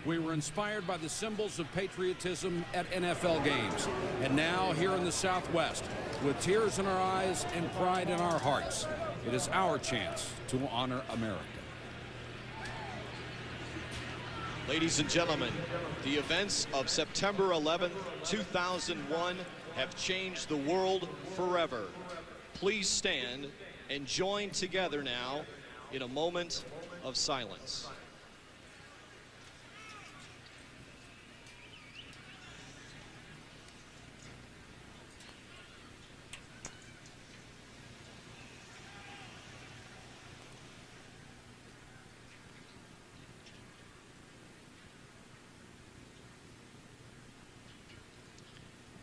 We were inspired by the symbols of patriotism at NFL games. And now here in the Southwest, with tears in our eyes and pride in our hearts, it is our chance to honor America. Ladies and gentlemen, the events of September 11th, 2001 have changed the world forever. Please stand and join together now in a moment of silence.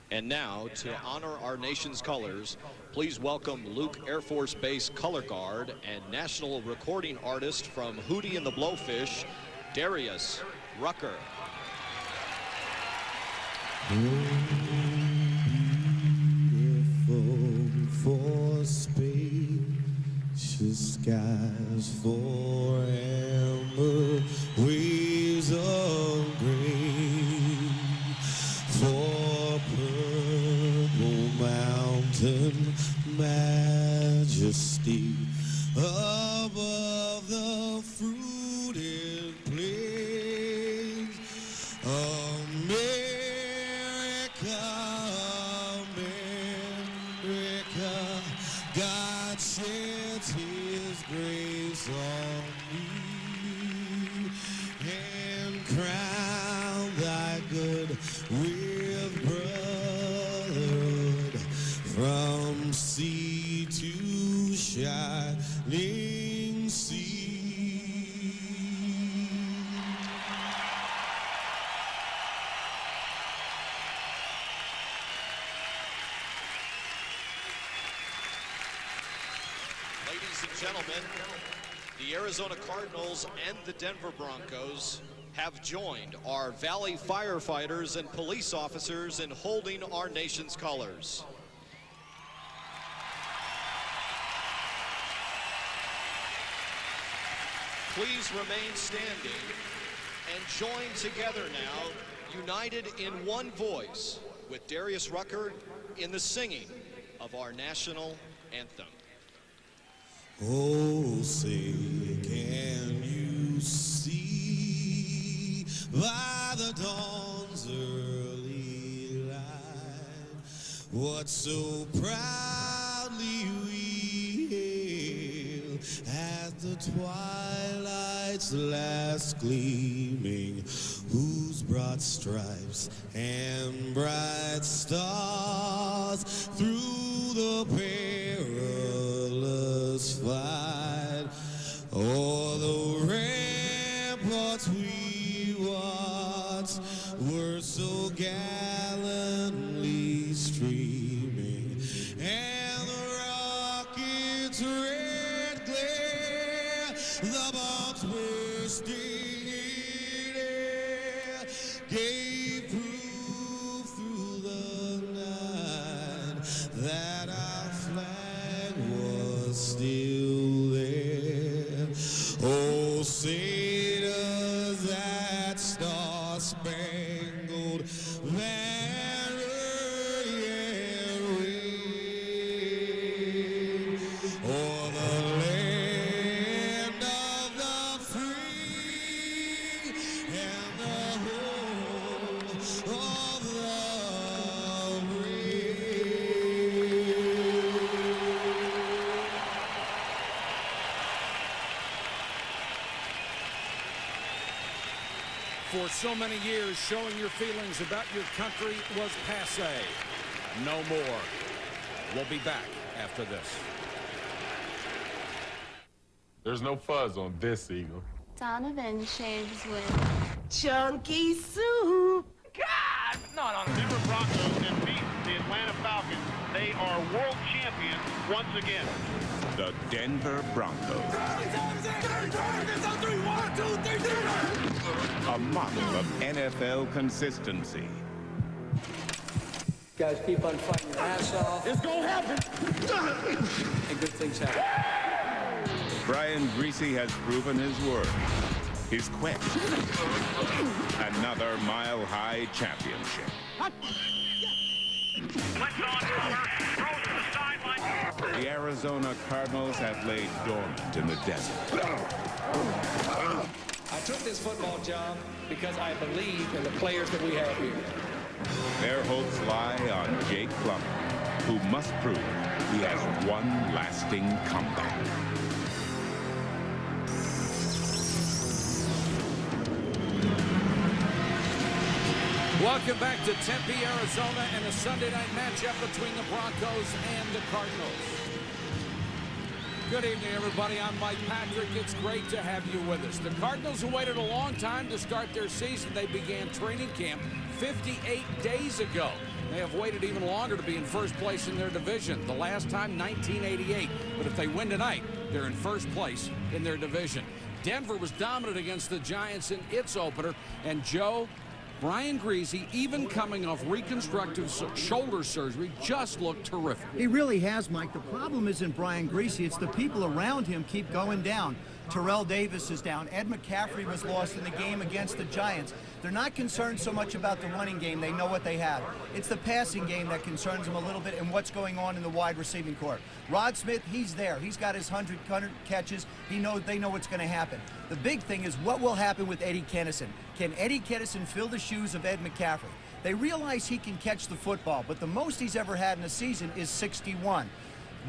And now, to honor our nation's colors, please welcome Luke Air Force Base color guard and national recording artist from Hootie and the Blowfish, Darius Rucker. Beautiful for spacious skies, for amber waves of green, for purple mountain majesty above the fruited plains. America, America, God sheds his grace on thee and crown thy good with brotherhood from sea to shining sea. Ladies and gentlemen, the Arizona Cardinals and the Denver Broncos have joined our Valley firefighters and police officers in holding our nation's colors. Please remain standing and join together now, united in one voice, with Darius Rucker in the singing of our national anthem. Oh, say, can you see by the dawn's early light what so proudly we hail at the twilight's last gleaming, whose broad stripes and bright stars through the perilous fight o'er the ramparts we watched were so gallantly streaming, and the rocket's red glare, the bombs bursting in air, gave proof through the night that our flag was still there. Oh, say does that star-spangled banner yet wave o'er the land of the free and the home of the brave. For so many years, showing your feelings about your country was passé. No more. We'll be back after this. There's no fuzz on this eagle. Donovan shaves with chunky soup. God! No. Denver Broncos have beat the Atlanta Falcons. They are world champions once again. The Denver Broncos. A model of NFL consistency. Guys, keep on fighting your ass off. It's gonna happen. And good things happen. Brian Greasy has proven his worth. his quest. Another mile-high championship. The Arizona Cardinals have laid dormant in the desert. I took this football job because I believe in the players that we have here. Their hopes lie on Jake Plummer, who must prove he has one lasting comeback. Welcome back to Tempe, Arizona, and a Sunday night matchup between the Broncos and the Cardinals. Good evening, everybody. I'm Mike Patrick. It's great to have you with us. The Cardinals have waited a long time to start their season. They began training camp 58 days ago. They have waited even longer to be in first place in their division. The last time, 1988. But if they win tonight, they're in first place in their division. Denver was dominant against the Giants in its opener. And Brian Griese, even coming off reconstructive shoulder surgery, just looked terrific. He really has, Mike. The problem isn't Brian Griese. It's the people around him keep going down. Terrell Davis is down. Ed McCaffrey was lost in the game against the Giants. They're not concerned so much about the running game. They know what they have. It's the passing game that concerns them a little bit and what's going on in the wide receiving corps. Rod Smith, he's there. He's got his 100 catches. They know what's going to happen. The big thing is what will happen with Eddie Kennison. Can Eddie Kennison fill the shoes of Ed McCaffrey? They realize he can catch the football, but the most he's ever had in a season is 61.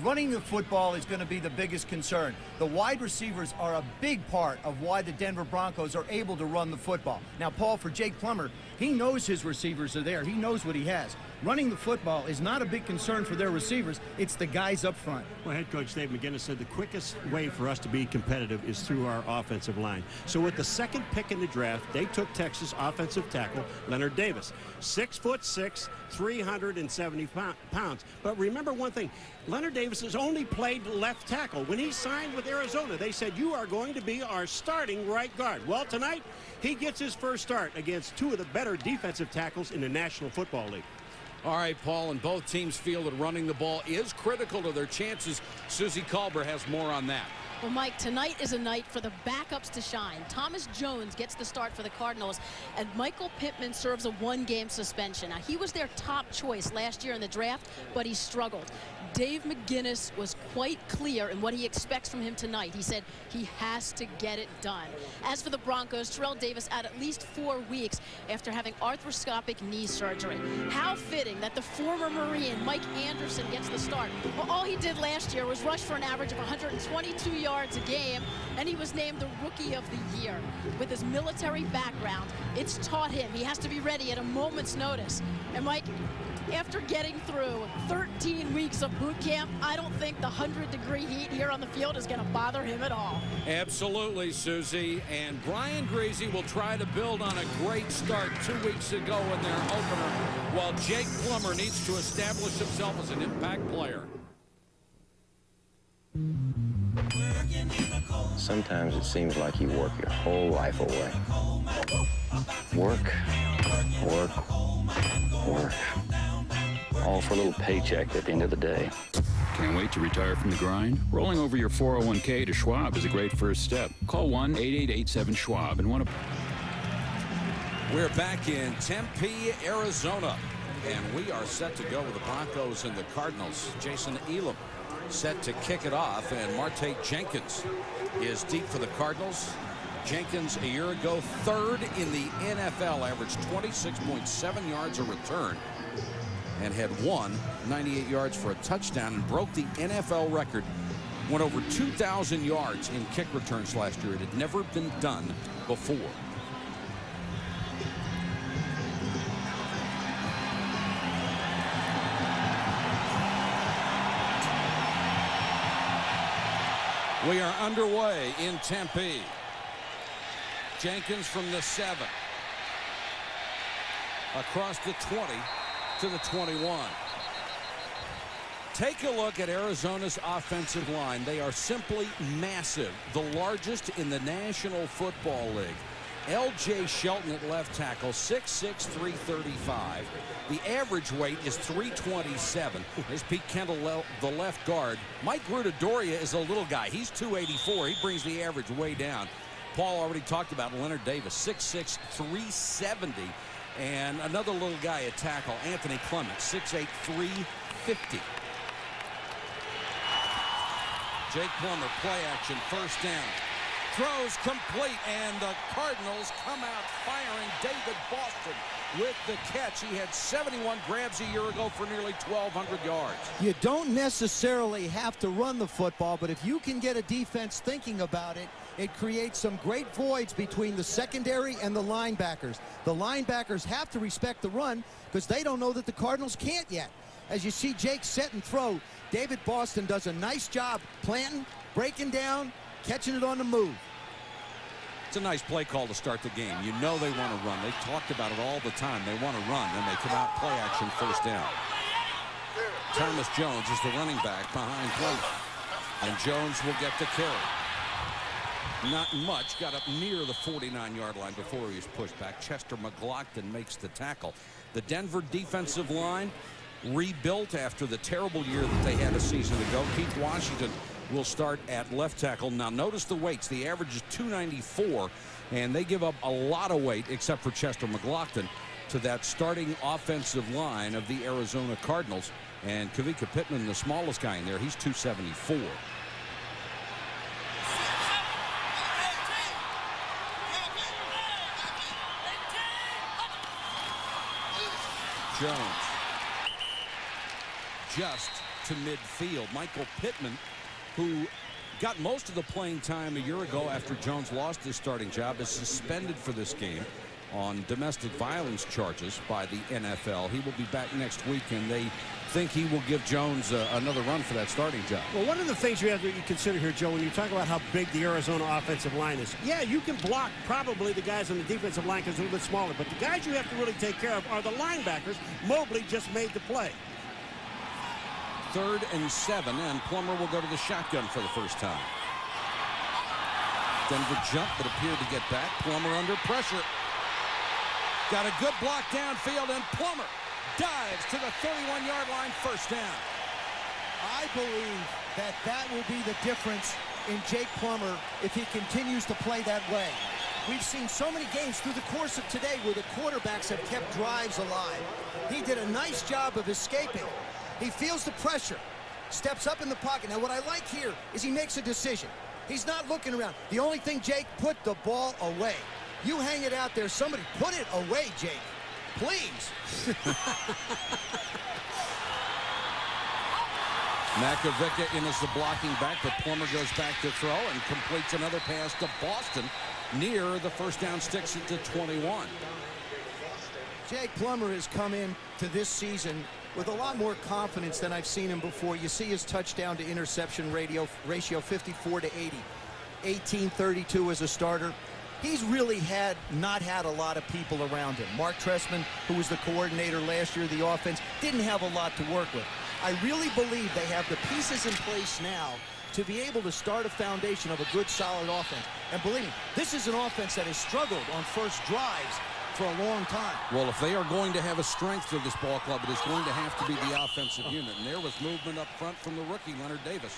Running the football is going to be the biggest concern. The wide receivers are a big part of why the Denver Broncos are able to run the football. Now, Paul, for Jake Plummer, he knows his receivers are there. He knows what he has. Running the football is not a big concern for their receivers. It's the guys up front. Well, head coach Dave McGinnis said the quickest way for us to be competitive is through our offensive line. So with the second pick in the draft, they took Texas offensive tackle Leonard Davis. 6'6", 370 pounds. But remember one thing, Leonard Davis has only played left tackle. When he signed with Arizona, they said, you are going to be our starting right guard. Well, tonight, he gets his first start against two of the better defensive tackles in the National Football League. All right, Paul, and both teams feel that running the ball is critical to their chances. Susie Culber has more on that. Well, Mike, tonight is a night for the backups to shine. Thomas Jones gets the start for the Cardinals, and Michael Pittman serves a one-game suspension. Now, he was their top choice last year in the draft, but he struggled. Dave McGinnis was quite clear in what he expects from him tonight. He said he has to get it done. As for the Broncos, Terrell Davis out at least 4 weeks after having arthroscopic knee surgery. How fitting that the former Marine Mike Anderson gets the start. Well, all he did last year was rush for an average of 122 yards a game, and he was named the Rookie of the Year. With his military background, it's taught him he has to be ready at a moment's notice. And Mike, after getting through 13 weeks of boot camp, I don't think the 100-degree heat here on the field is going to bother him at all. Absolutely, Susie. And Brian Griese will try to build on a great start 2 weeks ago in their opener, while Jake Plummer needs to establish himself as an impact player. Sometimes it seems like you work your whole life away. Work, work, work. All for a little paycheck at the end of the day. Can't wait to retire from the grind? Rolling over your 401k to Schwab is a great first step. Call 1-8887-SCHWAB and We're back in Tempe, Arizona, and we are set to go with the Broncos and the Cardinals. Jason Elam set to kick it off, and Marte Jenkins is deep for the Cardinals. Jenkins, a year ago, third in the NFL, averaged 26.7 yards a return, and had 98 yards for a touchdown, and broke the NFL record. Went over 2,000 yards in kick returns last year. It had never been done before. We are underway in Tempe. Jenkins from the 7. Across the 20 to the 21. Take a look at Arizona's offensive line. They are simply massive. The largest in the National Football League. L.J. Shelton at left tackle, 6'6", 335. The average weight is 327. There's Pete Kendall, the left guard. Mike Grudadoria is a little guy. He's 284. He brings the average way down. Paul already talked about Leonard Davis, 6'6", 370. And another little guy at tackle, Anthony Clement, 6'8", 350. Jake Plummer, play action, first down. Throws complete, and the Cardinals come out firing. David Boston with the catch. He had 71 grabs a year ago for nearly 1,200 yards. You don't necessarily have to run the football, but if you can get a defense thinking about it, it creates some great voids between the secondary and the linebackers. The linebackers have to respect the run because they don't know that the Cardinals can't yet. As you see Jake set and throw, David Boston does a nice job planting, breaking down, catching it on the move. It's a nice play call to start the game. You know they want to run. They've talked about it all the time. They want to run, and they come out play action, first down. Thomas Jones is the running back behind Plummer. And Jones will get the carry. Not much. Got up near the 49-yard line before he was pushed back. Chester McLaughlin makes the tackle. The Denver defensive line rebuilt after the terrible year that they had a season ago. Keith Washington will start at left tackle. Now notice the weights. The average is 294, and they give up a lot of weight, except for Chester McLaughlin, to that starting offensive line of the Arizona Cardinals. And Kavika Pittman, the smallest guy in there, he's 274. Jones just to midfield. Michael Pittman, who got most of the playing time a year ago after Jones lost his starting job, is suspended for this game on domestic violence charges by the NFL. He will be back next week, and they think he will give Jones another run for that starting job. Well, one of the things you have to consider here, Joe, when you talk about how big the Arizona offensive line is, yeah, you can block probably the guys on the defensive line because they're a little bit smaller, but the guys you have to really take care of are the linebackers. Mobley just made the play. 3rd and 7, and Plummer will go to the shotgun for the first time. Denver jumped, but appeared to get back. Plummer under pressure. Got a good block downfield, and Plummer dives to the 31-yard line, first down. I believe that that will be the difference in Jake Plummer if he continues to play that way. We've seen so many games through the course of today where the quarterbacks have kept drives alive. He did a nice job of escaping. He feels the pressure, steps up in the pocket. Now, what I like here is he makes a decision. He's not looking around. The only thing, Jake, put the ball away. You hang it out there. Somebody put it away, Jake. Please. Makovicka in as the blocking back, but Plummer goes back to throw and completes another pass to Boston near the first down sticks at the 21. Jake Plummer has come in to this season with a lot more confidence than I've seen him before. You see his touchdown to interception ratio 54 to 80, 18-32 as a starter. He's really not had a lot of people around him. Mark Trestman, who was the coordinator last year of the offense, didn't have a lot to work with. I really believe they have the pieces in place now to be able to start a foundation of a good, solid offense. And believe me, this is an offense that has struggled on first drives for a long time. Well, if they are going to have a strength to this ball club, it is going to have to be the offensive unit. And there was movement up front from the rookie, Leonard Davis.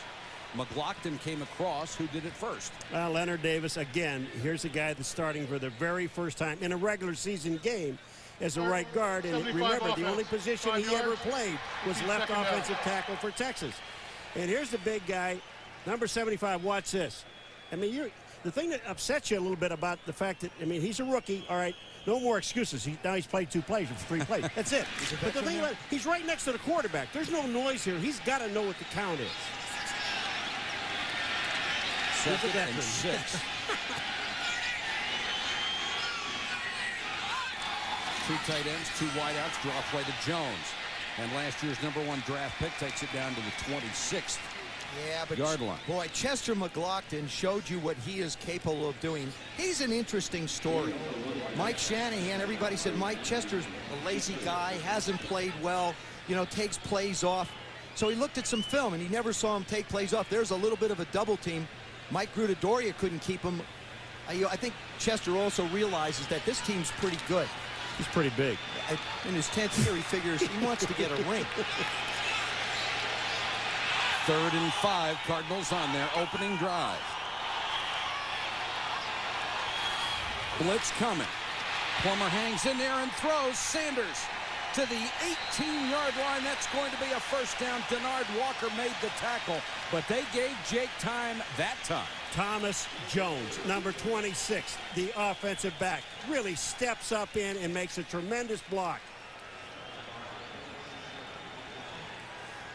McLaughlin came across. Who did it first? Leonard Davis, again, here's a guy that's starting for the very first time in a regular season game as a right guard. And remember, the only position he ever played was left offensive tackle for Texas. And here's the big guy, number 75. Watch this. I mean, the thing that upsets you a little bit about the fact that, I mean, he's a rookie, all right, no more excuses. Now he's played 2 plays or 3 plays. That's it. But the thing about it, he's right next to the quarterback. There's no noise here. He's got to know what the count is. 2nd and 6. 2 tight ends, 2 wideouts, draw play to Jones. And last year's #1 draft pick takes it down to the 26th yard line. Boy, Chester McLaughlin showed you what he is capable of doing. He's an interesting story. Mike Shanahan, everybody said Mike Chester's a lazy guy, hasn't played well, takes plays off. So he looked at some film, and he never saw him take plays off. There's a little bit of a double team. Mike Grudadoria couldn't keep him. I think Chester also realizes that this team's pretty good. He's pretty big. In his 10th year, he figures he wants to get a ring. 3rd and 5, Cardinals on their opening drive. Blitz coming. Plummer hangs in there and throws. Sanders to the 18-yard line. That's going to be a first down. Denard Walker made the tackle, but they gave Jake time that time. Thomas Jones, number 26, the offensive back, really steps up in and makes a tremendous block.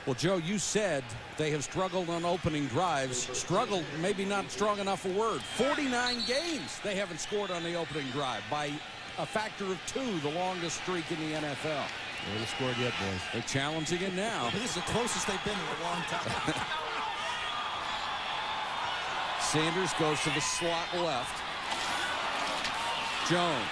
Well, Joe, you said they have struggled on opening drives. Struggled, maybe not strong enough a word. 49 games they haven't scored on the opening drive by a factor of 2, the longest streak in the NFL. They haven't scored yet, boys. They're challenging it now. This is the closest they've been in a long time. Sanders goes to the slot left. Jones.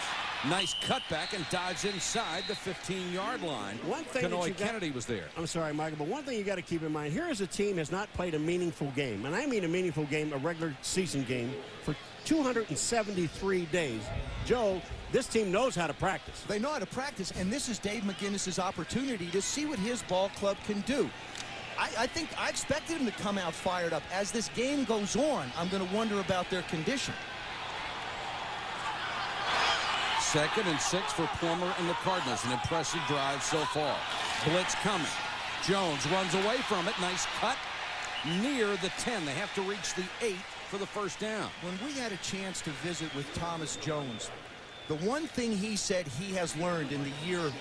Nice cutback and dives inside the 15-yard line. One thing Kennedy was there. I'm sorry, Michael, but one thing you got to keep in mind, here is a team has not played a meaningful game, and I mean a meaningful game, a regular season game, for 273 days. Joe, this team knows how to practice. They know how to practice, and this is Dave McGinnis' opportunity to see what his ball club can do. I think I expected him to come out fired up. As this game goes on, I'm going to wonder about their condition. 2nd and 6 for Plummer and the Cardinals. An impressive drive so far. Blitz coming. Jones runs away from it. Nice cut near the 10. They have to reach the 8 for the first down. When we had a chance to visit with Thomas Jones, the one thing he said he has learned in the year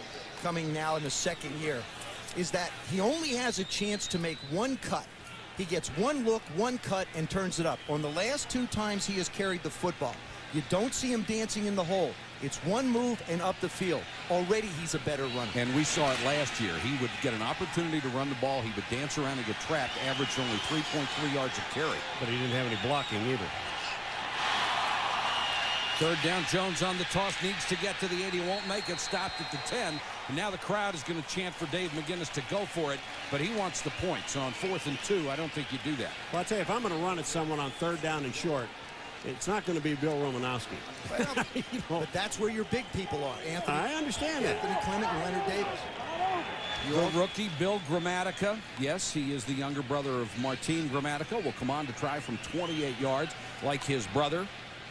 coming now in the 2nd year is that he only has a chance to make one cut. He gets one look, one cut, and turns it up. On the last 2 times he has carried the football, you don't see him dancing in the hole. It's one move and up the field. Already he's a better runner. And we saw it last year. He would get an opportunity to run the ball. He would dance around and get trapped, averaged only 3.3 yards a carry. But he didn't have any blocking either. 3rd down, Jones on the toss, needs to get to the 8. He won't make it, stopped at the 10. And now the crowd is going to chant for Dave McGinnis to go for it, but he wants the point. So on 4th and 2, I don't think you do that. Well, I'll tell you, if I'm going to run at someone on 3rd down and short, it's not going to be Bill Romanowski. Well, but that's where your big people are, Anthony. I understand that. Anthony Clement and Leonard Davis. The rookie, Bill Gramatica. Yes, he is the younger brother of Martin Gramatica. Will come on to try from 28 yards like his brother.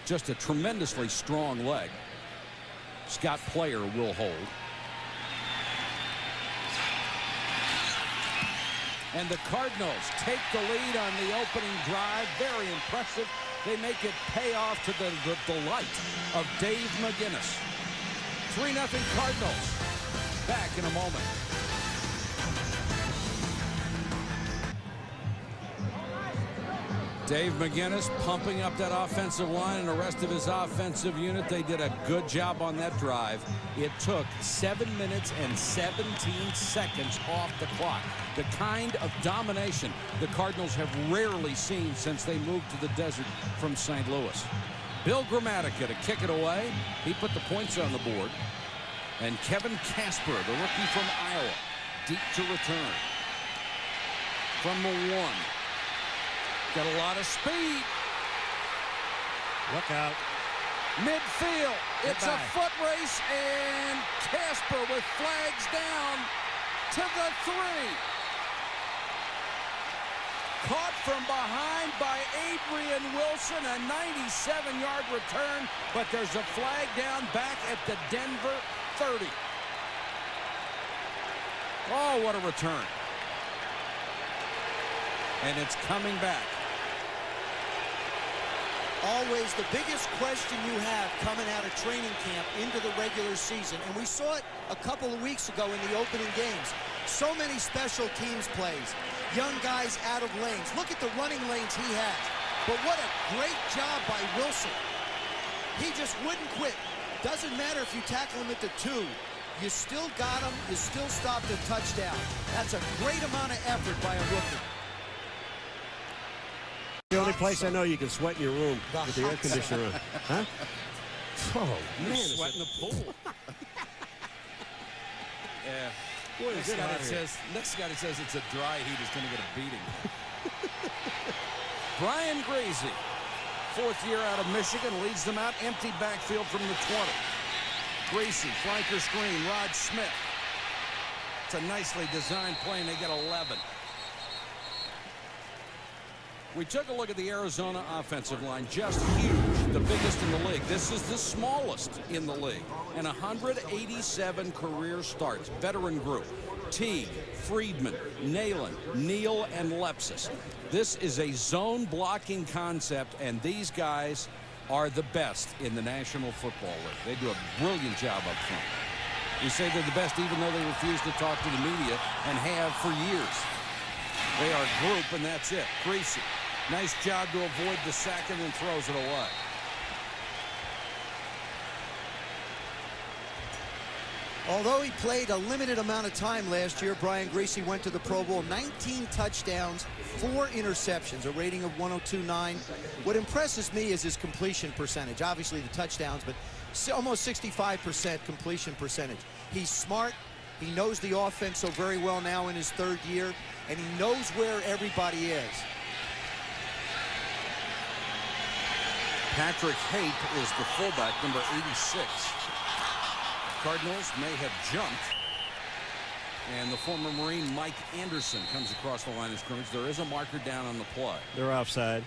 Just a tremendously strong leg. Scott Player will hold. And the Cardinals take the lead on the opening drive. Very impressive. They make it pay off to the delight of Dave McGinnis. 3-0 Cardinals. Back in a moment. Dave McGinnis pumping up that offensive line and the rest of his offensive unit. They did a good job on that drive. It took 7 minutes and 17 seconds off the clock. The kind of domination the Cardinals have rarely seen since they moved to the desert from St. Louis. Bill Gramatica to kick it away. He put the points on the board. And Kevin Casper, the rookie from Iowa, deep to return. From the 1. Got a lot of speed. Look out. Midfield. It's a foot race, and Casper with flags down to the 3. Caught from behind by Adrian Wilson, a 97-yard return, but there's a flag down back at the Denver 30. Oh, what a return. And it's coming back. Always the biggest question you have coming out of training camp into the regular season, and we saw it a couple of weeks ago in the opening games. So many special teams plays, young guys out of lanes. Look at the running lanes he has. But what a great job by Wilson. He just wouldn't quit. Doesn't matter if you tackle him at the 2. You still got him. You still stopped a touchdown. That's a great amount of effort by a rookie. The only place I know you can sweat in your room with the air conditioner on. Huh? Oh, man. Sweat in the pool. Yeah. Boy, next guy that says it's a dry heat is going to get a beating. Brian Greasy, 4th year out of Michigan, leads them out. Empty backfield from the 20. Greasy, flanker screen, Rod Smith. It's a nicely designed play, and they get 11. We took a look at the Arizona offensive line. Just huge. the biggest in the league. This is the smallest in the league. And 187 career starts. Veteran group. Teague, Friedman, Nalen, Neal, and Lepsis. This is a zone blocking concept, and these guys are the best in the National Football League. They do a brilliant job up front. We say they're the best even though they refuse to talk to the media and have for years. They are group, and that's it. Greasy. Nice job to avoid the sack and then throws it away. Although he played a limited amount of time last year, Brian Greasy went to the Pro Bowl. 19 touchdowns, 4 interceptions, a rating of 102.9. What impresses me is his completion percentage. Obviously the touchdowns, but almost 65% completion percentage. He's smart. He knows the offense so very well now in his 3rd year, and he knows where everybody is. Patrick Haight is the fullback, number 86. Cardinals may have jumped, and the former Marine Mike Anderson comes across the line of scrimmage. There is a marker down on the play. They're offside.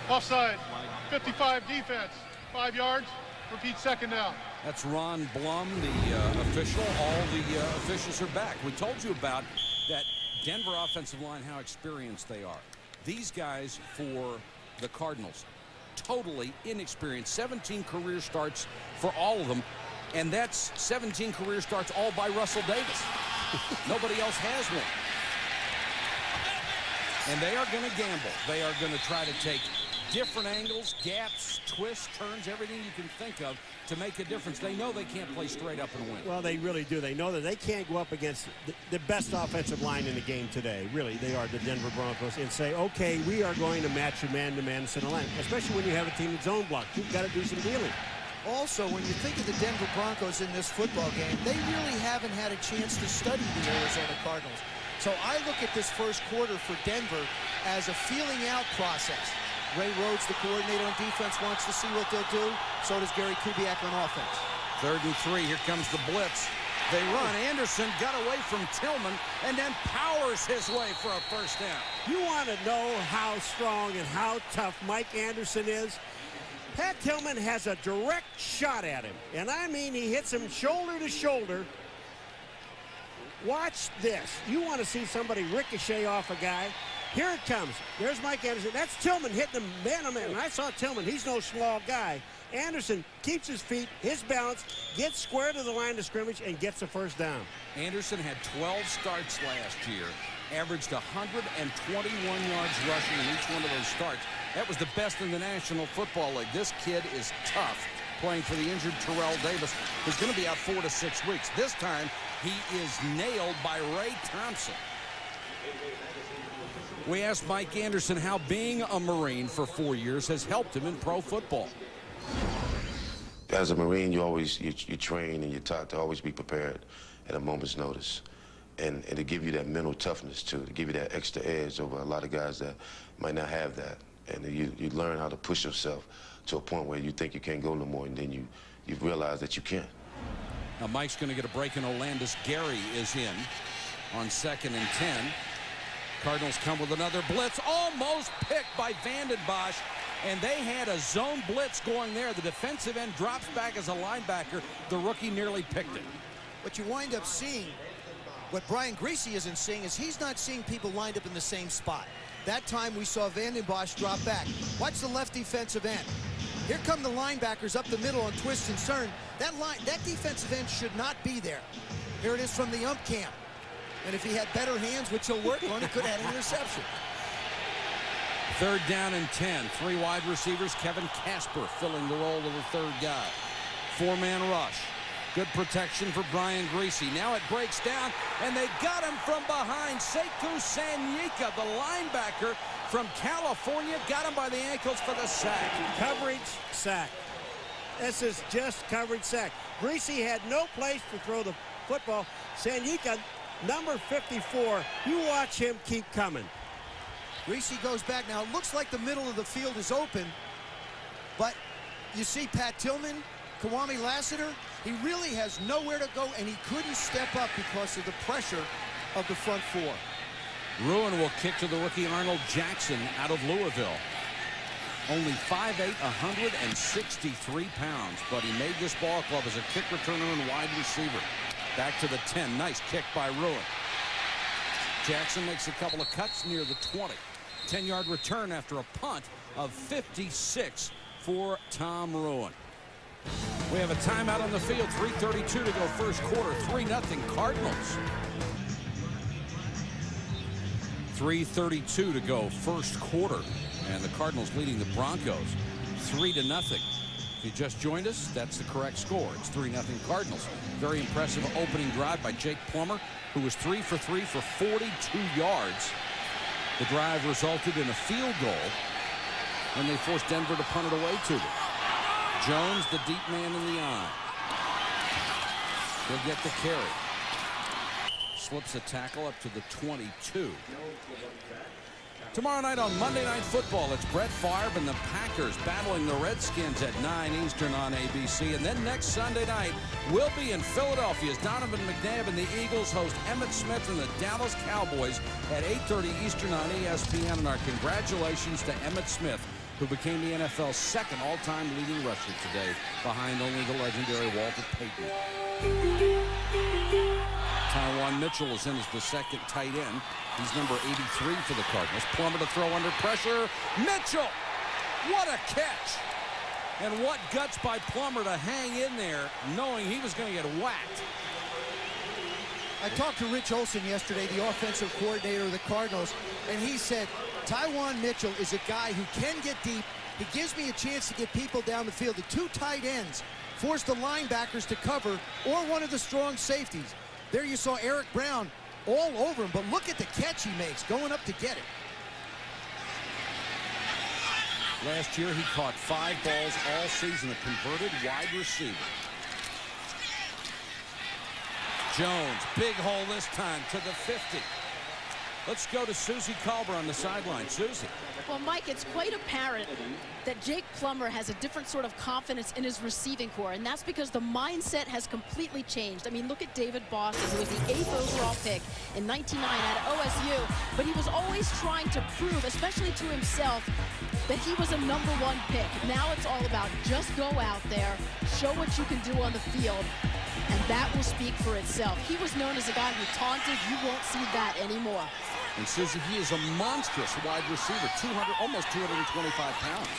Offside. 55 defense. 5 yards. Repeat 2nd down. That's Ron Blum, the official. All the officials are back. We told you about that Denver offensive line, how experienced they are. These guys for the Cardinals, totally inexperienced. 17 career starts for all of them, and that's 17 career starts all by Russell Davis. Nobody else has one. And they are going to gamble. They are going to try to take different angles, gaps, twists, turns, everything you can think of to make a difference. They know they can't play straight up and win. Well, they really do. They know that they can't go up against the best offensive line in the game today. Really, they are the Denver Broncos, and say, okay, we are going to match you man-to-man center line, especially when you have a team that's zone blocked. You've got to do some dealing. Also, when you think of the Denver Broncos in this football game, they really haven't had a chance to study the Arizona Cardinals. So I look at this first quarter for Denver as a feeling out process. Ray Rhodes, the coordinator on defense, wants to see what they'll do. So does Gary Kubiak on offense. 3rd and 3. Here comes the blitz. They run. Anderson got away from Tillman and then powers his way for a 1st down. You want to know how strong and how tough Mike Anderson is? Pat Tillman has a direct shot at him. And I mean, he hits him shoulder to shoulder. Watch this. You want to see somebody ricochet off a guy. Here it comes. There's Mike Anderson. That's Tillman hitting him man-to-man. I saw Tillman. He's no small guy. Anderson keeps his feet, his balance, gets square to the line of scrimmage, and gets a 1st down. Anderson had 12 starts last year, averaged 121 yards rushing in each one of those starts. That was the best in the National Football League. This kid is tough, playing for the injured Terrell Davis, who's going to be out 4 to 6 weeks. This time, he is nailed by Ray Thompson. We asked Mike Anderson how being a Marine for 4 years has helped him in pro football. As a Marine, you train and you're taught to always be prepared at a moment's notice. And to give you that mental toughness, too, to give you that extra edge over a lot of guys that might not have that. And you learn how to push yourself to a point where you think you can't go no more, and then you realize that you can. Now Mike's going to get a break in Olandis. Gary is in on 2nd and 10. Cardinals come with another blitz, almost picked by Vanden Bosch, and they had a zone blitz going there. The defensive end drops back as a linebacker. The rookie nearly picked it. What you wind up seeing, what Brian Greasy isn't seeing, is he's not seeing people lined up in the same spot. That time we saw Vanden Bosch drop back. Watch the left defensive end. Here come the linebackers up the middle on twist and turn. That defensive end should not be there. Here it is from the ump cam. And if he had better hands, which he'll work on, he could have had an interception. 3rd down and 10. 3 wide receivers. Kevin Casper filling the role of the 3rd guy. 4-man rush. Good protection for Brian Greasy. Now it breaks down, and they got him from behind. Sekou Sanyika, the linebacker from California, got him by the ankles for the sack. Coverage sack. This is just coverage sack. Greasy had no place to throw the football. Sanyika, number 54, you watch him keep coming. Greasy goes back. Now it looks like the middle of the field is open, but you see Pat Tillman, Kwame Lassiter, he really has nowhere to go, and he couldn't step up because of the pressure of the front 4. Ruin will kick to the rookie Arnold Jackson out of Louisville. Only 5'8", 163 pounds, but he made this ball club as a kick returner and wide receiver. Back to the 10. Nice kick by Ruin. Jackson makes a couple of cuts near the 20. 10-yard return after a punt of 56 for Tom Ruin. We have a timeout on the field. 3:32 to go first quarter. 3-0 Cardinals. 3:32 to go first quarter. And the Cardinals leading the Broncos 3-0. If you just joined us, that's the correct score. It's 3-0 Cardinals. Very impressive opening drive by Jake Plummer, who was 3 for 3 for 42 yards. The drive resulted in a field goal, and they forced Denver to punt it away to them. Jones, the deep man in the eye. He'll get the carry. Slips a tackle up to the 22. Tomorrow night on Monday Night Football, it's Brett Favre and the Packers battling the Redskins at 9 Eastern on ABC. And then next Sunday night, we'll be in Philadelphia as Donovan McNabb and the Eagles host Emmitt Smith and the Dallas Cowboys at 8:30 Eastern on ESPN. And our congratulations to Emmitt Smith, who became the NFL's second all-time leading rusher today, behind only the legendary Walter Payton. Tywan Mitchell is in as the second tight end. He's number 83 for the Cardinals. Plummer to throw under pressure. Mitchell! What a catch! And what guts by Plummer to hang in there, knowing he was going to get whacked. I talked to Rich Olson yesterday, the offensive coordinator of the Cardinals, and he said, Tywan Mitchell is a guy who can get deep. He gives me a chance to get people down the field. The two tight ends force the linebackers to cover, or one of the strong safeties. There you saw Eric Brown all over him, but look at the catch he makes, going up to get it. Last year, he caught 5 balls all season, a converted wide receiver. Jones, big hole this time to the 50. Let's go to Susie Culber on the sideline. Susie. Well, Mike, it's quite apparent that Jake Plummer has a different sort of confidence in his receiving core, and that's because the mindset has completely changed. I mean, look at David Boston, who was the 8th overall pick in 1999 at OSU, but he was always trying to prove, especially to himself, that he was a #1 pick. Now it's all about just go out there, show what you can do on the field, and that will speak for itself. He was known as a guy who taunted. You won't see that anymore. And Susie, he is a monstrous wide receiver, almost 225 pounds.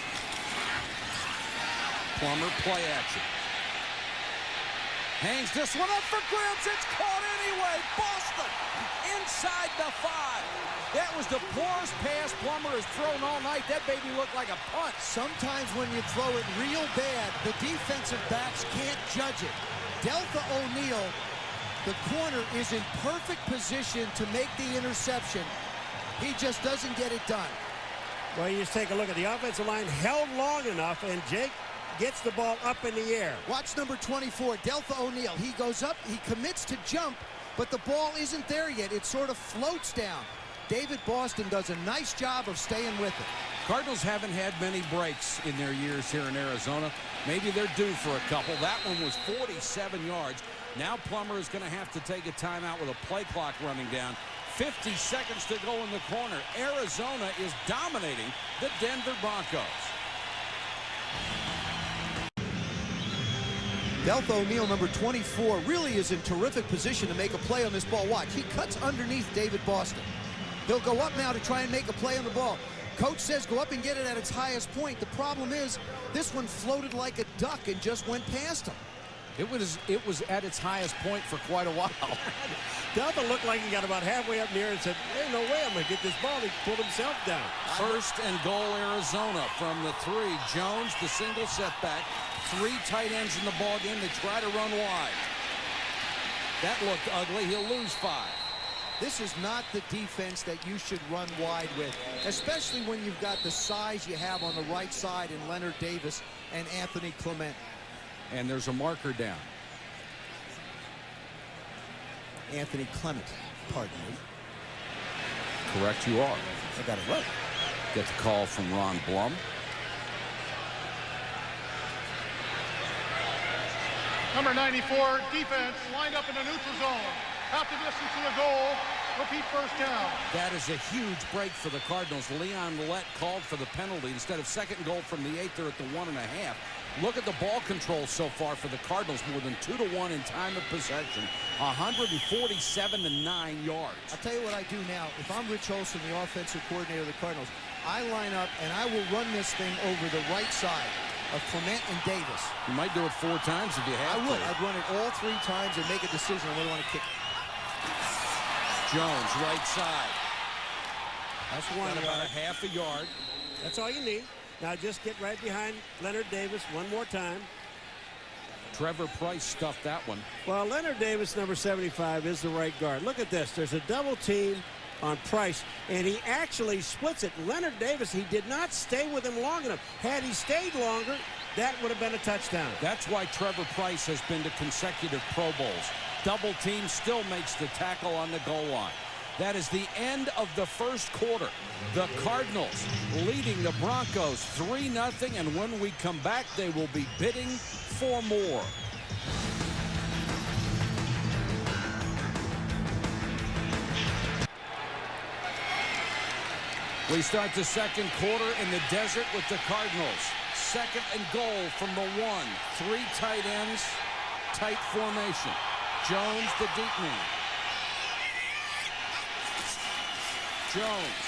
Plummer, play action. Hangs this one up for grabs. It's caught anyway. Boston inside the 5. That was the poorest pass Plummer has thrown all night. That baby looked like a punt. Sometimes when you throw it real bad, the defensive backs can't judge it. Deltha O'Neal, the corner, is in perfect position to make the interception. He just doesn't get it done. Well, you just take a look at the offensive line, held long enough, and Jake gets the ball up in the air. Watch number 24, Deltha O'Neal. He goes up, he commits to jump, but the ball isn't there yet. It sort of floats down. David Boston does a nice job of staying with it. Cardinals haven't had many breaks in their years here in Arizona. Maybe they're due for a couple. That one was 47 yards. Now Plummer is going to have to take a timeout with a play clock running down. 50 seconds to go in the corner. Arizona is dominating the Denver Broncos. Deltha O'Neal, number 24, really is in terrific position to make a play on this ball. Watch, he cuts underneath David Boston. He'll go up now to try and make a play on the ball. Coach says go up and get it at its highest point. The problem is this one floated like a duck and just went past him. It was at its highest point for quite a while. Deltha looked like he got about halfway up near and said, there's no way I'm going to get this ball. He pulled himself down. First and goal, Arizona from the 3. Jones, the single setback. 3 tight ends in the ball game. They try to run wide. That looked ugly. He'll lose 5. This is not the defense that you should run wide with, especially when you've got the size you have on the right side in Leonard Davis and Anthony Clement. And there's a marker down. Anthony Clement, pardon me. Correct you are. I got it right. Get the call from Ron Blum. Number 94, defense lined up in the neutral zone. Half the distance to the goal. Repeat first down. That is a huge break for the Cardinals. Leon Lett called for the penalty. Instead of second goal from the 8, they're at the 1.5. Look at the ball control so far for the Cardinals. More than 2-1 in time of possession. 147-9 yards. I'll tell you what I do now. If I'm Rich Olson, the offensive coordinator of the Cardinals, I line up and I will run this thing over the right side of Clement and Davis. You might do it 4 times if you have to. I would. I'd run it all 3 times and make a decision on whether I want to kick. Jones, right side. That's 1 Got about a half a yard. That's all you need. Now just get right behind Leonard Davis one more time. Trevor Price stuffed that one. Well, Leonard Davis, number 75, is the right guard. Look at this. There's a double team on Price, and he actually splits it. Leonard Davis, he did not stay with him long enough. Had he stayed longer, that would have been a touchdown. That's why Trevor Price has been to consecutive Pro Bowls. Double team still makes the tackle on the goal line. That is the end of the first quarter. The Cardinals leading the Broncos 3-0, and when we come back, they will be bidding for more. We start the second quarter in the desert with the Cardinals. Second and goal from the 1. 3 tight ends, tight formation. Jones, the deep man. Jones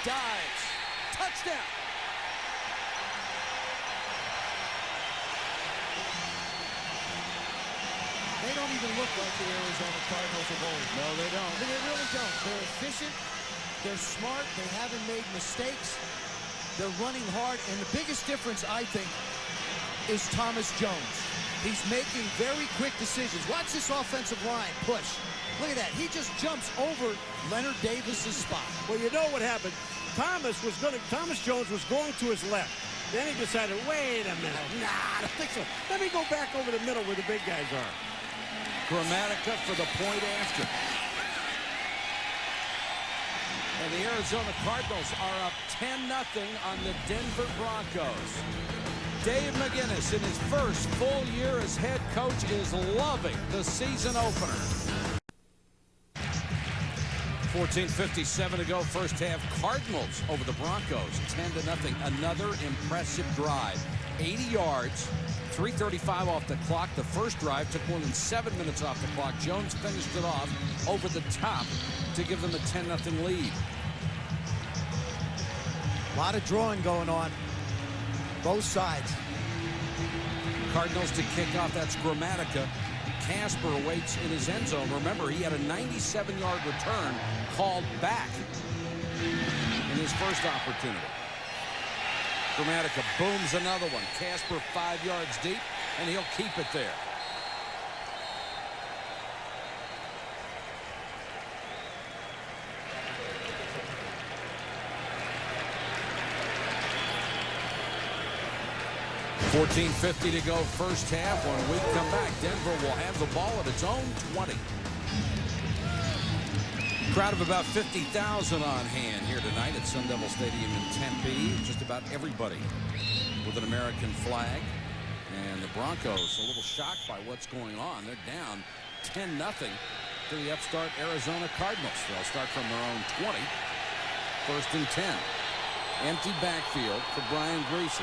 dives. Touchdown. They don't even look like the Arizona Cardinals of old. No, they don't. They really don't. They're efficient. They're smart. They haven't made mistakes. They're running hard. And the biggest difference, I think, is Thomas Jones. He's making very quick decisions. Watch this offensive line push. Look at that. He just jumps over Leonard Davis's spot. Well, you know what happened. Thomas Jones was going to his left. Then he decided, wait a minute. Nah, I don't think so. Let me go back over the middle where the big guys are. Grammatica for the point after. And the Arizona Cardinals are up 10-0 on the Denver Broncos. Dave McGinnis, in his first full year as head coach, is loving the season opener. 14:57 to go, first half. Cardinals over the Broncos, 10-0. Another impressive drive. 80 yards, 3:35 off the clock. The first drive took more than 7 minutes off the clock. Jones finished it off over the top to give them a 10-0 lead. A lot of drawing going on. Both sides. Cardinals to kick off. That's Grammatica. Casper waits in his end zone. Remember, he had a 97-yard return called back in his first opportunity. Grammatica booms another one. Casper 5 yards deep, and he'll keep it there. $14:50 to go, first half. When we come back, Denver will have the ball at its own 20. Crowd of about 50,000 on hand here tonight at Sun Devil Stadium in Tempe. Just about everybody with an American flag. And the Broncos a little shocked by what's going on. They're down 10-0 to the upstart Arizona Cardinals. They'll start from their own 20. First and 10. Empty backfield for Brian Griese.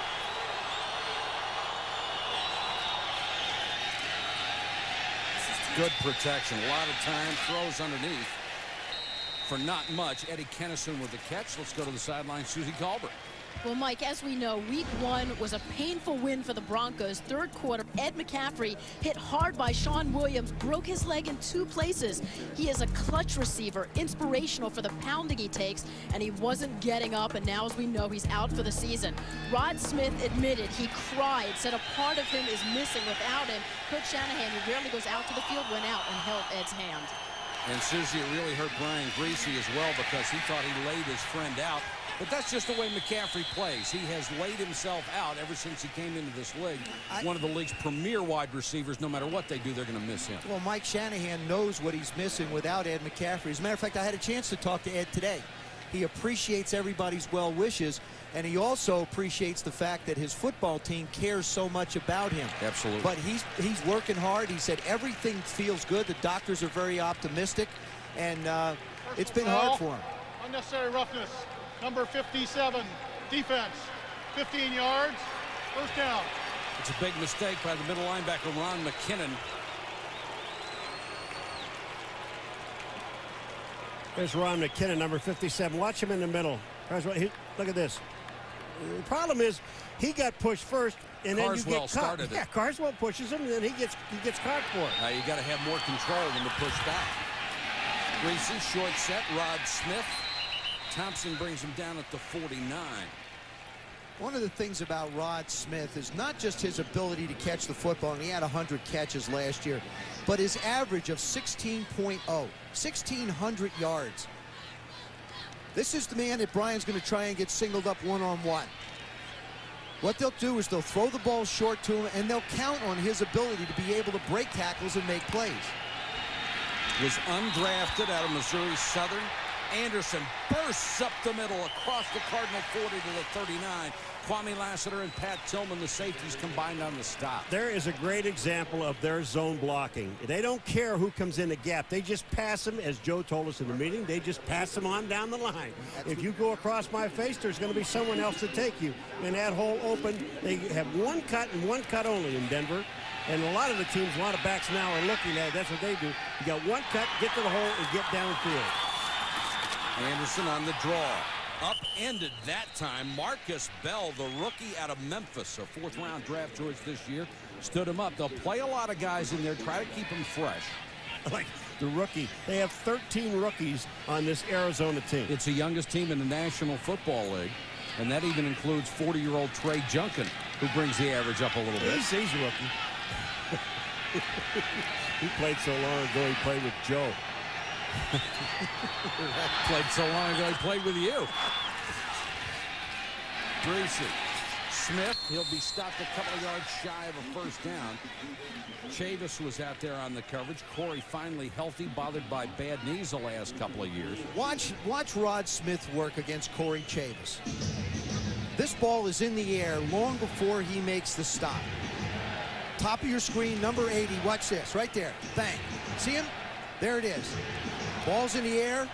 Good protection. A lot of time. Throws underneath for not much. Eddie Kennison with the catch. Let's go to the sideline. Susie Colbert. Well, Mike, as we know, week 1 was a painful win for the Broncos. Third quarter, Ed McCaffrey hit hard by Sean Williams, broke his leg in 2 places. He is a clutch receiver, inspirational for the pounding he takes, and he wasn't getting up, and now, as we know, he's out for the season. Rod Smith admitted he cried, said a part of him is missing without him. Coach Shanahan, who rarely goes out to the field, went out and held Ed's hand. And Susie, it really hurt Brian Griese as well because he thought he laid his friend out. But that's just the way McCaffrey plays. He has laid himself out ever since he came into this league. One of the league's premier wide receivers. No matter what they do, they're going to miss him. Well, Mike Shanahan knows what he's missing without Ed McCaffrey. As a matter of fact, I had a chance to talk to Ed today. He appreciates everybody's well wishes, and he also appreciates the fact that his football team cares so much about him. Absolutely. But he's working hard. He said everything feels good. The doctors are very optimistic, and It's been hard for him. Unnecessary roughness. Number 57, defense. 15 yards, first down. It's a big mistake by the middle linebacker, Ron McKinnon. There's Ron McKinnon, number 57. Watch him in the middle. Look at this. The problem is he got pushed first, and then you get caught. Started Yeah, Carswell pushes him, and then he gets caught for it. Now you got to have more control than the push back. Greasy, short set, Rod Smith. Thompson brings him down at the 49. One of the things about Rod Smith is not just his ability to catch the football, and he had 100 catches last year, but his average of 16.0, 1,600 yards. This is the man that Brian's going to try and get singled up one-on-one. What they'll do is they'll throw the ball short to him, and they'll count on his ability to be able to break tackles and make plays. Was undrafted out of Missouri Southern. Anderson bursts up the middle across the Cardinal 40 to the 39. Kwame Lassiter and Pat Tillman, the safeties, combined on the stop. There is a great example of their zone blocking. They don't care who comes in the gap. They just pass them, as Joe told us in the meeting, they just pass them on down the line. If you go across my face, there's going to be someone else to take you. And that hole open, they have one cut and one cut only in Denver. And a lot of the teams, a lot of backs now are looking at it. That's what they do. You got one cut, get to the hole, and get downfield. Anderson on the draw. Upended that time. Marcus Bell, the rookie out of Memphis, a fourth-round draft choice this year, stood him up. They'll play a lot of guys in there, try to keep him fresh. Like the rookie. They have 13 rookies on this Arizona team. It's the youngest team in the National Football League, and that even includes 40-year-old Trey Junkin, who brings the average up a little bit. He's a rookie. He played so long ago, he played with Joe. Played so long ago, he played with you. Greasy. Smith, he'll be stopped a couple of yards shy of a first down. Chavis was out there on the coverage. Corey finally healthy, bothered by bad knees the last couple of years. Watch Rod Smith work against Corey Chavis. This ball is in the air long before he makes the stop. Top of your screen, number 80. Watch this, right there. Bang. See him? There it is. Ball's in the air.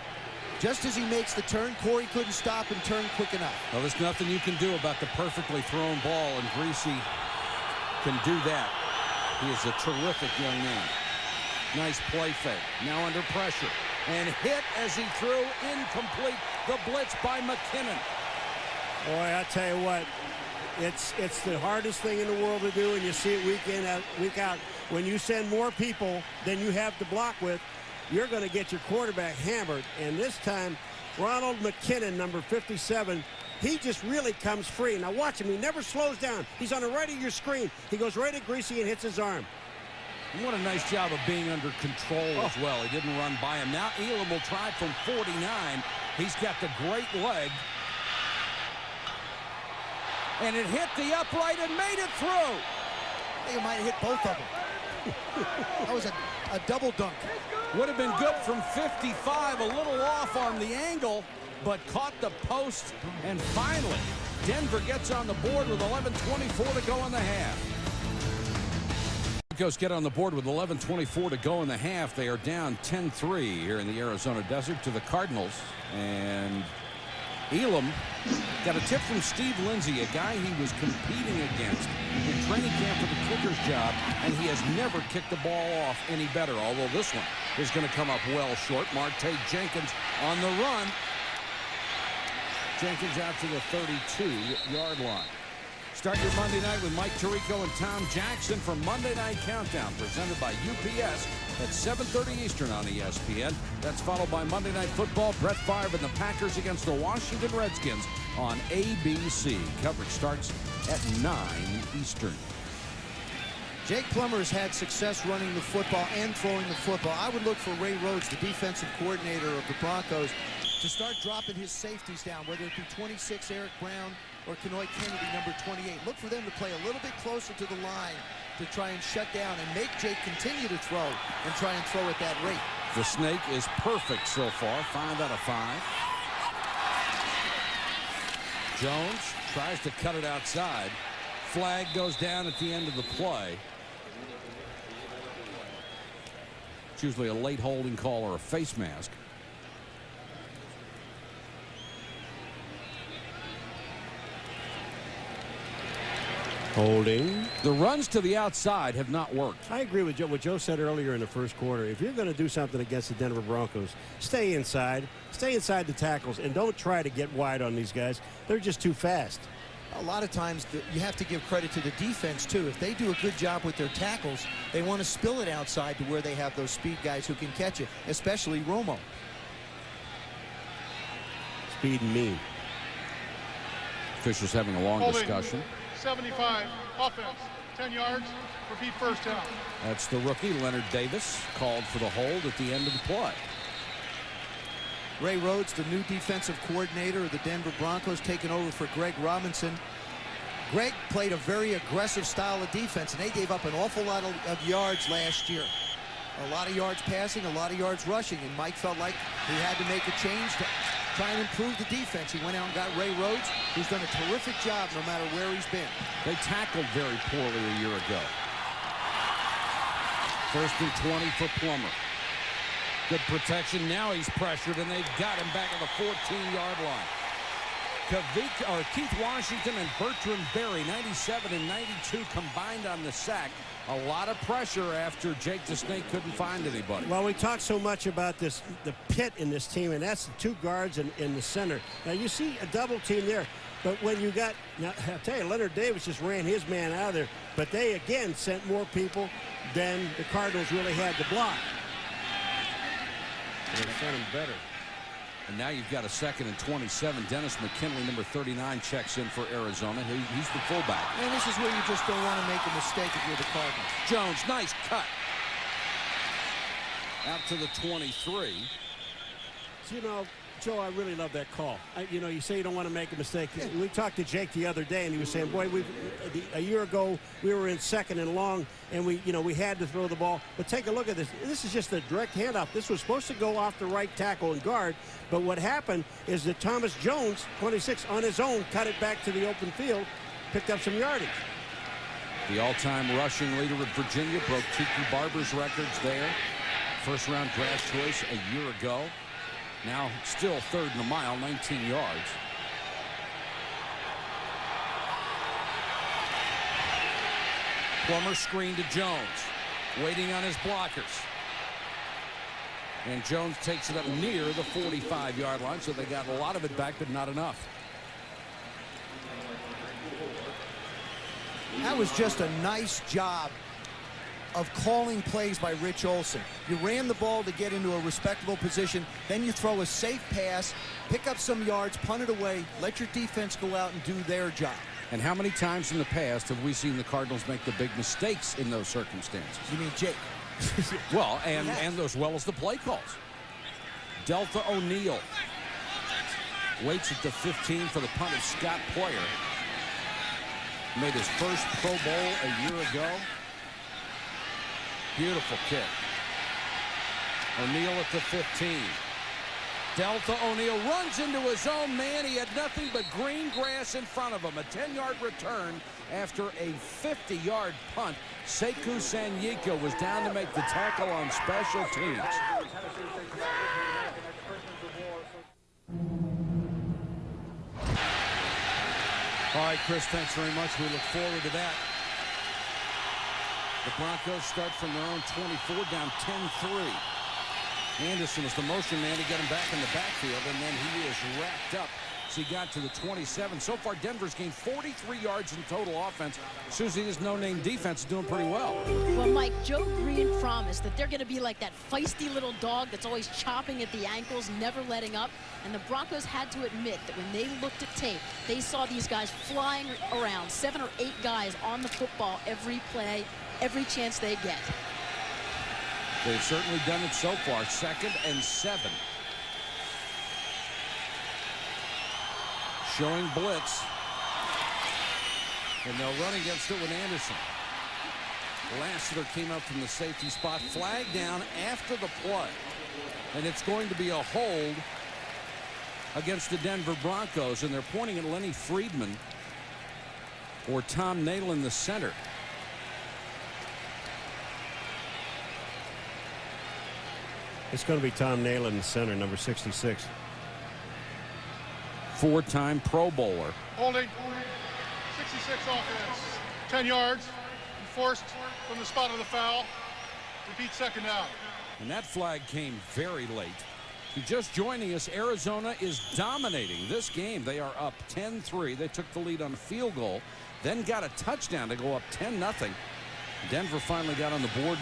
Just as he makes the turn, Corey couldn't stop and turn quick enough. Well, there's nothing you can do about the perfectly thrown ball, and Greasy can do that. He is a terrific young man. Nice play fake. Now under pressure. And hit as he threw incomplete. The blitz by McKinnon. Boy, I tell you what, it's the hardest thing in the world to do, and you see it week in, week out. When you send more people than you have to block with, you're going to get your quarterback hammered. And this time, Ronald McKinnon, number 57, he just really comes free. Now watch him. He never slows down. He's on the right of your screen. He goes right at Greasy and hits his arm. And what a nice job of being under control as well. He didn't run by him. Now Elam will try from 49. He's got the great leg. And it hit the upright and made it through. I think it might have hit both of them. That was a double dunk. Would have been good from 55, a little off on the angle, but caught the post. And finally, Denver gets on the board with 11:24 to go in the half. Broncos get on the board with 11:24 to go in the half. They are down 10-3 here in the Arizona desert to the Cardinals. And Elam got a tip from Steve Lindsay, a guy he was competing against in training camp for the kicker's job, and he has never kicked the ball off any better, although this one is going to come up well short. Marte Jenkins on the run. Jenkins out to the 32-yard line. Start your Monday night with Mike Tirico and Tom Jackson for Monday Night Countdown, presented by UPS at 7:30 Eastern on ESPN. That's followed by Monday Night Football, Brett Favre and the Packers against the Washington Redskins on ABC. Coverage starts at 9 Eastern. Jake Plummer has had success running the football and throwing the football. I would look for Ray Rhodes, the defensive coordinator of the Broncos, to start dropping his safeties down, whether it be 26 Eric Brown or Kenoy Kennedy, number 28. Look for them to play a little bit closer to the line to try and shut down and make Jake continue to throw and try and throw at that rate. The snake is perfect so far, 5 out of 5. Jones tries to cut it outside. Flag goes down at the end of the play. It's usually a late holding call or a face mask. Holding. The runs to the outside have not worked. I agree with what Joe said earlier in the first quarter. If you're going to do something against the Denver Broncos, stay inside the tackles, and don't try to get wide on these guys. They're just too fast. A lot of times you have to give credit to the defense, too. If they do a good job with their tackles, they want to spill it outside to where they have those speed guys who can catch it, especially Romo. Speed and mean. Officials having a long discussion. 75, offense, 10 yards, repeat first down. That's the rookie, Leonard Davis, called for the hold at the end of the play. Ray Rhodes, the new defensive coordinator of the Denver Broncos, taking over for Greg Robinson. Greg played a very aggressive style of defense, and they gave up an awful lot of yards last year. A lot of yards passing, a lot of yards rushing, and Mike felt like he had to make a change to try and improve the defense. He went out and got Ray Rhodes, who's done a terrific job no matter where he's been. They tackled very poorly a year ago. 1st and 20 for Plummer. Good protection. Now he's pressured, and they've got him back at the 14-yard line. Keith Washington and Bertrand Berry, 97 and 92 combined on the sack. A lot of pressure after Jake the Snake couldn't find anybody. Well, we talked so much about the pit in this team, and that's the 2 guards in the center. Now, you see a double team there, but when you got, now, I'll tell you, Leonard Davis just ran his man out of there, but they, again, sent more people than the Cardinals really had to block. They sent him better. And now you've got a 2nd and 27. Dennis McKinley, number 39, checks in for Arizona. He's the fullback. And this is where you just don't want to make a mistake if you're the Cardinals. Jones, nice cut. Out to the 23. So, you know, Joe, I really love that call. You know, you say you don't want to make a mistake. Yeah. We talked to Jake the other day, and he was saying, boy, a year ago, we were in 2nd and long, and we had to throw the ball. But take a look at this. This is just a direct handoff. This was supposed to go off the right tackle and guard, but what happened is that Thomas Jones, 26, on his own, cut it back to the open field, picked up some yardage. The all-time rushing leader of Virginia broke Tiki Barber's records there. First-round draft choice a year ago. Now still 3rd and a mile, 19 yards. Plummer screen to Jones, waiting on his blockers. And Jones takes it up near the 45-yard line, so they got a lot of it back, but not enough. That was just a nice job of calling plays by Rich Olson. You ran the ball to get into a respectable position, then you throw a safe pass, pick up some yards, punt it away, let your defense go out and do their job. And how many times in the past have we seen the Cardinals make the big mistakes in those circumstances? You mean Jake? Well, and as well as the play calls. Delta O'Neal waits at the 15 for the punt of Scott Poyer. Made his first Pro Bowl a year ago. Beautiful kick. O'Neal at the 15. Delta O'Neal runs into his own man. He had nothing but green grass in front of him. A 10-yard return after a 50-yard punt. Sekou Sanyika was down to make the tackle on special teams. All right, Chris, thanks very much. We look forward to that. The Broncos start from their own 24, down 10-3. Anderson was the motion man to get him back in the backfield, and then he is wrapped up as he got to the 27. So far, Denver's gained 43 yards in total offense. Susie's no-name defense is doing pretty well. Well, Mike, Joe Green promised that they're going to be like that feisty little dog that's always chopping at the ankles, never letting up. And the Broncos had to admit that when they looked at tape, they saw these guys flying around, 7 or 8 guys on the football every play, every chance they get. They've certainly done it so far. 2nd and 7. Showing blitz. And they'll run against it with Anderson. Lassiter came up from the safety spot. Flag down after the play. And it's going to be a hold against the Denver Broncos. And they're pointing at Lenny Friedman or Tom Nalen, the center. It's going to be Tom Nalen in the center, number 66. 4-time Pro Bowler. Holding. 66 offense. 10 yards, forced from the spot of the foul. Repeat second down. And that flag came very late. If you're just joining us, Arizona is dominating this game. They are up 10-3. They took the lead on a field goal, then got a touchdown to go up 10-0. Denver finally got on the board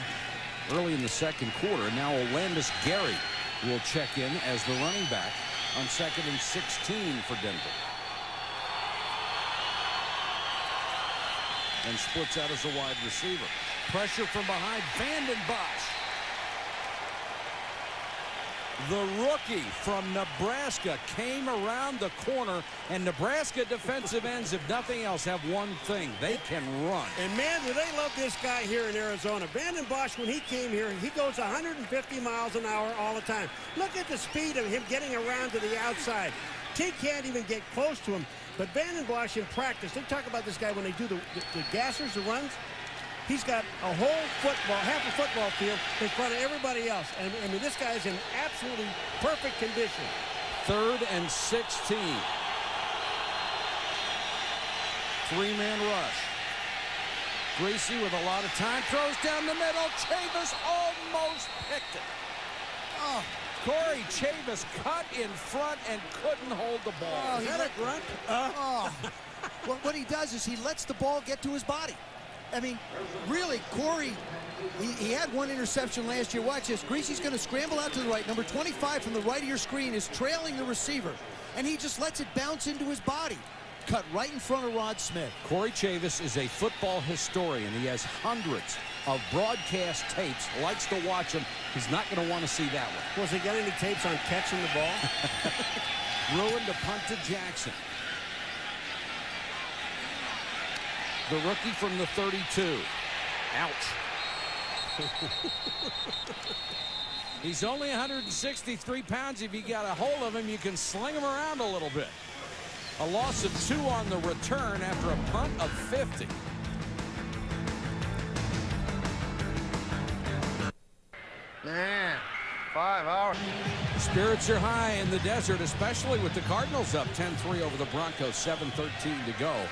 early in the second quarter. And now Olandis Gary will check in as the running back on 2nd and 16 for Denver. And splits out as a wide receiver. Pressure from behind. Vanden Bosch. The rookie from Nebraska came around the corner, and Nebraska defensive ends, if nothing else, have one thing. They can run. And, man, do they love this guy here in Arizona. Vanden Bosch, when he came here, he goes 150 miles an hour all the time. Look at the speed of him getting around to the outside. T can't even get close to him. But Vanden Bosch in practice, they talk about this guy when they do the gassers, the runs. He's got a whole football, half a football field in front of everybody else. And I mean, this guy's in absolutely perfect condition. 3rd and 16. 3-man rush. Greasy with a lot of time. Throws down the middle. Chavis almost picked it. Oh, Corey Chavis cut in front and couldn't hold the ball. Is that a grunt? What he does is he lets the ball get to his body. I mean, really, Corey, he had one interception last year. Watch this. Greasy's going to scramble out to the right. Number 25 from the right of your screen is trailing the receiver, and he just lets it bounce into his body. Cut right in front of Rod Smith. Corey Chavis is a football historian. He has hundreds of broadcast tapes, likes to watch them. He's not going to want to see that one. Was he got any tapes on catching the ball? Ruined a punt to Jackson. The rookie from the 32. Ouch. He's only 163 pounds. If you got a hold of him, you can sling him around a little bit. A loss of 2 on the return after a punt of 50. Man, 5 hours. Spirits are high in the desert, especially with the Cardinals up 10-3 over the Broncos, 7:13 to go.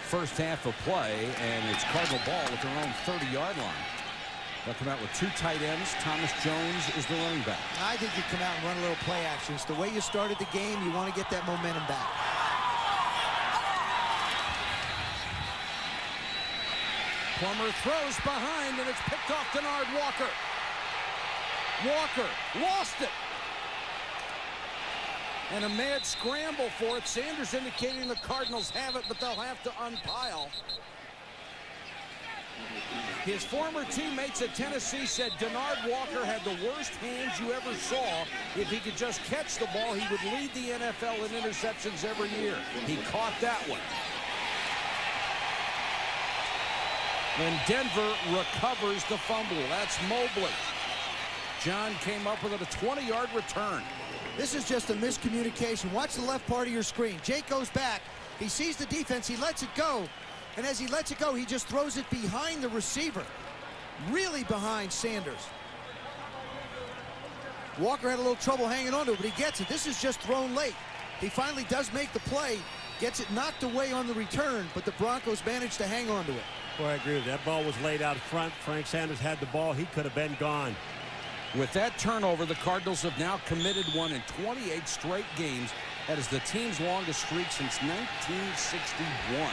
First half of play, and it's Cardinal ball with their own 30-yard line. They'll come out with 2 tight ends. Thomas Jones is the running back. I think you come out and run a little play action. It's the way you started the game. You want to get that momentum back. Plummer throws behind, and it's picked off Denard Walker. Walker lost it. And a mad scramble for it. Sanders indicating the Cardinals have it, but they'll have to unpile. His former teammates at Tennessee said Denard Walker had the worst hands you ever saw. If he could just catch the ball, he would lead the NFL in interceptions every year. He caught that one. And Denver recovers the fumble. That's Mobley. John came up with it, a 20-yard return. This is just a miscommunication. Watch the left part of your screen. Jake goes back. He sees the defense. He lets it go. And as he lets it go, he just throws it behind the receiver. Really behind Sanders. Walker had a little trouble hanging on to it, but he gets it. This is just thrown late. He finally does make the play. Gets it knocked away on the return, but the Broncos managed to hang on to it. Boy, I agree with that. Ball was laid out front. Frank Sanders had the ball. He could have been gone. With that turnover, the Cardinals have now committed one in 28 straight games. That is the team's longest streak since 1961.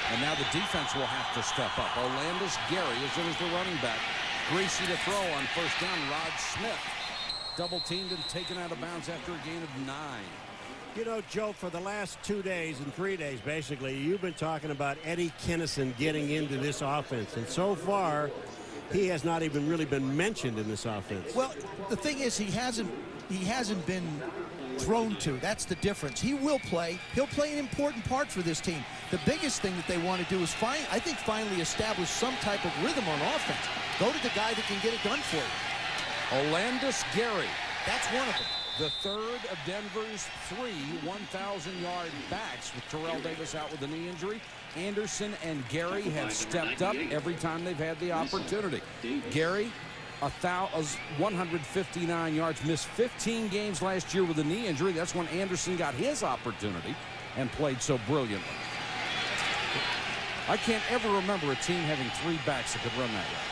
And now the defense will have to step up. Olandis Gary is in as the running back. Greasy to throw on first down. Rod Smith double teamed and taken out of bounds after a gain of 9. You know, Joe, for the last 2 days and 3 days, basically, you've been talking about Eddie Kinnison getting into this offense. And so far, he has not even really been mentioned in this offense. Well, the thing is, he hasn't been thrown to. That's the difference. He will play. He'll play an important part for this team. The biggest thing that they want to do is finally establish some type of rhythm on offense. Go to the guy that can get it done for you. Olandis Gary. That's one of them. The third of Denver's 3 1,000-yard backs with Terrell Davis out with a knee injury. Anderson and Gary have stepped up every time they've had the opportunity. Gary, 159 yards, missed 15 games last year with a knee injury. That's when Anderson got his opportunity and played so brilliantly. I can't ever remember a team having 3 backs that could run that way.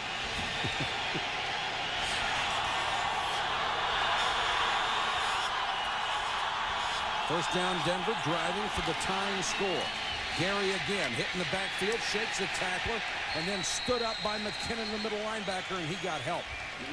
First down, Denver, driving for the tying score. Gary again hitting the backfield, shakes the tackler, and then stood up by McKinnon, the middle linebacker, and he got help.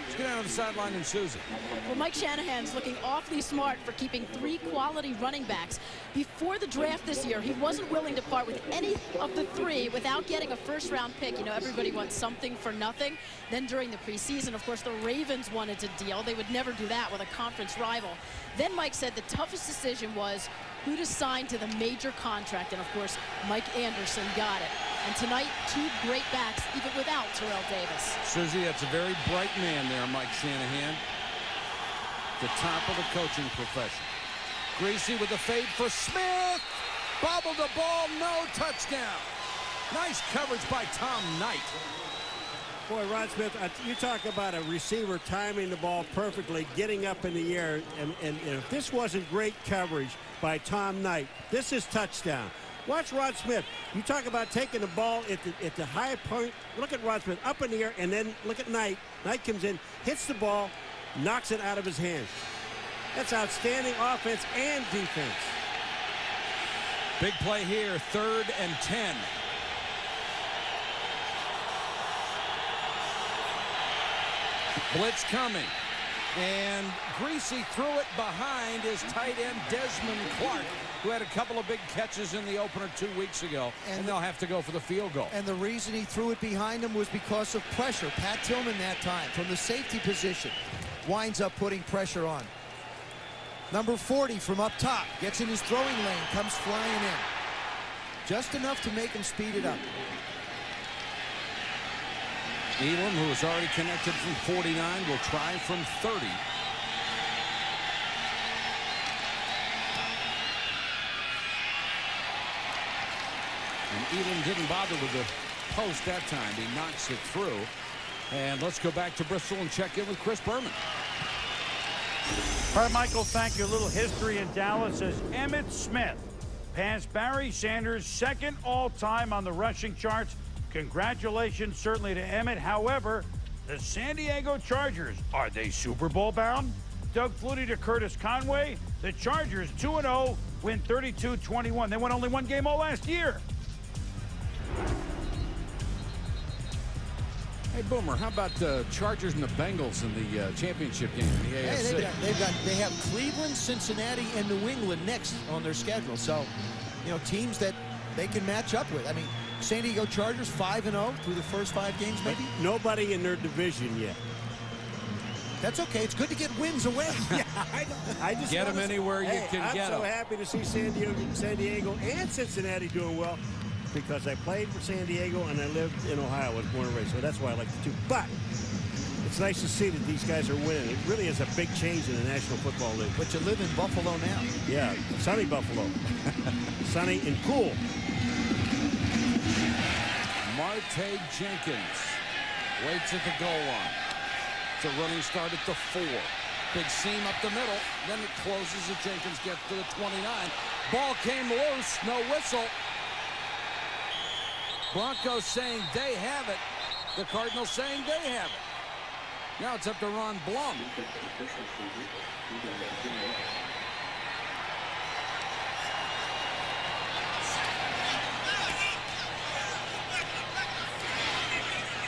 Let's get down to the sideline and Susie. Well, Mike Shanahan's looking awfully smart for keeping 3 quality running backs. Before the draft this year, he wasn't willing to part with any of the 3 without getting a first-round pick. You know, everybody wants something for nothing. Then during the preseason, of course, the Ravens wanted to deal. They would never do that with a conference rival. Then Mike said the toughest decision was who to sign to the major contract, and of course, Mike Anderson got it. And tonight, 2 great backs, even without Terrell Davis. Susie, that's a very bright man there, Mike Shanahan. The top of the coaching profession. Greasy with the fade for Smith. Bobbled the ball, no touchdown. Nice coverage by Tom Knight. Boy, Rod Smith, you talk about a receiver timing the ball perfectly, getting up in the air, and if this wasn't great coverage by Tom Knight, this is touchdown. Watch Rod Smith. You talk about taking the ball at the high point. Look at Rod Smith up in the air, and then look at Knight. Knight comes in, hits the ball, knocks it out of his hands. That's outstanding offense and defense. Big play here, 3rd and 10. Blitz coming. And Greasy threw it behind his tight end Desmond Clark, who had a couple of big catches in the opener 2 weeks ago, and they'll have to go for the field goal. And the reason he threw it behind him was because of pressure. Pat Tillman that time from the safety position winds up putting pressure on. Number 40 from up top gets in his throwing lane, comes flying in. Just enough to make him speed it up. Elam, who is already connected from 49, will try from 30. And Elam didn't bother with the post that time. He knocks it through. And let's go back to Bristol and check in with Chris Berman. All right, Michael, thank you. A little history in Dallas as Emmitt Smith passed Barry Sanders' 2nd all-time on the rushing charts. Congratulations, certainly, to Emmitt. However, the San Diego Chargers, are they Super Bowl bound? Doug Flutie to Curtis Conway. The Chargers, 2-0, win 32-21. They won only 1 game all last year. Hey, Boomer, how about the Chargers and the Bengals in the championship game in the AFC? Hey, they have Cleveland, Cincinnati, and New England next on their schedule. So, you know, teams that they can match up with. I mean, San Diego Chargers 5-0 through the first 5 games, maybe? Nobody in their division yet. That's okay. It's good to get wins away. Yeah, I just get them anywhere you can get them. I'm so happy to see San Diego and Cincinnati doing well because I played for San Diego and I lived in Ohio. I was born and raised, so that's why I like the 2. But it's nice to see that these guys are winning. It really is a big change in the National Football League. But you live in Buffalo now. Yeah, sunny Buffalo. Sunny and cool. Marte Jenkins waits at the goal line. It's a running start at the 4. Big seam up the middle. Then it closes as Jenkins gets to the 29. Ball came loose. No whistle. Broncos saying they have it. The Cardinals saying they have it. Now it's up to Ron Blum.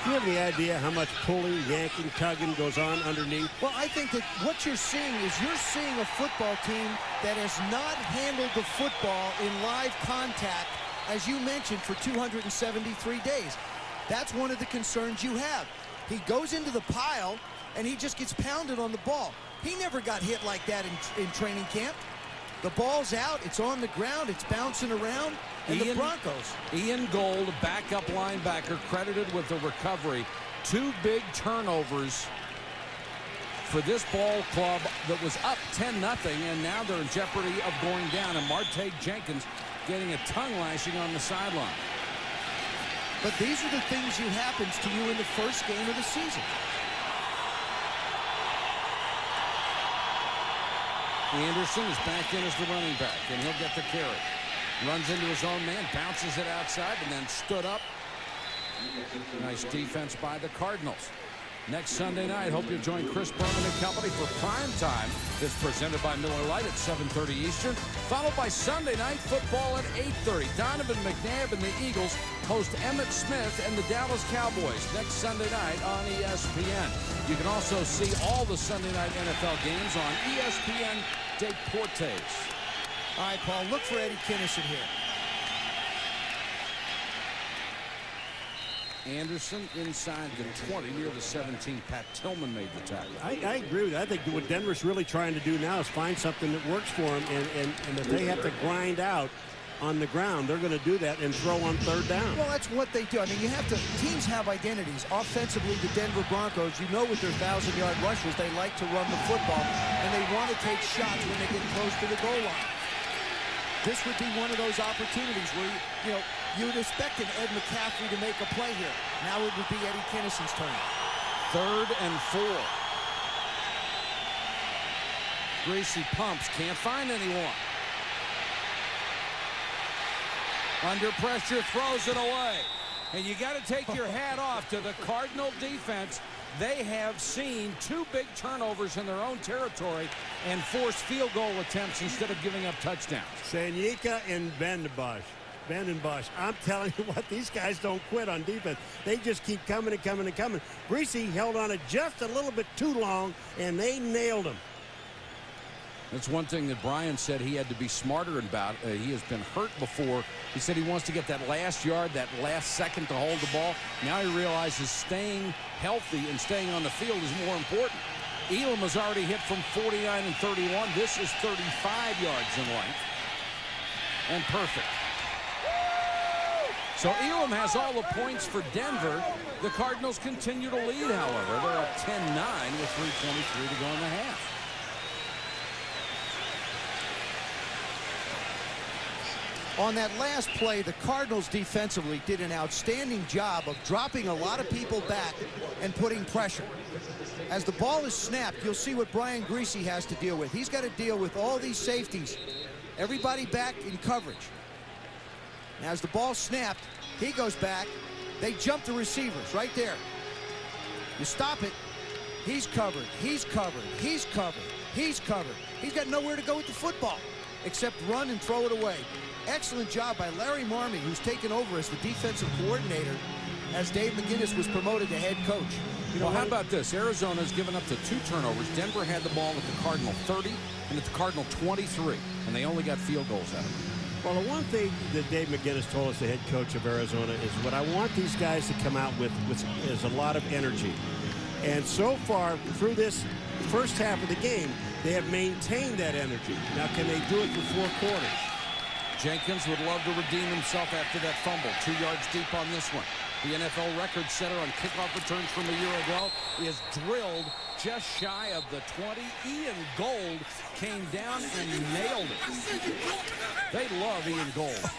Do you have any idea how much pulling, yanking, tugging goes on underneath? Well, I think that what you're seeing is you're seeing a football team that has not handled the football in live contact, as you mentioned, for 273 days. That's one of the concerns you have. He goes into the pile, and he just gets pounded on the ball. He never got hit like that in training camp. The ball's out, it's on the ground, it's bouncing around, and the Broncos. Ian Gold, backup linebacker, credited with the recovery. 2 big turnovers for this ball club that was up 10-0, and now they're in jeopardy of going down. And Marte Jenkins getting a tongue lashing on the sideline. But these are the things that happens to you in the first game of the season. Anderson is back in as the running back, and he'll get the carry. Runs into his own man, bounces it outside, and then stood up. Nice defense by the Cardinals. Next Sunday night, hope you'll join Chris Berman and company for Prime Time. It's presented by Miller Lite at 7:30 Eastern, followed by Sunday Night Football at 8:30. Donovan McNabb and the Eagles host Emmitt Smith and the Dallas Cowboys next Sunday night on ESPN. You can also see all the Sunday night NFL games on ESPN Deportes. All right, Paul, look for Eddie Kinnison here. Anderson inside the 20 near the 17. Pat Tillman made the tackle. I agree with that. I think what Denver's really trying to do now is find something that works for them, and if they have to grind out on the ground, they're going to do that and throw on third down. Well, that's what they do. I mean, teams have identities. Offensively, the Denver Broncos, you know, with their 1,000-yard rushers, they like to run the football, and they want to take shots when they get close to the goal line. This would be one of those opportunities where, you would expect an Ed McCaffrey to make a play here. Now it would be Eddie Kinnison's turn. 3rd and 4. Greasy pumps, can't find anyone. Under pressure, throws it away. And you got to take your hat off to the Cardinal defense. They have seen 2 big turnovers in their own territory and forced field goal attempts instead of giving up touchdowns. Sanyika and Vandenbosch. I'm telling you what, these guys don't quit on defense. They just keep coming and coming and coming. Greasy held on it just a little bit too long, and they nailed him. That's one thing that Brian said he had to be smarter about. He has been hurt before. He said he wants to get that last yard, that last second to hold the ball. Now he realizes staying healthy and staying on the field is more important. Elam has already hit from 49 and 31. This is 35 yards in length. And perfect. So Elam has all the points for Denver. The Cardinals continue to lead, however. They're up 10-9 with 3:23 to go in the half. On that last play, the Cardinals defensively did an outstanding job of dropping a lot of people back and putting pressure. As the ball is snapped, you'll see what Brian Greasy has to deal with. He's got to deal with all these safeties, everybody back in coverage. Now, as the ball snapped, he goes back. They jump the receivers right there. You stop it. He's covered. He's covered. He's covered. He's covered. He's got nowhere to go with the football except run and throw it away. Excellent job by Larry Marmie, who's taken over as the defensive coordinator as Dave McGinnis was promoted to head coach. Well, how about this? Arizona's given up to 2 turnovers. Denver had the ball at the Cardinal 30 and at the Cardinal 23, and they only got field goals out of it. Well, the one thing that Dave McGinnis told us, the head coach of Arizona, is what I want these guys to come out with is a lot of energy. And so far, through this first half of the game, they have maintained that energy. Now, can they do it for 4 quarters? Jenkins would love to redeem himself after that fumble. 2 yards deep on this one. The NFL record setter on kickoff returns from a year ago is drilled just shy of the 20. Ian Gold came down and nailed it. They love Ian Gold.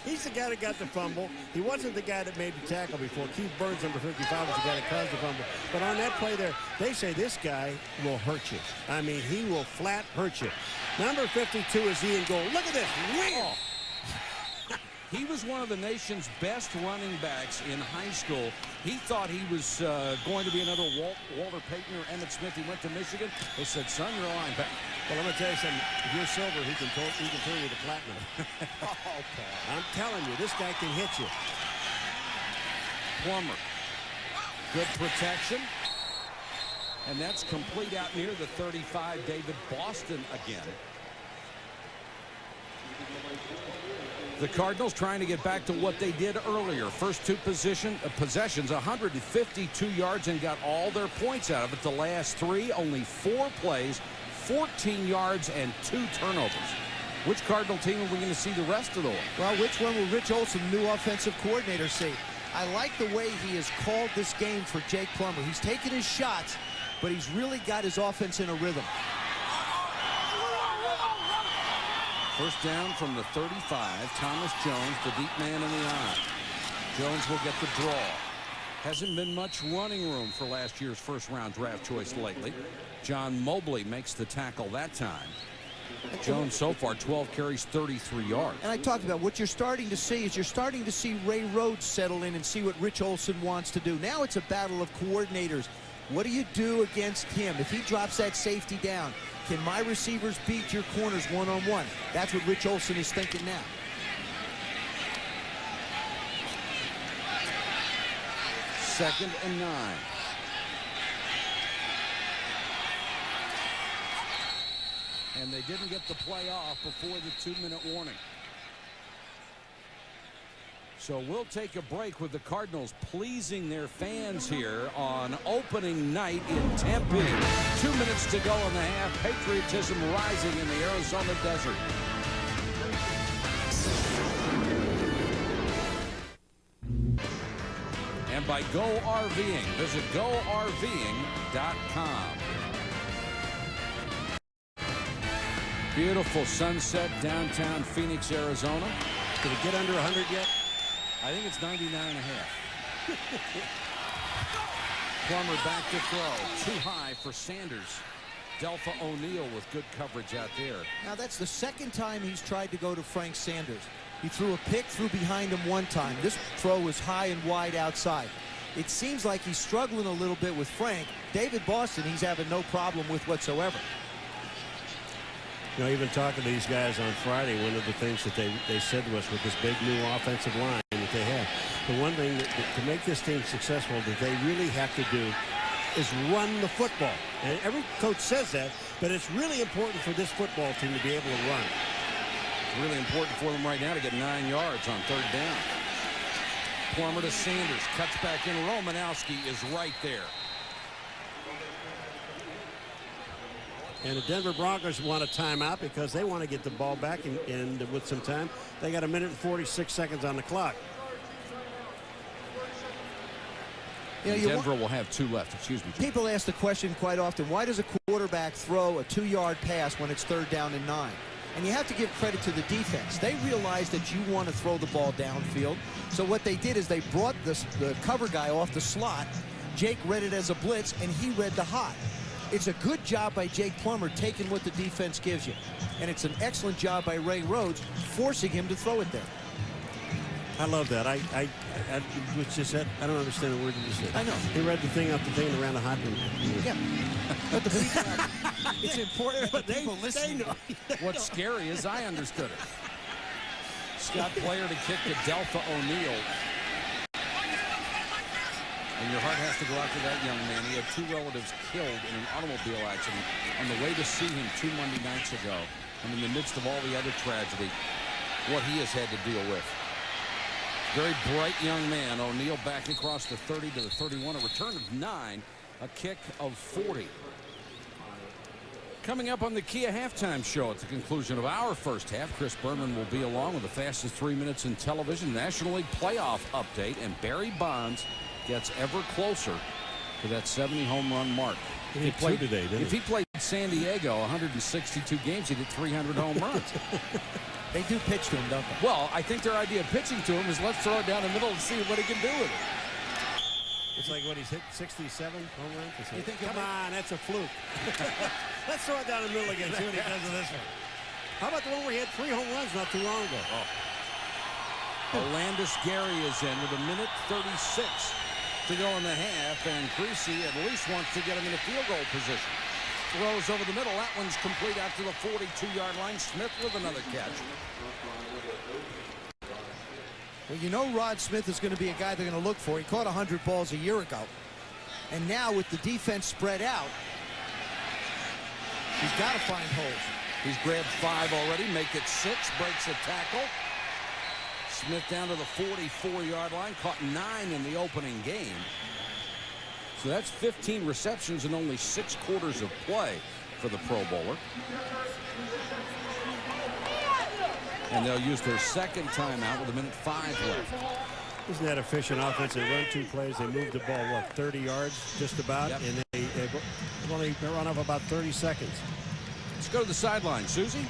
He's the guy that got the fumble. He wasn't the guy that made the tackle before. Keith Burns, number 55, was the guy that caused the fumble. But on that play there, they say this guy will hurt you. I mean, he will flat hurt you. Number 52 is Ian Gold. Look at this. Oh. He was one of the nation's best running backs in high school. He thought he was going to be another Walter Payton or Emmitt Smith. He went to Michigan. They said, son, you're a linebacker. Well, I'm going to tell you something. If you're silver, he can turn you to platinum. Okay. I'm telling you, this guy can hit you. Plummer. Good protection. And that's complete out near the 35. David Boston again. The Cardinals trying to get back to what they did earlier. First 2 possessions, 152 yards, and got all their points out of it. The last 3, only 4 plays, 14 yards, and 2 turnovers. Which Cardinal team are we going to see the rest of the way? Well, which one will Rich Olson, new offensive coordinator, see? I like the way he has called this game for Jake Plummer. He's taken his shots, but he's really got his offense in a rhythm. First down from the 35. Thomas Jones, the deep man in the eye. Jones will get the draw. Hasn't been much running room for last year's first-round draft choice lately. John Mobley makes the tackle that time. Jones so far 12 carries, 33 yards. And I talked about what you're starting to see is you're starting to see Ray Rhodes settle in and see what Rich Olson wants to do. Now it's a battle of coordinators. What do you do against him? If he drops that safety down, can my receivers beat your corners one-on-one? That's what Rich Olson is thinking now. Second and 9. And they didn't get the play off before the 2-minute warning. So we'll take a break with the Cardinals pleasing their fans here on opening night in Tempe. 2 minutes to go in the half. Patriotism rising in the Arizona desert. And by Go RVing, visit GoRVing.com. Beautiful sunset downtown Phoenix, Arizona. Did it get under 100 yet? I think it's 99.5. Plummer back to throw. Too high for Sanders. Delpha O'Neal with good coverage out there. Now that's the second time he's tried to go to Frank Sanders. He threw a pick, threw behind him one time. This throw was high and wide outside. It seems like he's struggling a little bit with Frank. David Boston, he's having no problem with whatsoever. You know, even talking to these guys on Friday, one of the things that they said to us with this big new offensive line that they have, the one thing that to make this team successful that they really have to do is run the football. And every coach says that, but it's really important for this football team to be able to run. It's really important for them right now to get 9 yards on third down. Plummer to Sanders, cuts back in. Romanowski is right there. And the Denver Broncos want a timeout because they want to get the ball back and with some time. They got 1 minute and 46 seconds on the clock. You know, Denver will have 2 left. Excuse me, Jim. People ask the question quite often, why does a quarterback throw a 2-yard pass when it's 3rd down and 9? And you have to give credit to the defense. They realized that you want to throw the ball downfield. So what they did is they brought the cover guy off the slot. Jake read it as a blitz, and he read the hot. It's a good job by Jake Plummer taking what the defense gives you. And it's an excellent job by Ray Rhodes forcing him to throw it there. I love that. I was just said, I don't understand the word you just said. I know. He read the thing off the thing and ran a hot one. Yeah. But the people, it's important that people listen. What's scary is I understood it. Scott Player to kick to Delpha O'Neal. And your heart has to go out to that young man. He had 2 relatives killed in an automobile accident on the way to see him 2 Monday nights ago. And in the midst of all the other tragedy, what he has had to deal with. Very bright young man. O'Neal back across the 30 to the 31. A return of 9. A kick of 40. Coming up on the Kia halftime show at the conclusion of our first half, Chris Berman will be along with the fastest 3 minutes in television, National League playoff update, and Barry Bonds gets ever closer to that 70 home run mark. He played today, didn't he? If he played San Diego 162 games, he'd hit 300 home runs. They do pitch to him, don't they? Well, I think their idea of pitching to him is let's throw it down the middle and see what he can do with it. It's like what he's hit 67 home runs. You think Come on, that's a fluke. Let's throw it down the middle again. See what he does with this one. How about the one where he had 3 home runs not too long ago? Alandis Gary is in with 1 minute 36 to go in the half, and Greasy at least wants to get him in a field goal position. Throws over the middle. That one's complete out to the 42-yard line. Smith with another catch. Well, you know Rod Smith is going to be a guy they're going to look for. He caught 100 balls a year ago. And now with the defense spread out, he's got to find holes. He's grabbed 5 already. Make it 6. Breaks a tackle. Smith down to the 44-yard line. Caught 9 in the opening game. So that's 15 receptions and only 6 quarters of play for the Pro Bowler. And they'll use their second timeout with 1:05 left. Isn't that efficient offense? They run 2 plays. They move the ball, what, 30 yards just about? Yep. And they only run off about 30 seconds. Let's go to the sideline. Susie?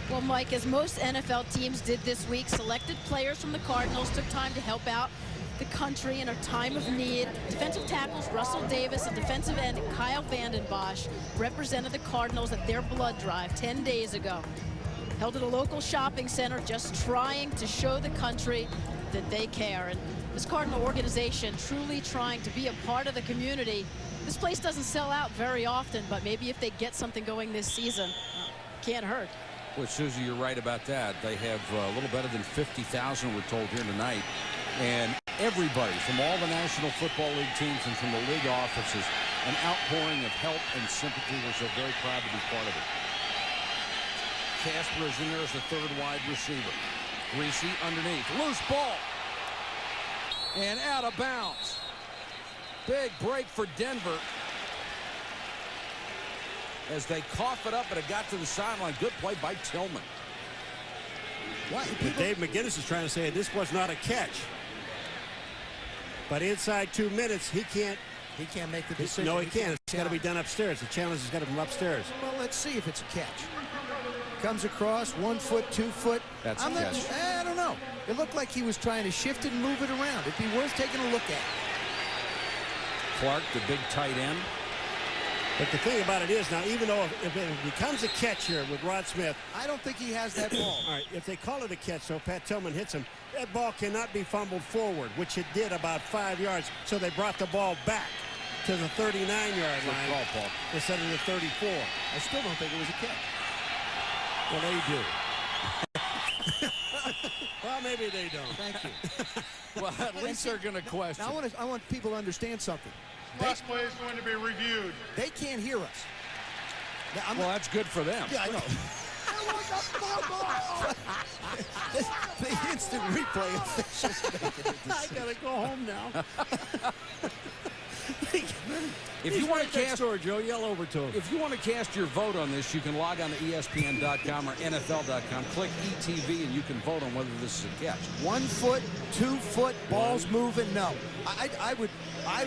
Well, Mike, as most NFL teams did this week, selected players from the Cardinals took time to help out the country in a time of need. Defensive tackles Russell Davis and defensive end Kyle Vanden Bosch represented the Cardinals at their blood drive 10 days ago. Held at a local shopping center, just trying to show the country that they care. And this Cardinal organization truly trying to be a part of the community. This place doesn't sell out very often, but maybe if they get something going this season, can't hurt. Well, Susie, you're right about that. They have a little better than 50,000, we're told, here tonight. And everybody from all the National Football League teams and from the league offices, an outpouring of help and sympathy. We're so very proud to be part of it. Casper is in there as the third wide receiver. Greasy underneath. Loose ball. And out of bounds. Big break for Denver. As they cough it up, but it got to the sideline. Good play by Tillman. But Dave McGinnis is trying to say this was not a catch. But inside 2 minutes, he can't make the decision. No, he can't. It's got to be done upstairs. The challenge has got to come upstairs. Well, let's see if it's a catch. Comes across 1 foot, 2 foot. That's a catch. I don't know. It looked like he was trying to shift it and move it around. It'd be worth taking a look at. Clark, the big tight end. But the thing about it is now, even though if it becomes a catch here with Rod Smith, I don't think he has that ball. All right, if they call it a catch, so Pat Tillman hits him, that ball cannot be fumbled forward, which it did about 5 yards. So they brought the ball back to the 39-yard line call, Paul, instead of the 34. I still don't think it was a catch. Well, they do. Well, maybe they don't. Thank you. Well, at least they're going to question. Now, I want people to understand something. Last play is going to be reviewed. They can't hear us. Now, well, that's good for them. Yeah, I know. The instant replay officials. I gotta go home now. If you want to cast, Joe, yell over to him. If you want to cast your vote on this, you can log on to ESPN.com or NFL.com. Click ETV, and you can vote on whether this is a catch. 1 foot, 2 foot, balls moving. No, I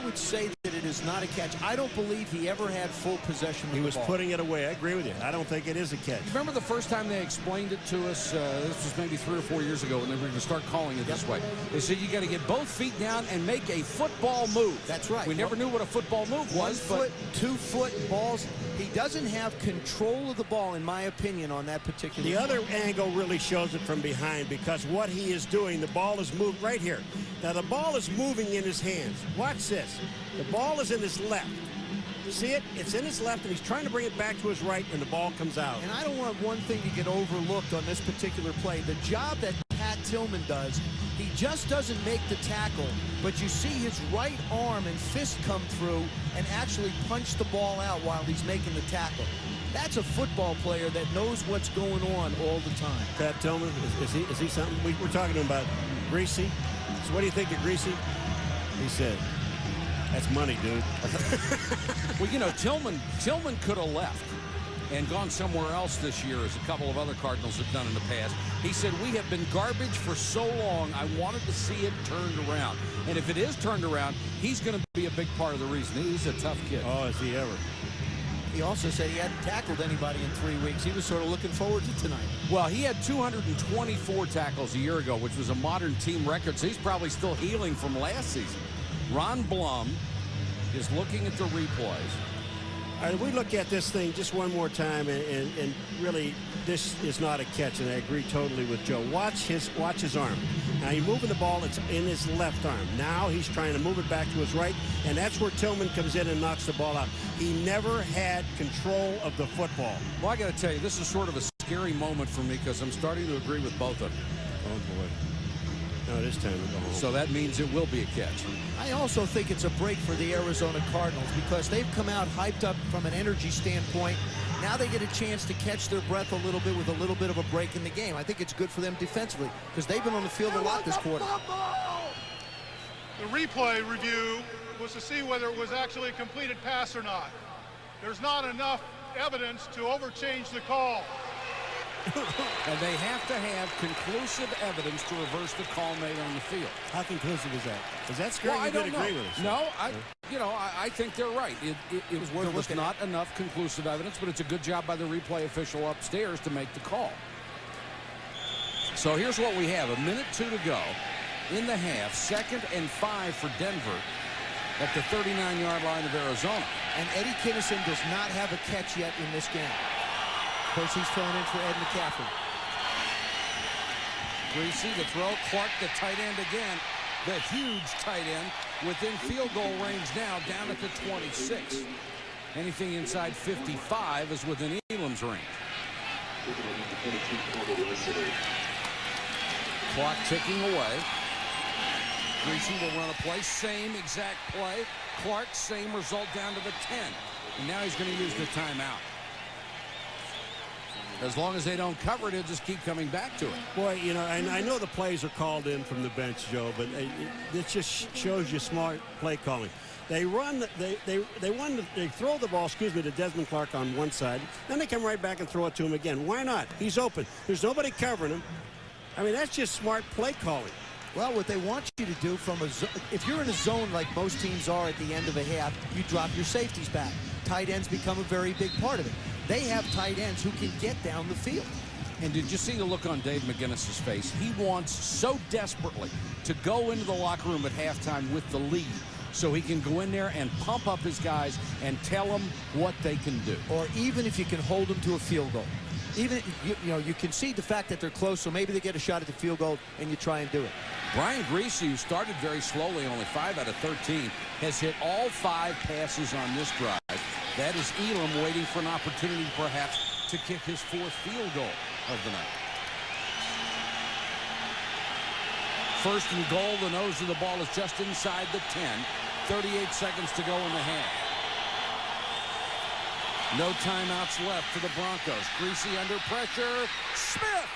would say that it is not a catch. I don't believe he ever had full possession of the ball. He was putting it away. I agree with you. I don't think it is a catch. Remember the first time they explained it to us? This was maybe 3 or 4 years ago when they were going to start calling it this way. They said you got to get both feet down and make a football move. That's right. We never knew what a football move was. 1 foot, 2 foot balls. He doesn't have control of the ball, in my opinion, on that particular. The other angle really shows it from behind, because what he is doing, the ball is moved right here. Now the ball is moving in his hands. Watch this. The ball is in his left. See it? It's in his left, and he's trying to bring it back to his right, and the ball comes out. And I don't want one thing to get overlooked on this particular play. The job that Pat Tillman does, he just doesn't make the tackle, but you see his right arm and fist come through and actually punch the ball out while he's making the tackle. That's a football player that knows what's going on all the time. Pat Tillman, is he something? We're talking about Greasy. So what do you think of Greasy? He said, that's money, dude. Well, you know, Tillman could have left and gone somewhere else this year, as a couple of other Cardinals have done in the past. He said, we have been garbage for so long, I wanted to see it turned around. And if it is turned around, he's going to be a big part of the reason. He's a tough kid. Oh, is he ever. He also said he hadn't tackled anybody in 3 weeks. He was sort of looking forward to tonight. Well, he had 224 tackles a year ago, which was a modern team record, so he's probably still healing from last season. Ron Blum is looking at the replays. All right, we look at this thing just one more time, and really, this is not a catch, and I agree totally with Joe. Watch his arm. Now, he's moving the ball. It's in his left arm. Now he's trying to move it back to his right, and that's where Tillman comes in and knocks the ball out. He never had control of the football. Well, I got to tell you, this is sort of a scary moment for me, because I'm starting to agree with both of them. Oh, boy. No, it is time to go home. So that means it will be a catch. I also think it's a break for the Arizona Cardinals, because they've come out hyped up from an energy standpoint. Now they get a chance to catch their breath a little bit with a little bit of a break in the game. I think it's good for them defensively, because they've been on the field a lot this quarter. The replay review was to see whether it was actually a completed pass or not. There's not enough evidence to overchange the call. And they have to have conclusive evidence to reverse the call made on the field. How conclusive is that? Is that scary? Well, I don't agree with us. No, I think they're right. There was not enough conclusive evidence, but it's a good job by the replay official upstairs to make the call. So here's what we have. 1:02 to go. in the half. 2nd and 5 for Denver at the 39-yard line of Arizona. And Eddie Kinnison does not have a catch yet in this game. Of course, he's filling in for Ed McCaffrey. Greasy to throw. Clark, the tight end again. The huge tight end within field goal range now, down at the 26. Anything inside 55 is within Elam's range. Clock ticking away. Greasy will run a play. Same exact play. Clark, same result, down to the 10. And now he's going to use the timeout. As long as they don't cover it, he'll just keep coming back to it. Boy, you know, and I know the plays are called in from the bench, Joe, but it just shows you smart play calling. They run, they throw the ball, to Desmond Clark on one side, then they come right back and throw it to him again. Why not? He's open. There's nobody covering him. I mean, that's just smart play calling. Well, what they want you to do if you're in a zone like most teams are at the end of a half, you drop your safeties back. Tight ends become a very big part of it. They have tight ends who can get down the field. And did you see the look on Dave McGinnis's face? He wants so desperately to go into the locker room at halftime with the lead so he can go in there and pump up his guys and tell them what they can do. Or even if you can hold them to a field goal. Even, you concede the fact that they're close, so maybe they get a shot at the field goal and you try and do it. Brian Greasy, who started very slowly, only 5 out of 13, has hit all 5 passes on this drive. That is Elam waiting for an opportunity perhaps to kick his 4th field goal of the night. 1st and goal. The nose of the ball is just inside the 10. 38 seconds to go in the half. No timeouts left for the Broncos. Greasy under pressure. Smith!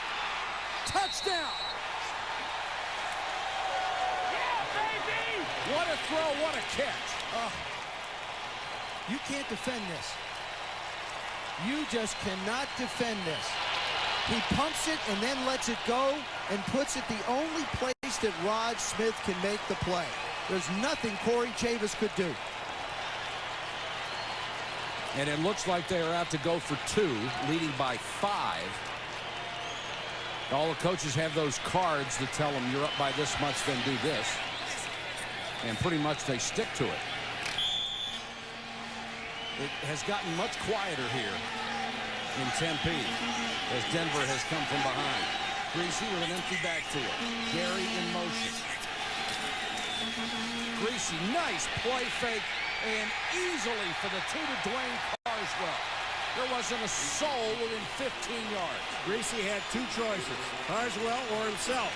Touchdown! Yeah, baby! What a throw, what a catch. Oh. You can't defend this. You just cannot defend this. He pumps it and then lets it go and puts it the only place that Rod Smith can make the play. There's nothing Corey Chavis could do. And it looks like they are out to go for 2, leading by 5. All the coaches have those cards that tell them you're up by this much, then do this. And pretty much they stick to it. It has gotten much quieter here in Tempe as Denver has come from behind. Greasy with an empty back to it. Gary in motion. Greasy, nice play fake, and easily for the 2 to Dwayne Carswell. There wasn't a soul within 15 yards. Greasy had 2 choices, Carswell or himself.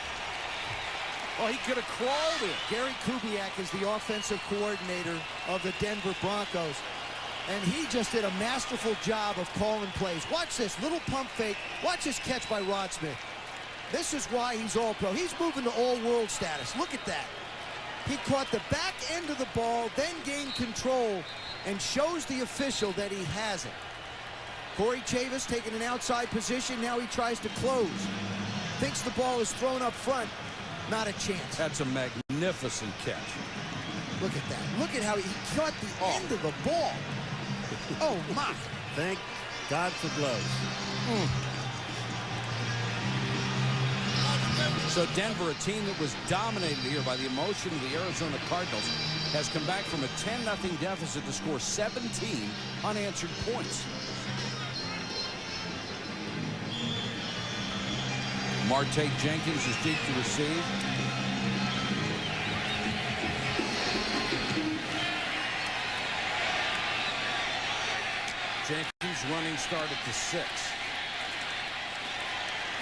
Well, he could have crawled in. Gary Kubiak is the offensive coordinator of the Denver Broncos. And he just did a masterful job of calling plays. Watch this little pump fake. Watch this catch by Rod Smith. This is why he's all-pro. He's moving to all-world status. Look at that. He caught the back end of the ball, then gained control, and shows the official that he has it. Corey Chavis taking an outside position. Now he tries to close. Thinks the ball is thrown up front. Not a chance. That's a magnificent catch. Look at that. Look at how he caught the end of the ball. Oh, my. Thank God for gloves. So Denver, a team that was dominated here by the emotion of the Arizona Cardinals, has come back from a 10-0 deficit to score 17 unanswered points. Marte Jenkins is deep to receive. Jenkins running start at the 6.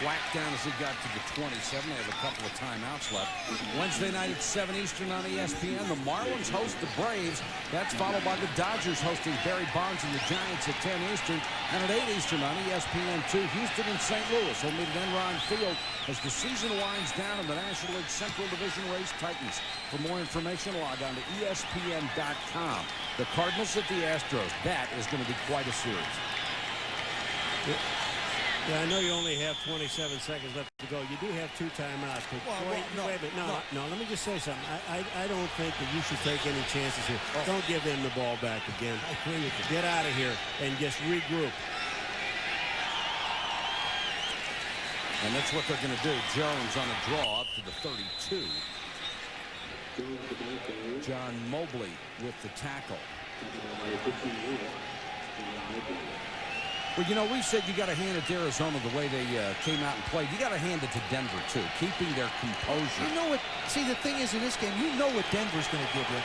Whacked down as he got to the 27. They have a couple of timeouts left. Wednesday night at 7 Eastern on ESPN. The Marlins host the Braves. That's followed by the Dodgers hosting Barry Bonds and the Giants at 10 Eastern. And at 8 Eastern on ESPN2, Houston and St. Louis will meet at Enron Field as the season winds down and the National League Central Division race tightens. For more information, log on to ESPN.com. The Cardinals at the Astros. That is going to be quite a series. Yeah, I know you only have 27 seconds left to go. You do have 2 timeouts. But wait a minute. No, let me just say something. I don't think that you should take any chances here. Don't give them the ball back again. I agree with you. Get out of here and just regroup. And that's what they're going to do. Jones on a draw up to the 32. John Mobley with the tackle. Well, you know, we said you got to hand it to Arizona the way they came out and played. You got to hand it to Denver, too, keeping their composure. You know what? See, the thing is, in this game, you know what Denver's going to give you.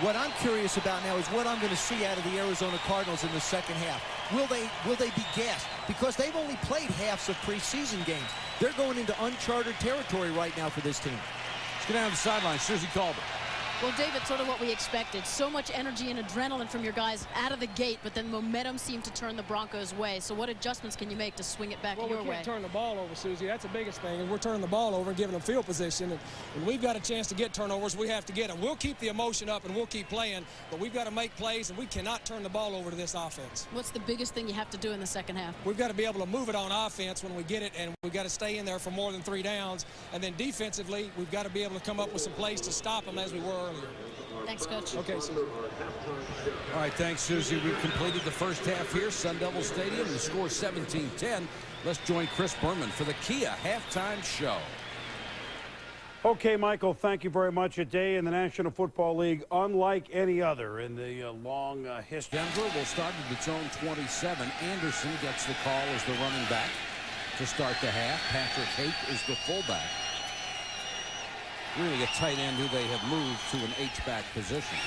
What I'm curious about now is what I'm going to see out of the Arizona Cardinals in the second half. Will they be gassed? Because they've only played halves of preseason games. They're going into uncharted territory right now for this team. Let's get down the sideline. Susie Colbert. Well, David, sort of what we expected. So much energy and adrenaline from your guys out of the gate, but then momentum seemed to turn the Broncos' way. So what adjustments can you make to swing it back your way? We can't turn the ball over, Susie. That's the biggest thing. And we're turning the ball over and giving them field position. And when we've got a chance to get turnovers, we have to get them. We'll keep the emotion up and we'll keep playing, but we've got to make plays, and we cannot turn the ball over to this offense. What's the biggest thing you have to do in the second half? We've got to be able to move it on offense when we get it, and we've got to stay in there for more than 3 downs. And then defensively, we've got to be able to come up with some plays to stop them as we were earlier. Thanks, Coach. Okay, Susie. All right, thanks, Susie. We've completed the first half here, Sun Devil Stadium. The score 17-10. Let's join Chris Berman for the Kia halftime show. Okay, Michael, thank you very much. A day in the National Football League unlike any other in the long history. Denver will start at its own 27. Anderson gets the call as the running back to start the half. Patrick Haight is the fullback. Really a tight end who they have moved to an H-back position.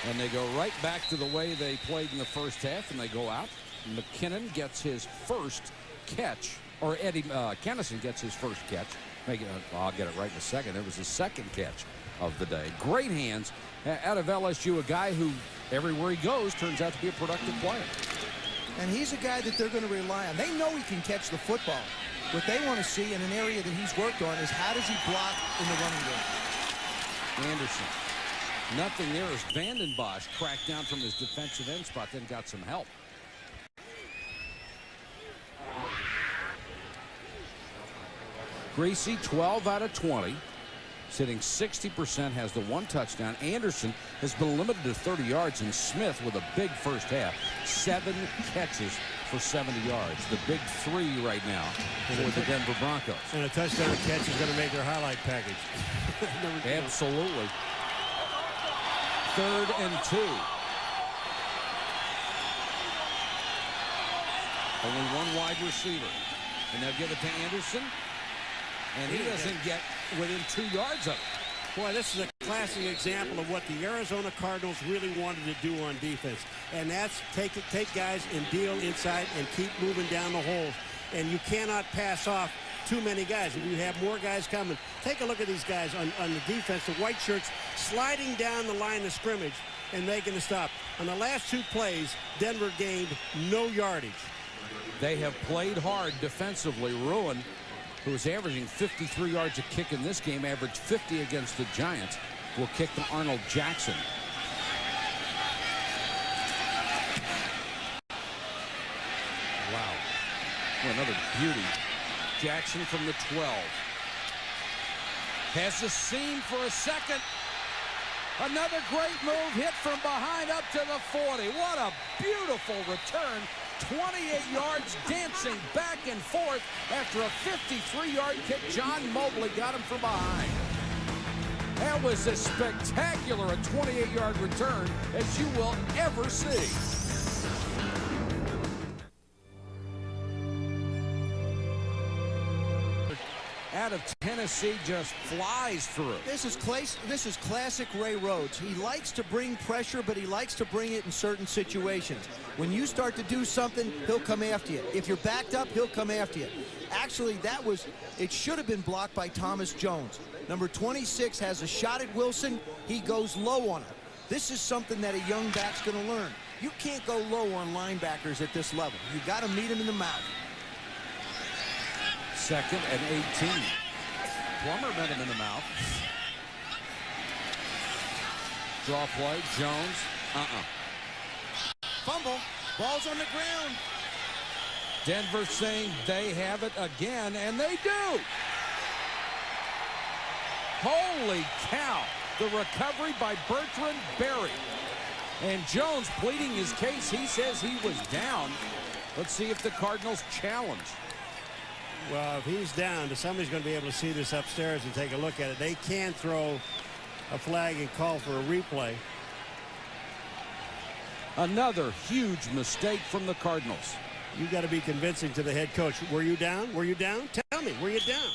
And they go right back to the way they played in the first half, and they go out. McKinnon gets his first catch, or Eddie Kennison gets his first catch. I'll get it right in a second. It was his second catch of the day. Great hands out of LSU, a guy who everywhere he goes turns out to be a productive player. And he's a guy that they're going to rely on. They know he can catch the football. What they want to see in an area that he's worked on is how does he block in the running game. Anderson. Nothing there as Vanden Bosch cracked down from his defensive end spot, then got some help. Greasy, 12 out of 20. Sitting 60%, has the 1 touchdown. Anderson has been limited to 30 yards, and Smith with a big first half. 7 catches for 70 yards. The big 3 right now for the Denver Broncos. And a touchdown catch is going to make their highlight package. Absolutely. 3rd and 2. Only 1 wide receiver. And they'll give it to Anderson. And he doesn't get within 2 yards of it. Boy, this is a classic example of what the Arizona Cardinals really wanted to do on defense. And that's take guys and deal inside and keep moving down the holes. And you cannot pass off too many guys. If you have more guys coming, take a look at these guys on the defense, the white shirts sliding down the line of scrimmage and making a stop. On the last 2 plays, Denver gained no yardage. They have played hard defensively. Ruin, who is averaging 53 yards a kick in this game, averaged 50 against the Giants, will kick to Arnold Jackson. Wow. Well, another beauty. Jackson from the 12. Has the seam for a second. Another great move, hit from behind up to the 40. What a beautiful return. 28 yards, dancing back and forth after a 53-yard kick. John Mobley got him from behind. That was as spectacular a 28-yard return as you will ever see. Out of Tennessee, just flies through. This is classic Ray Rhodes. He likes to bring pressure, but he likes to bring it in certain situations. When you start to do something, he'll come after you. If you're backed up, he'll come after you. Actually, it should have been blocked by Thomas Jones. Number 26 has a shot at Wilson. He goes low on him. This is something that a young back's going to learn. You can't go low on linebackers at this level. You got to meet him in the mouth. 2nd and 18. Plummer met him in the mouth. Draw play, Jones. Fumble. Ball's on the ground. Denver saying they have it again, and they do. Holy cow. The recovery by Bertrand Berry. And Jones pleading his case. He says he was down. Let's see if the Cardinals challenge. Well, if he's down, somebody's going to be able to see this upstairs and take a look at it. They can throw a flag and call for a replay. Another huge mistake from the Cardinals. You got to be convincing to the head coach. Were you down? Were you down? Tell me, were you down?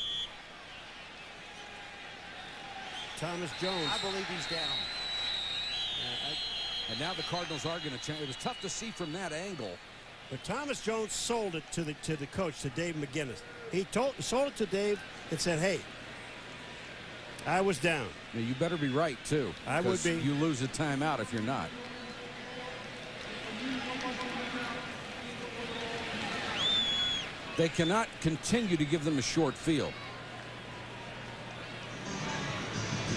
Thomas Jones. I believe he's down. And now the Cardinals are going to change. It was tough to see from that angle. But Thomas Jones sold it to the coach, to Dave McGinnis. He sold it to Dave and said, "Hey, I was down." Now, you better be right too. I would be. You lose a timeout if you're not. They cannot continue to give them a short field.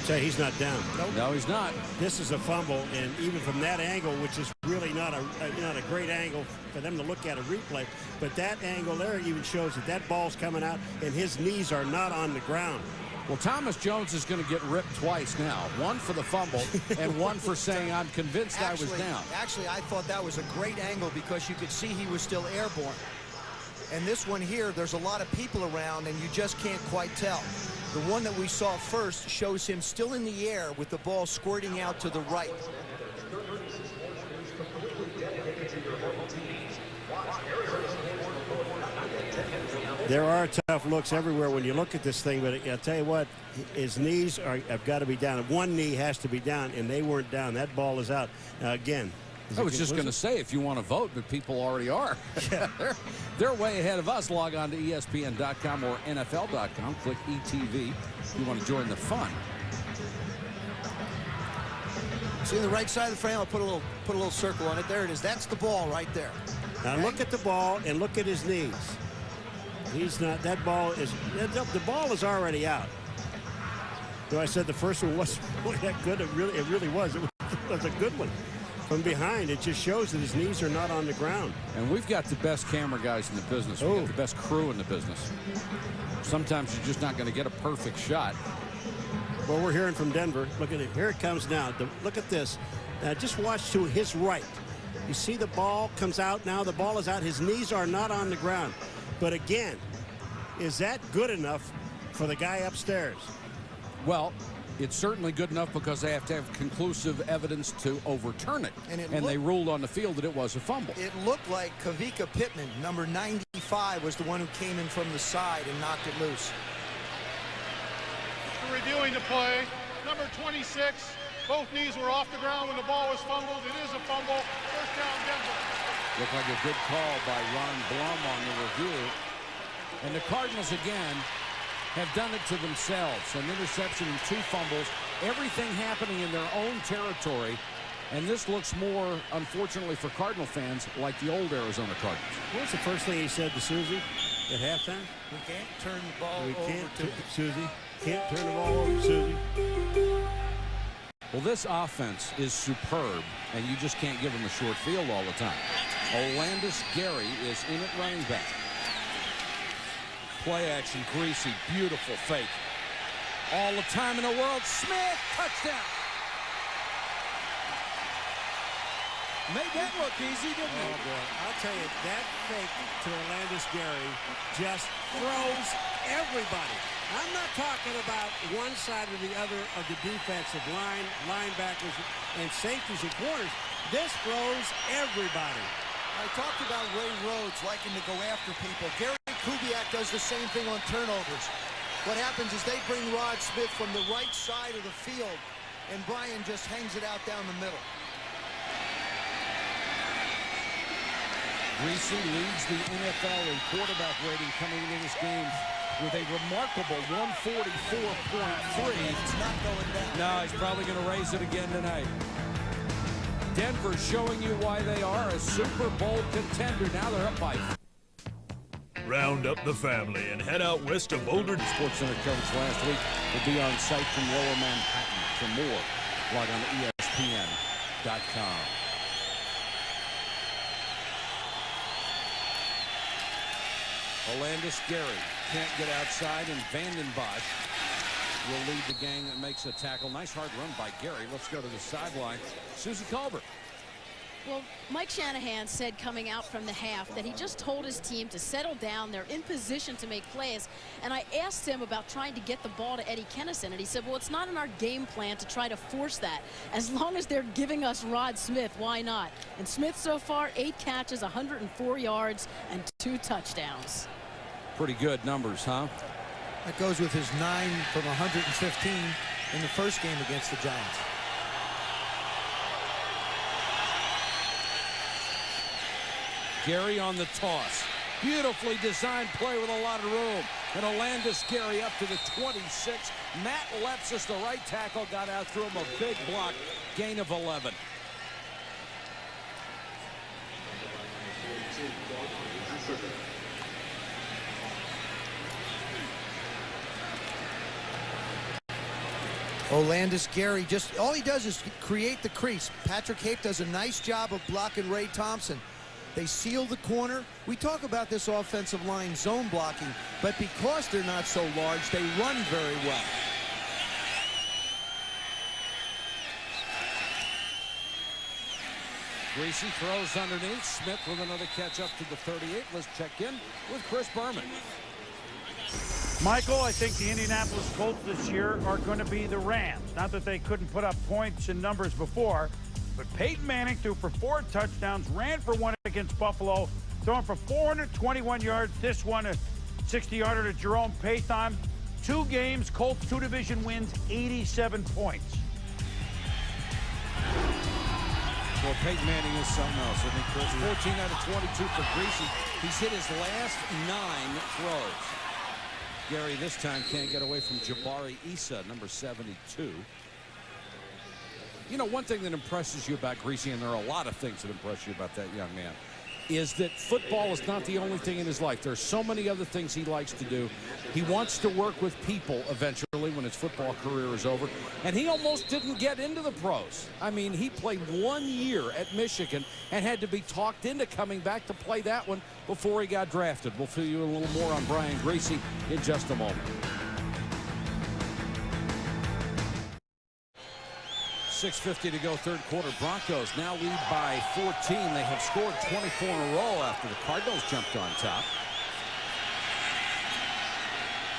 Say he's not down. Nope. No, he's not. This is a fumble, and even from that angle, which is really not a great angle for them to look at a replay, but that angle there even shows that ball's coming out and his knees are not on the ground. Well, Thomas Jones is going to get ripped twice now. One for the fumble and one for saying, "I'm convinced I was down." Actually, I thought that was a great angle because you could see he was still airborne. And this one here, there's a lot of people around, and you just can't quite tell. The one that we saw first shows him still in the air with the ball squirting out to the right. There are tough looks everywhere when you look at this thing, but I'll tell you what, his knees have got to be down. One knee has to be down, and they weren't down. That ball is out. Now, again, I was just going to say, if you want to vote, but people already are. Yeah. They're way ahead of us. Log on to ESPN.com or NFL.com. Click ETV if you want to join the fun. See the right side of the frame? I'll put a little circle on it. There it is. That's the ball right there. Now look at the ball and look at his knees. He's not. That ball is. The ball is already out. Though I said the first one wasn't really that good. It really was. It was a good one. From behind, it just shows that his knees are not on the ground. And we've got the best camera guys in the business. We've got the best crew in the business. Sometimes you're just not going to get a perfect shot. Well, we're hearing from Denver. Look at it. Here it comes now. Look at this. Now, just watch to his right. You see the ball comes out now. The ball is out. His knees are not on the ground. But again, is that good enough for the guy upstairs? Well, it's certainly good enough because they have to have conclusive evidence to overturn it. And they ruled on the field that it was a fumble. It looked like Kavika Pittman, number 95, was the one who came in from the side and knocked it loose. Reviewing the play, number 26, both knees were off the ground when the ball was fumbled. It is a fumble. First down, Denver. Looked like a good call by Ron Blum on the review. And the Cardinals, again, have done it to themselves. An interception and 2 fumbles. Everything happening in their own territory. And this looks more, unfortunately for Cardinal fans, like the old Arizona Cardinals. What was the first thing he said to Susie at halftime? We can't turn the ball over to Susie. Can't turn the ball over, Susie. Well, this offense is superb, and you just can't give them a short field all the time. Olandis Gary is in at running back. Play action, Greasy, beautiful fake. All the time in the world, Smith, touchdown. Made that look easy, didn't it? Oh, boy. I'll tell you, that fake to Olandis Gary just throws everybody. I'm not talking about one side or the other of the defensive line, linebackers, and safeties and corners. This throws everybody. I talked about Ray Rhodes liking to go after people. Gary Kubiak does the same thing on turnovers. What happens is they bring Rod Smith from the right side of the field, and Brian just hangs it out down the middle. Greasy leads the NFL in quarterback rating coming into this game with a remarkable 144.3. It's not going down. No, he's probably going to raise it again tonight. Denver showing you why they are a Super Bowl contender. Now they're up by. Round up the family and head out west of Boulder. Sports Center coverage last week will be on site from Lower Manhattan. For more, log on to ESPN.com. Olandis Gary can't get outside, and Vanden Bosch will lead the gang that makes a tackle. Nice hard run by Gary. Let's go to the sideline. Susie Colbert. Well, Mike Shanahan said coming out from the half that he just told his team to settle down. They're in position to make plays. And I asked him about trying to get the ball to Eddie Kennison, and he said, well, it's not in our game plan to try to force that. As long as they're giving us Rod Smith, why not? And Smith so far, 8 catches, 104 yards, and 2 touchdowns. Pretty good numbers, huh? That goes with his 9 from 115 in the first game against the Giants. Gary on the toss. Beautifully designed play with a lot of room. And Olandis Gary up to the 26. Matt Lepsis, the right tackle, got out through him a big block. Gain of 11. Olandis Gary, just all he does is create the crease. Patrick Hape does a nice job of blocking Ray Thompson. They seal the corner. We talk about this offensive line zone blocking, but because they're not so large, they run very well. Greasy throws underneath. Smith with another catch up to the 38. Let's check in with Chris Berman. Michael, I think the Indianapolis Colts this year are going to be the Rams. Not that they couldn't put up points and numbers before, but Peyton Manning threw for 4 touchdowns, ran for 1 against Buffalo, throwing for 421 yards. This one, a 60-yarder to Jerome Pathon. 2 games, Colts 2 division wins, 87 points. Well, Peyton Manning is something else, isn't he, Chris? 14 out of 22 for Greasy. He's hit his last 9 throws. Gary this time can't get away from Jabari Issa, number 72. You know, one thing that impresses you about Greasy, and there are a lot of things that impress you about that young man, is that football is not the only thing in his life. There's so many other things he likes to do. He wants to work with people eventually when his football career is over. And he almost didn't get into the pros. I mean, he played 1 year at Michigan and had to be talked into coming back to play that one before he got drafted. We'll fill you a little more on Brian Greasy in just a moment. 6:50 to go, third quarter. Broncos now lead by 14. They have scored 24 in a row after the Cardinals jumped on top.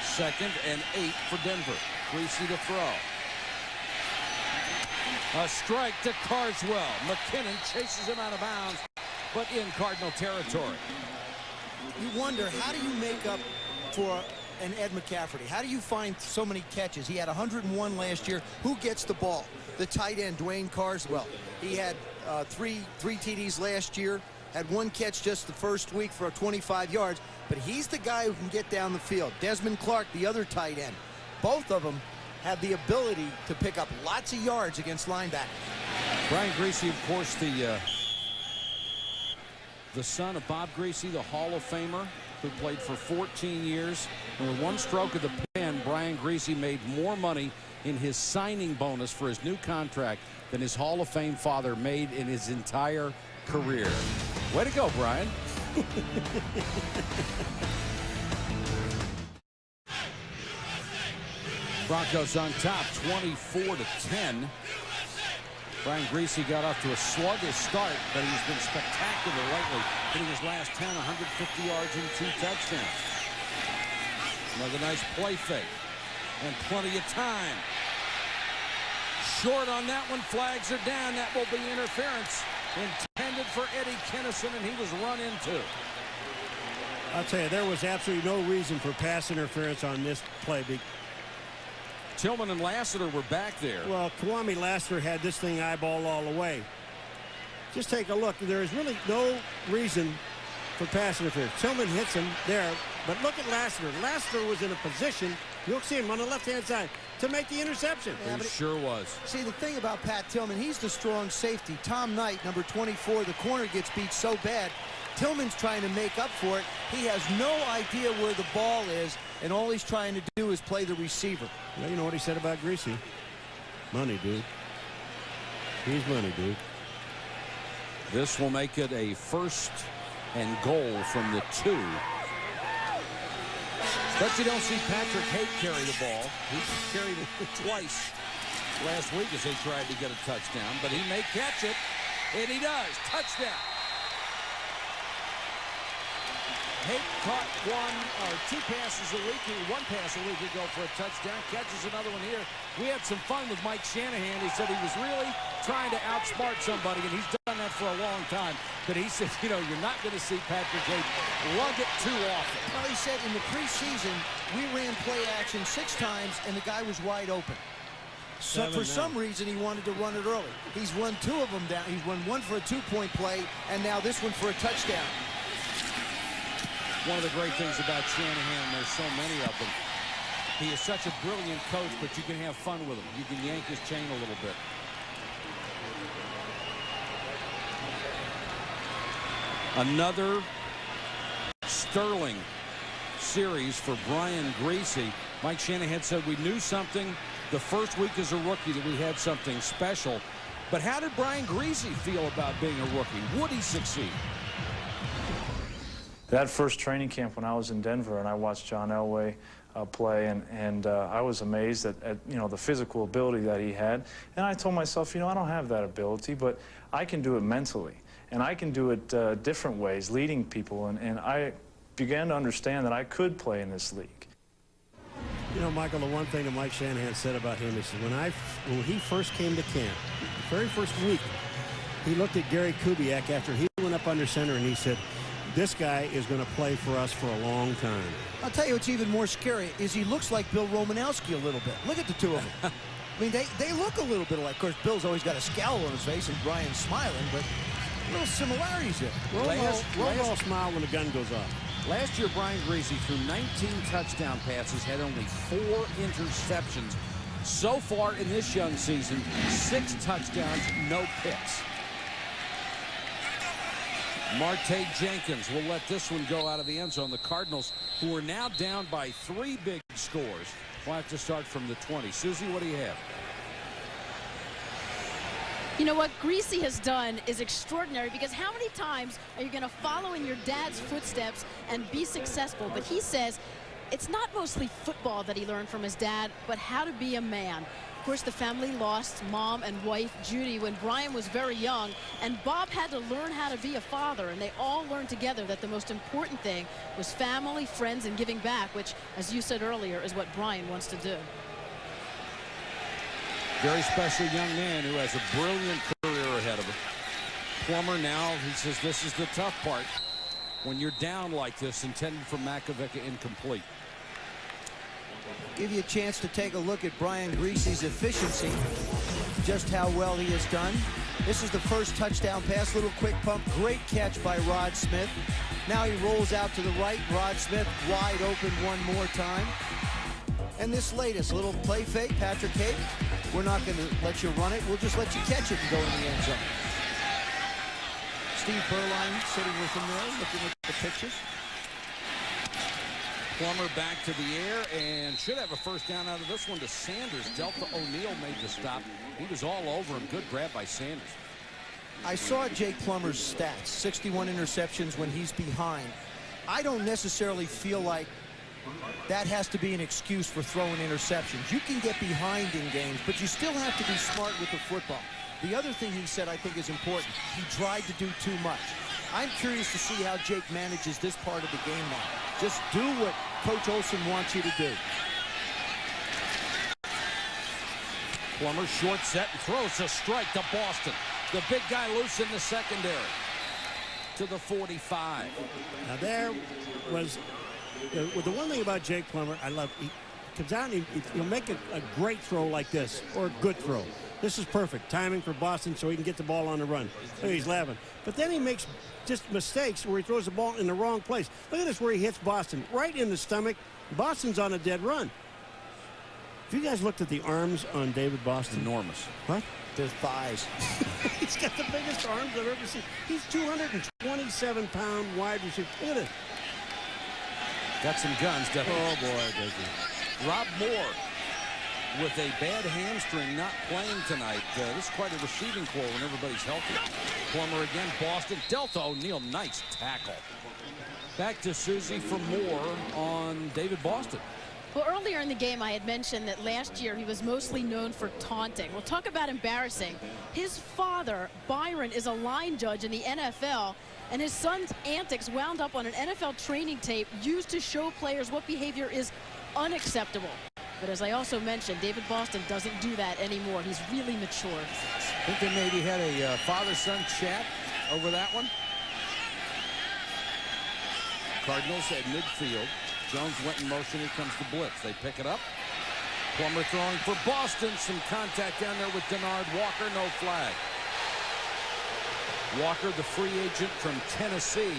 2nd and 8 for Denver. Greasy to throw. A strike to Carswell. McKinnon chases him out of bounds, but in Cardinal territory. You wonder, how do you make up for an Ed McCaffrey? How do you find so many catches? He had 101 last year. Who gets the ball? The tight end, Dwayne Carswell. He had three TDs last year, had 1 catch just the first week for 25 yards, but he's the guy who can get down the field. Desmond Clark, the other tight end. Both of them have the ability to pick up lots of yards against linebackers. Brian Greasy, of course, the son of Bob Greasy, the Hall of Famer, who played for 14 years. And with 1 stroke of the pen, Brian Greasy made more money in his signing bonus for his new contract than his Hall of Fame father made in his entire career. Way to go, Brian. Broncos on top, 24-10. Brian Greasy got off to a sluggish start, but he's been spectacular lately, hitting his last 10, 150 yards and 2 touchdowns. Another nice play fake. And plenty of time. Short on that one. Flags are down. That will be interference intended for Eddie Kennison, and he was run into. I'll tell you, there was absolutely no reason for pass interference on this play. Tillman and Lassiter were back there. Well, Kwame Lassiter had this thing eyeball all the way. Just take a look. There is really no reason for pass interference. Tillman hits him there, but look at Lassiter. Lassiter was in a position, you'll see him on the left-hand side, to make the interception. Yeah, he sure was. See, the thing about Pat Tillman, he's the strong safety. Tom Knight, number 24, the corner gets beat so bad. Tillman's trying to make up for it. He has no idea where the ball is, and all he's trying to do is play the receiver. Well, you know what he said about Greasy? Money, dude. He's money, dude. This will make it a 1st and goal from the 2. But you don't see Patrick Hape carry the ball. He carried it twice last week as they tried to get a touchdown, but he may catch it. And he does. Touchdown. Haight caught two passes a week, one pass a week ago for a touchdown, catches another one here. We had some fun with Mike Shanahan. He said he was really trying to outsmart somebody, and he's done that for a long time. But he said, you know, you're not going to see Patrick Haight lug it too often. Well, he said in the preseason, we ran play action 6 times, and the guy was wide open. So for some reason, he wanted to run it early. He's run 2 of them down. He's run 1 for a 2-point play, and now this one for a touchdown. One of the great things about Shanahan, there's so many of them, he is such a brilliant coach, but you can have fun with him. You can yank his chain a little bit. Another sterling series for Brian Griese. Mike Shanahan said we knew something the first week as a rookie, that we had something special. But how did Brian Griese feel about being a rookie? Would he succeed? That first training camp when I was in Denver and I watched John Elway play, and I was amazed at you know, the physical ability that he had. And I told myself, you know, I don't have that ability, but I can do it mentally. And I can do it different ways, leading people. And I began to understand that I could play in this league. You know, Michael, the one thing that Mike Shanahan said about him is when he first came to camp, the very first week, he looked at Gary Kubiak after he went up under center and he said, this guy is going to play for us for a long time. I'll tell you what's even more scary is he looks like Bill Romanowski a little bit. Look at the two of them. I mean, they look a little bit alike. Of course, Bill's always got a scowl on his face and Brian's smiling, but little similarities there. We'll all smile when the gun goes off. Last year, Brian Griese threw 19 touchdown passes, had only 4 interceptions. So far in this young season, 6 touchdowns, no picks. Marte Jenkins will let this one go out of the end zone. The Cardinals, who are now down by 3 big scores, will have to start from the 20. Susie, what do you have? You know what Griese has done is extraordinary, because how many times are you going to follow in your dad's footsteps and be successful? But he says it's not mostly football that he learned from his dad, but how to be a man. Of course, the family lost mom and wife Judy when Brian was very young, and Bob had to learn how to be a father, and they all learned together that the most important thing was family, friends, and giving back, which, as you said earlier, is what Brian wants to do. Very special young man who has a brilliant career ahead of him. Plummer now, he says this is the tough part. When you're down like this, intended for Makovicka, incomplete. Give you a chance to take a look at Brian Griese's efficiency, just how well he has done. This is the first touchdown pass, little quick pump, great catch by Rod Smith. Now he rolls out to the right, Rod Smith wide open one more time. And this latest little play fake, Patrick Haight, we're not going to let you run it, we'll just let you catch it and go in the end zone. Steve Berline sitting with him there, looking at the pictures. Plummer back to the air and should have a first down out of this one to Sanders. Delta O'Neal made the stop. He was all over him. Good grab by Sanders. I saw Jake Plummer's stats, 61 interceptions when he's behind. I don't necessarily feel like that has to be an excuse for throwing interceptions. You can get behind in games, but you still have to be smart with the football. The other thing he said I think is important, he tried to do too much. I'm curious to see how Jake manages this part of the game now. Just do what Coach Olsen wants you to do. Plummer short set and throws a strike to Boston. The big guy loose in the secondary. To the 45. Now there was the one thing about Jake Plummer I love. He comes out and he'll make a great throw like this, or a good throw. This is perfect timing for Boston so he can get the ball on the run. Oh, he's laughing. But then he makes just mistakes where he throws the ball in the wrong place. Look at this where he hits Boston right in the stomach. Boston's on a dead run. Have you guys looked at the arms on David Boston? Enormous. What? Their thighs. He's got the biggest arms I've ever seen. He's 227-pound wide receiver. Look at it. Got some guns, definitely. Oh, boy, does he. Rob Moore with a bad hamstring, not playing tonight. This is quite a receiving corps when everybody's healthy. Plummer again, Boston. Delta O'Neal, nice tackle. Back to Susie for more on David Boston. Well, earlier in the game, I had mentioned that last year he was mostly known for taunting. Well, talk about embarrassing. His father, Byron, is a line judge in the NFL, and his son's antics wound up on an NFL training tape used to show players what behavior is unacceptable. But as I also mentioned, David Boston doesn't do that anymore. He's really matured. I think they maybe had a father-son chat over that one. Cardinals at midfield. Jones went in motion. Here comes the blitz. They pick it up. Plummer throwing for Boston. Some contact down there with Denard Walker. No flag. Walker, the free agent from Tennessee,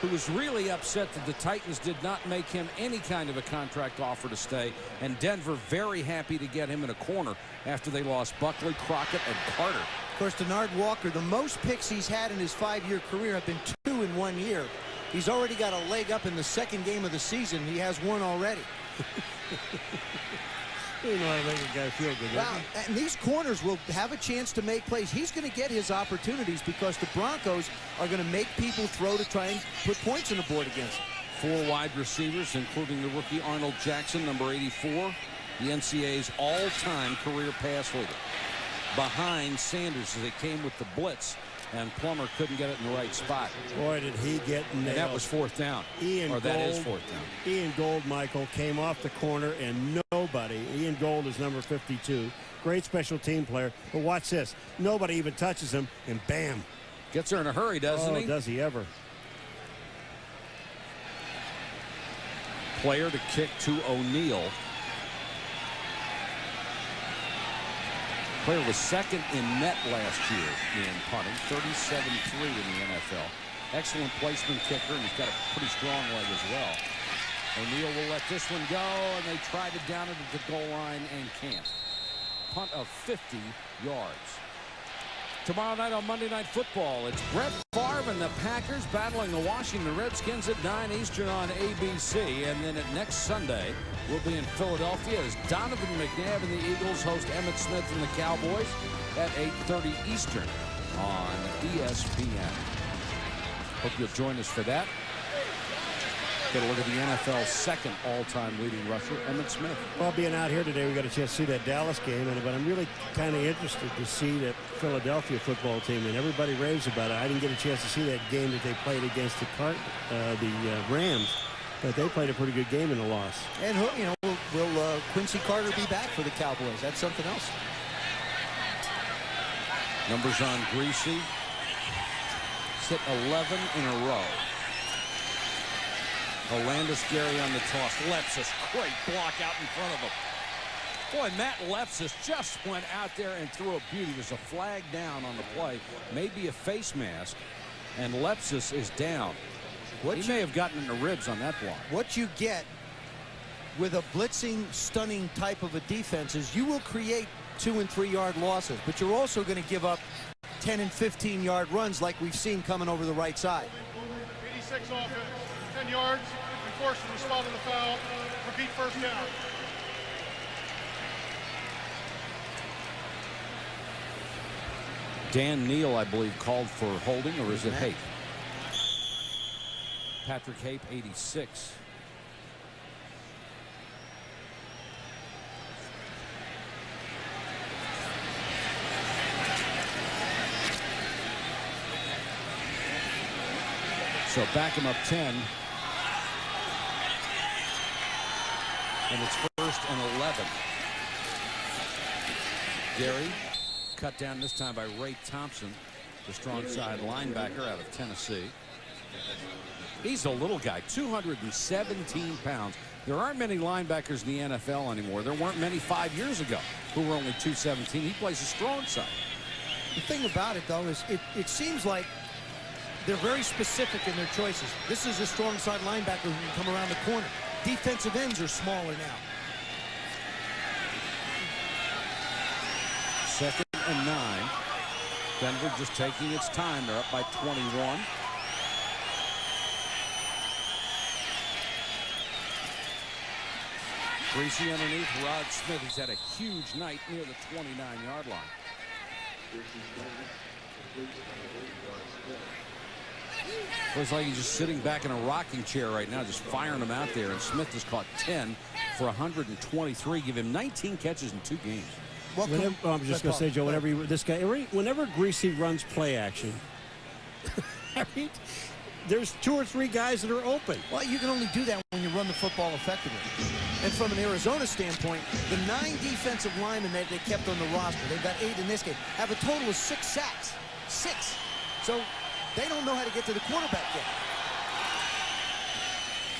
who was really upset that the Titans did not make him any kind of a contract offer to stay. And Denver very happy to get him in a corner after they lost Buckley, Crockett, and Carter. Of course, Denard Walker, the most picks he's had in his 5-year career have been 2 in 1 year. He's already got a leg up in the second game of the season. He has 1 already. You know how to make a guy feel good. Wow. And these corners will have a chance to make plays. He's going to get his opportunities because the Broncos are going to make people throw to try and put points on the board against them. 4 wide receivers, including the rookie Arnold Jackson, number 84, the NCAA's all-time career pass leader. Behind Sanders as they came with the blitz, and Plummer couldn't get it in the right spot. Boy, did he get nailed. And that was 4th down. That is 4th down. Ian Gold, Michael, came off the corner, and nobody. Ian Gold is number 52. Great special team player. But watch this. Nobody even touches him, and bam. Gets there in a hurry, doesn't he? Oh, does he ever. Player to kick to O'Neal. Player was second in net last year in punting, 37-3 in the NFL. Excellent placement kicker, and he's got a pretty strong leg as well. O'Neal will let this one go, and they try to down it at the goal line and can't. Punt of 50 yards. Tomorrow night on Monday Night Football, it's Brett Favre and the Packers battling the Washington Redskins at 9 Eastern on ABC. And then at next Sunday, we'll be in Philadelphia as Donovan McNabb and the Eagles host Emmitt Smith and the Cowboys at 8:30 Eastern on ESPN. Hope you'll join us for that. Get a look at the NFL's second all-time leading rusher, Emmitt Smith. Well, being out here today, we got a chance to see that Dallas game, but I'm really kind of interested to see that Philadelphia football team, and everybody raves about it. I didn't get a chance to see that game that they played against the Rams, but they played a pretty good game in the loss. And you know, will Quincy Carter be back for the Cowboys? That's something else. Numbers on Greasy. Hit 11 in a row. Olandis Gary on the toss. Lepsis, great block out in front of him. Boy, Matt Lepsis just went out there and threw a beauty. There's a flag down on the play. Maybe a face mask, and Lepsis is down. He may have gotten in the ribs on that block. What you get with a blitzing, stunning type of a defense is you will create 2- and 3-yard losses, but you're also going to give up 10- and 15-yard runs like we've seen coming over the right side. 86 offense. 10 yards, be forced to respond to the foul, repeat first down. Dan Neal, I believe, called for holding, or is it Hape? Patrick Hape, 86. So back him up 10. And it's 1st and 11. Gary cut down this time by Ray Thompson, the strong side linebacker out of Tennessee. He's a little guy, 217 pounds. There aren't many linebackers in the NFL anymore. There weren't many 5 years ago who were only 217. He plays a strong side. The thing about it, though, is it seems like they're very specific in their choices. This is a strong side linebacker who can come around the corner. Defensive ends are smaller now. 2nd and 9. Denver just taking its time. They're up by 21. Greasy underneath Rod Smith. He's had a huge night near the 29-yard line. Looks like he's just sitting back in a rocking chair right now, just firing them out there. And Smith has caught 10 for 123. Give him 19 catches in 2 games. I'm just going to say, Joe, whenever Greasy runs play action, I mean, there's 2 or 3 guys that are open. Well, you can only do that when you run the football effectively. And from an Arizona standpoint, the 9 defensive linemen that they kept on the roster, they've got 8 in this game, have a total of 6 sacks. 6. So they don't know how to get to the quarterback yet.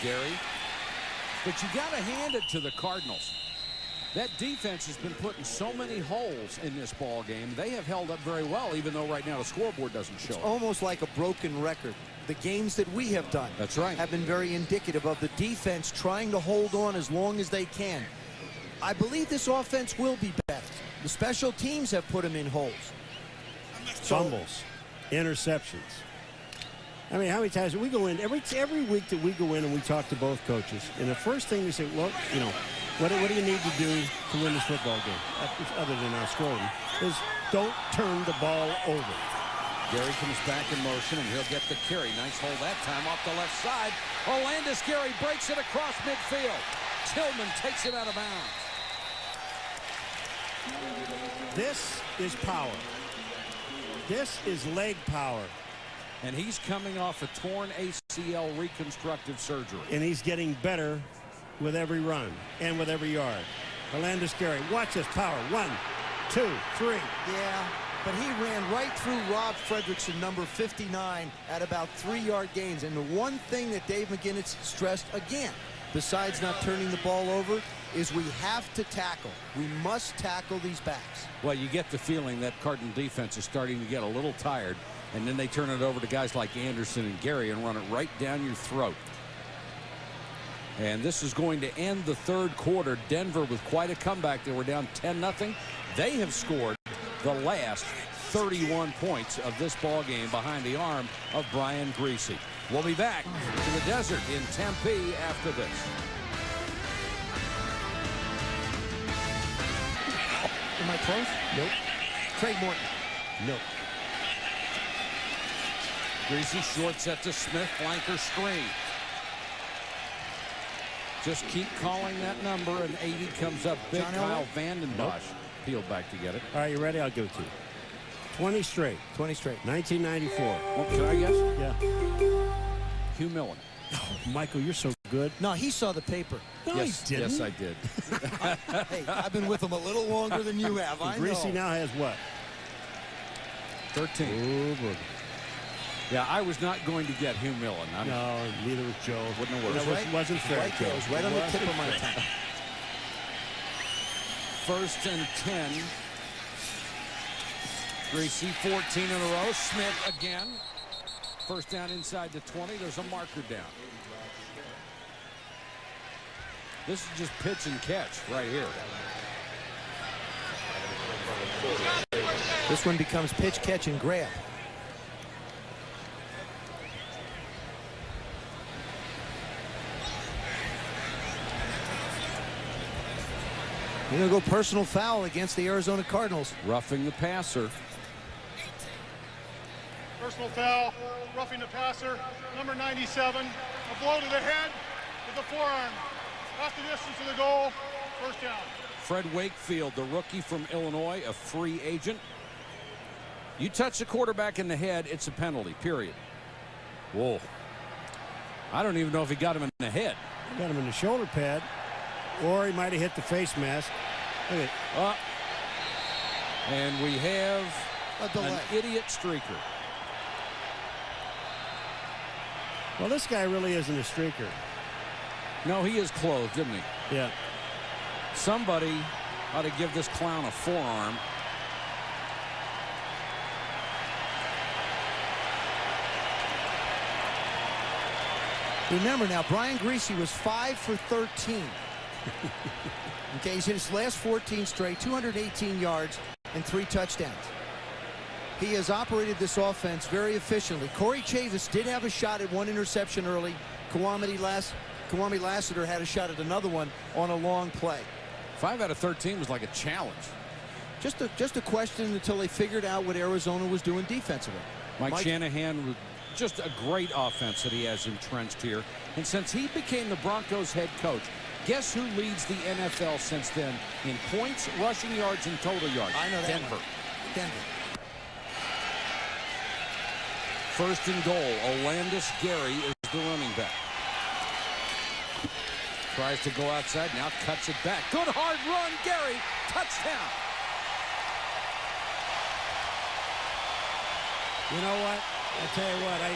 Gary, but you got to hand it to the Cardinals. That defense has been put in so many holes in this ball game. They have held up very well, even though right now the scoreboard doesn't show. It's almost like a broken record. The games that we have done, that's right, have been very indicative of the defense trying to hold on as long as they can. I believe this offense will be better. The special teams have put them in holes. Fumbles, interceptions. I mean, how many times do we go in every week that we go in and we talk to both coaches, and the first thing we say, well, you know, what do you need to do to win this football game, other than scoring, is don't turn the ball over. Gary comes back in motion, and he'll get the carry. Nice hold that time off the left side. Orlandis Gary breaks it across midfield. Tillman takes it out of bounds. This is power. This is leg power. And he's coming off a torn ACL reconstructive surgery. And he's getting better with every run and with every yard. Orlandis Gary, watch this power. 1, 2, 3. Yeah. But he ran right through Rob Fredrickson, number 59, at about 3-yard gains. And the one thing that Dave McGinnis stressed again, besides not turning the ball over, is we have to tackle. We must tackle these backs. Well, you get the feeling that Cardinal defense is starting to get a little tired, and then they turn it over to guys like Anderson and Gary and run it right down your throat. And this is going to end the 3rd quarter. Denver with quite a comeback. They were down 10-0. They have scored the last 31 points of this ball game behind the arm of Brian Greasy. We'll be back to the desert in Tempe after this. Am I close? Nope. Craig Morton. Nope. Greasy short set to Smith, flanker screen. Just keep calling that number, and 80 comes up big. Kyle Vandenbosch. Nope. Peeled back to get it. All right, you ready? I'll give it to you. 20 straight. 20 straight. 1994. Well, can I guess? Yeah. Hugh Millen. Oh, Michael, you're so good. No, he saw the paper. No, yes, he didn't. Yes, I did. Hey, I've been with him a little longer than you have. I know. Greasy now has what? 13. Oh, boy. Yeah, I was not going to get Hugh Millen. No, neither was Joe. Wouldn't have worked. Right? Wasn't fair. Right, Joe. It was right on the tip of my tongue. 1st and 10. Greasy 14 in a row. Smith again. 1st down inside the 20. There's a marker down. This is just pitch and catch right here. This one becomes pitch, catch, and grab. You're going to go personal foul against the Arizona Cardinals. Roughing the passer. Personal foul, roughing the passer, number 97. A blow to the head with the forearm. Half the distance to the goal, 1st down. Fred Wakefield, the rookie from Illinois, a free agent. You touch the quarterback in the head, it's a penalty, period. Whoa. I don't even know if he got him in the head. He got him in the shoulder pad, or he might have hit the face mask. Look at and we have an idiot streaker. Well, this guy really isn't a streaker. No, he is clothed, isn't he? Yeah. Somebody ought to give this clown a forearm. Remember now, Brian Greasy was 5 for 13. Okay, he's hit his last 14 straight, 218 yards and 3 touchdowns. He has operated this offense very efficiently. Corey Chavis did have a shot at 1 interception early. Kwame Lassiter had a shot at another one on a long play. 5 out of 13 was like a challenge. Just a question until they figured out what Arizona was doing defensively. Mike Shanahan Just a great offense that he has entrenched here. And since he became the Broncos head coach, guess who leads the NFL since then in points, rushing yards, and total yards? I know that. Denver. Denver. First and goal. Olandis Gary is the running back. Tries to go outside. Now cuts it back. Good hard run. Gary. Touchdown. You know what? I tell you what, I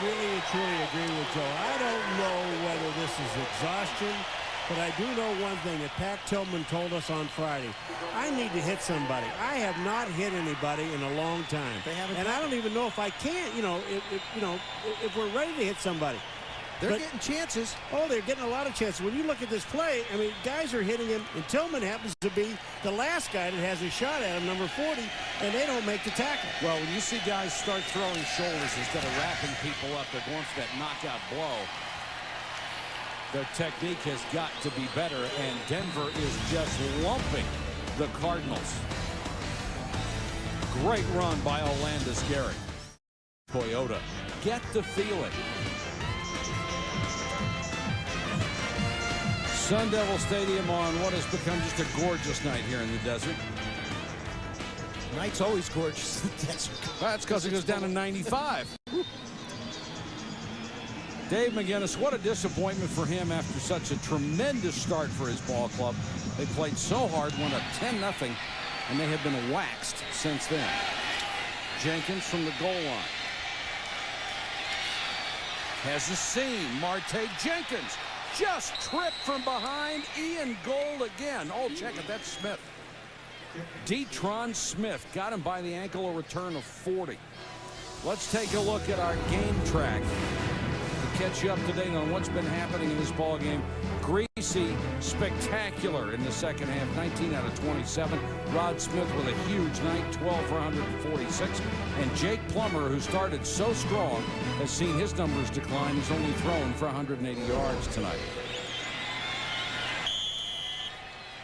really and truly agree with Joe. I don't know whether this is exhaustion, but I do know one thing that Pat Tillman told us on Friday. I need to hit somebody. I have not hit anybody in a long time. And I don't even know if I can, if we're ready to hit somebody. They're getting chances. Oh, they're getting a lot of chances. When you look at this play, I mean, guys are hitting him, and Tillman happens to be the last guy that has a shot at him, number 40, and they don't make the tackle. Well, when you see guys start throwing shoulders instead of wrapping people up, they're going for that knockout blow. Their technique has got to be better, and Denver is just lumping the Cardinals. Great run by Olandis Gary. Toyota, get the feeling. Sun Devil Stadium on what has become just a gorgeous night here in the desert. Night's always gorgeous in the desert. That's because it goes down to 95. Dave McGinnis, what a disappointment for him after such a tremendous start for his ball club. They played so hard, won a 10-0, and they have been waxed since then. Jenkins from the goal line. Has the seam. Marte Jenkins just tripped from behind. Ian Gold again. Oh, check it. That's Smith. Detron Smith got him by the ankle, a return of 40. Let's take a look at our game track to catch you up to date on what's been happening in this ball game. Greasy, spectacular in the second half, 19 out of 27. Rod Smith with a huge night, 12 for 146. And Jake Plummer, who started so strong, has seen his numbers decline. He's only thrown for 180 yards tonight.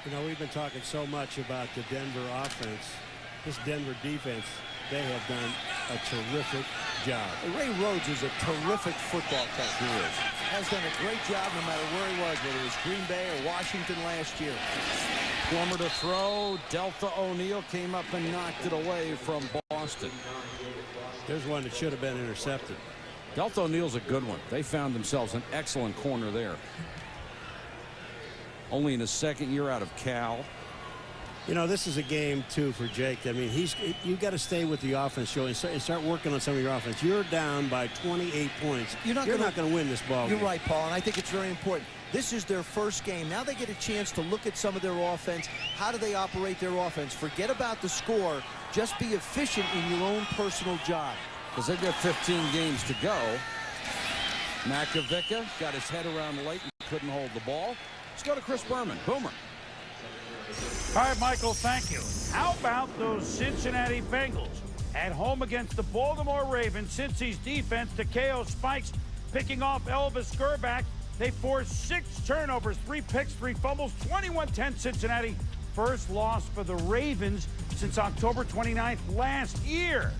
You know, we've been talking so much about the Denver offense. This Denver defense, they have done a terrific job. Ray Rhodes is a terrific football coach. He is. Has done a great job no matter where he was, whether it was Green Bay or Washington last year. Plummer to throw. Delta O'Neal came up and knocked it away from Boston. There's one that should have been intercepted. Delta O'Neal's a good one. They found themselves an excellent corner there. Only in his second year out of Cal. You know, this is a game, too, for Jake. I mean, you've got to stay with the offense, Joe, and start working on some of your offense. You're down by 28 points. You're not going to win this ball game. You're right, Paul, and I think it's very important. This is their first game. Now they get a chance to look at some of their offense. How do they operate their offense? Forget about the score. Just be efficient in your own personal job. Because they've got 15 games to go. Makovica got his head around late and couldn't hold the ball. Let's go to Chris Berman. Boomer. All right, Michael, thank you. How about those Cincinnati Bengals at home against the Baltimore Ravens? Cincy's defense to KO Spikes picking off Elvis Gerback. They forced 6 turnovers, 3 picks, 3 fumbles, 21-10 Cincinnati. First loss for the Ravens since October 29th last year.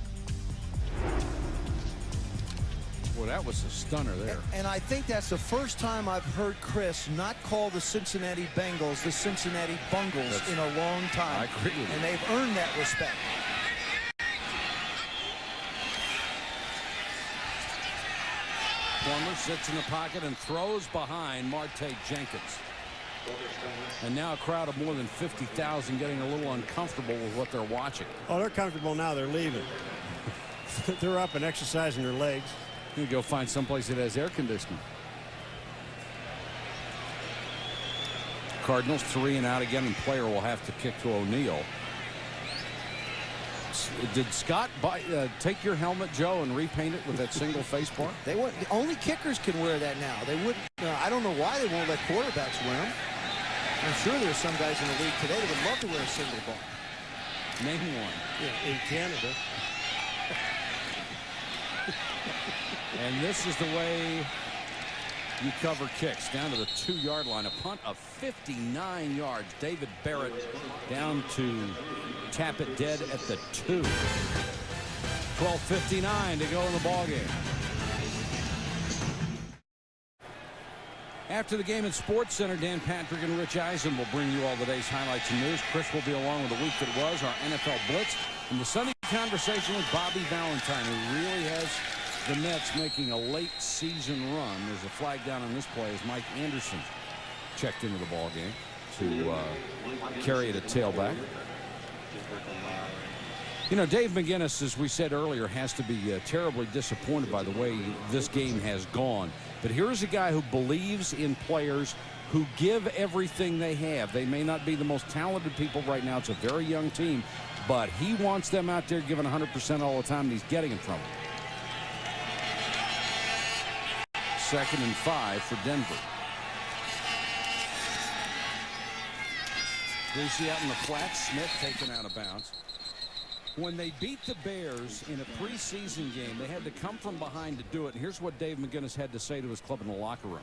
Well, that was a stunner there. And I think that's the first time I've heard Chris not call the Cincinnati Bengals the Cincinnati Bungles in a long time. I agree with you. And they've earned that respect. Plummer sits in the pocket and throws behind Marte Jenkins. And now a crowd of more than 50,000 getting a little uncomfortable with what they're watching. Oh, they're comfortable now. They're leaving. They're up and exercising their legs. You go find someplace that has air conditioning. Cardinals 3 and out again, and player will have to kick to O'Neal. Did Scott take your helmet, Joe, and repaint it with that single face part? They won't. Only kickers can wear that now. They wouldn't. I don't know why they won't let quarterbacks wear them. I'm sure there's some guys in the league today that would love to wear a single ball. Name one. Yeah, in Canada. And this is the way you cover kicks. Down to the 2-yard line. A punt of 59 yards. David Barrett down to tap it dead at the 2. 12:59 to go in the ball game. After the game at Sports Center, Dan Patrick and Rich Eisen will bring you all the day's highlights and news. Chris will be along with the week that was, our NFL Blitz, and the Sunday conversation with Bobby Valentine, who really has the Mets making a late season run. There's a flag down on this play as Mike Anderson checked into the ball game to carry it at tailback. You know, Dave McGinnis, as we said earlier, has to be terribly disappointed by the way this game has gone. But here's a guy who believes in players who give everything they have. They may not be the most talented people right now. It's a very young team, but he wants them out there giving 100% all the time, and he's getting it from them. 2nd and 5 for Denver. Greasy out in the flat. Smith taken out of bounds. When they beat the Bears in a preseason game, they had to come from behind to do it. And here's what Dave McGinnis had to say to his club in the locker room.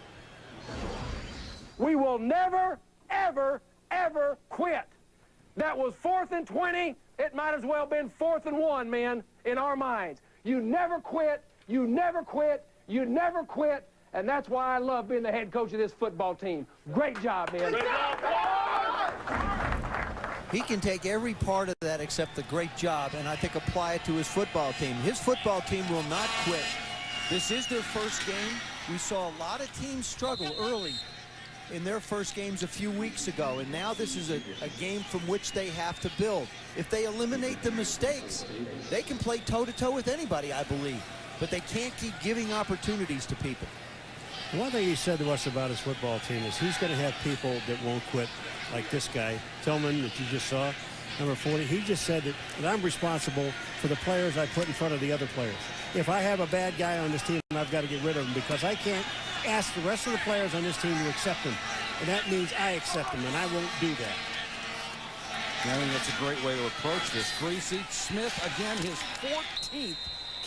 We will never, ever, ever quit. That was 4th and 20. It might as well have been 4th and 1, man, in our minds. You never quit. You never quit. You never quit. And that's why I love being the head coach of this football team. Great job, man. He can take every part of that except the great job, and I think apply it to his football team. His football team will not quit. This is their first game. We saw a lot of teams struggle early in their first games a few weeks ago, and now this is a game from which they have to build. If they eliminate the mistakes, they can play toe-to-toe with anybody, I believe. But they can't keep giving opportunities to people. One thing he said to us about his football team is he's going to have people that won't quit, like this guy, Tillman, that you just saw, number 40. He just said that I'm responsible for the players I put in front of the other players. If I have a bad guy on this team, I've got to get rid of him because I can't ask the rest of the players on this team to accept him. And that means I accept him, and I won't do that. I think that's a great way to approach this. Greasy Smith, again, his 14th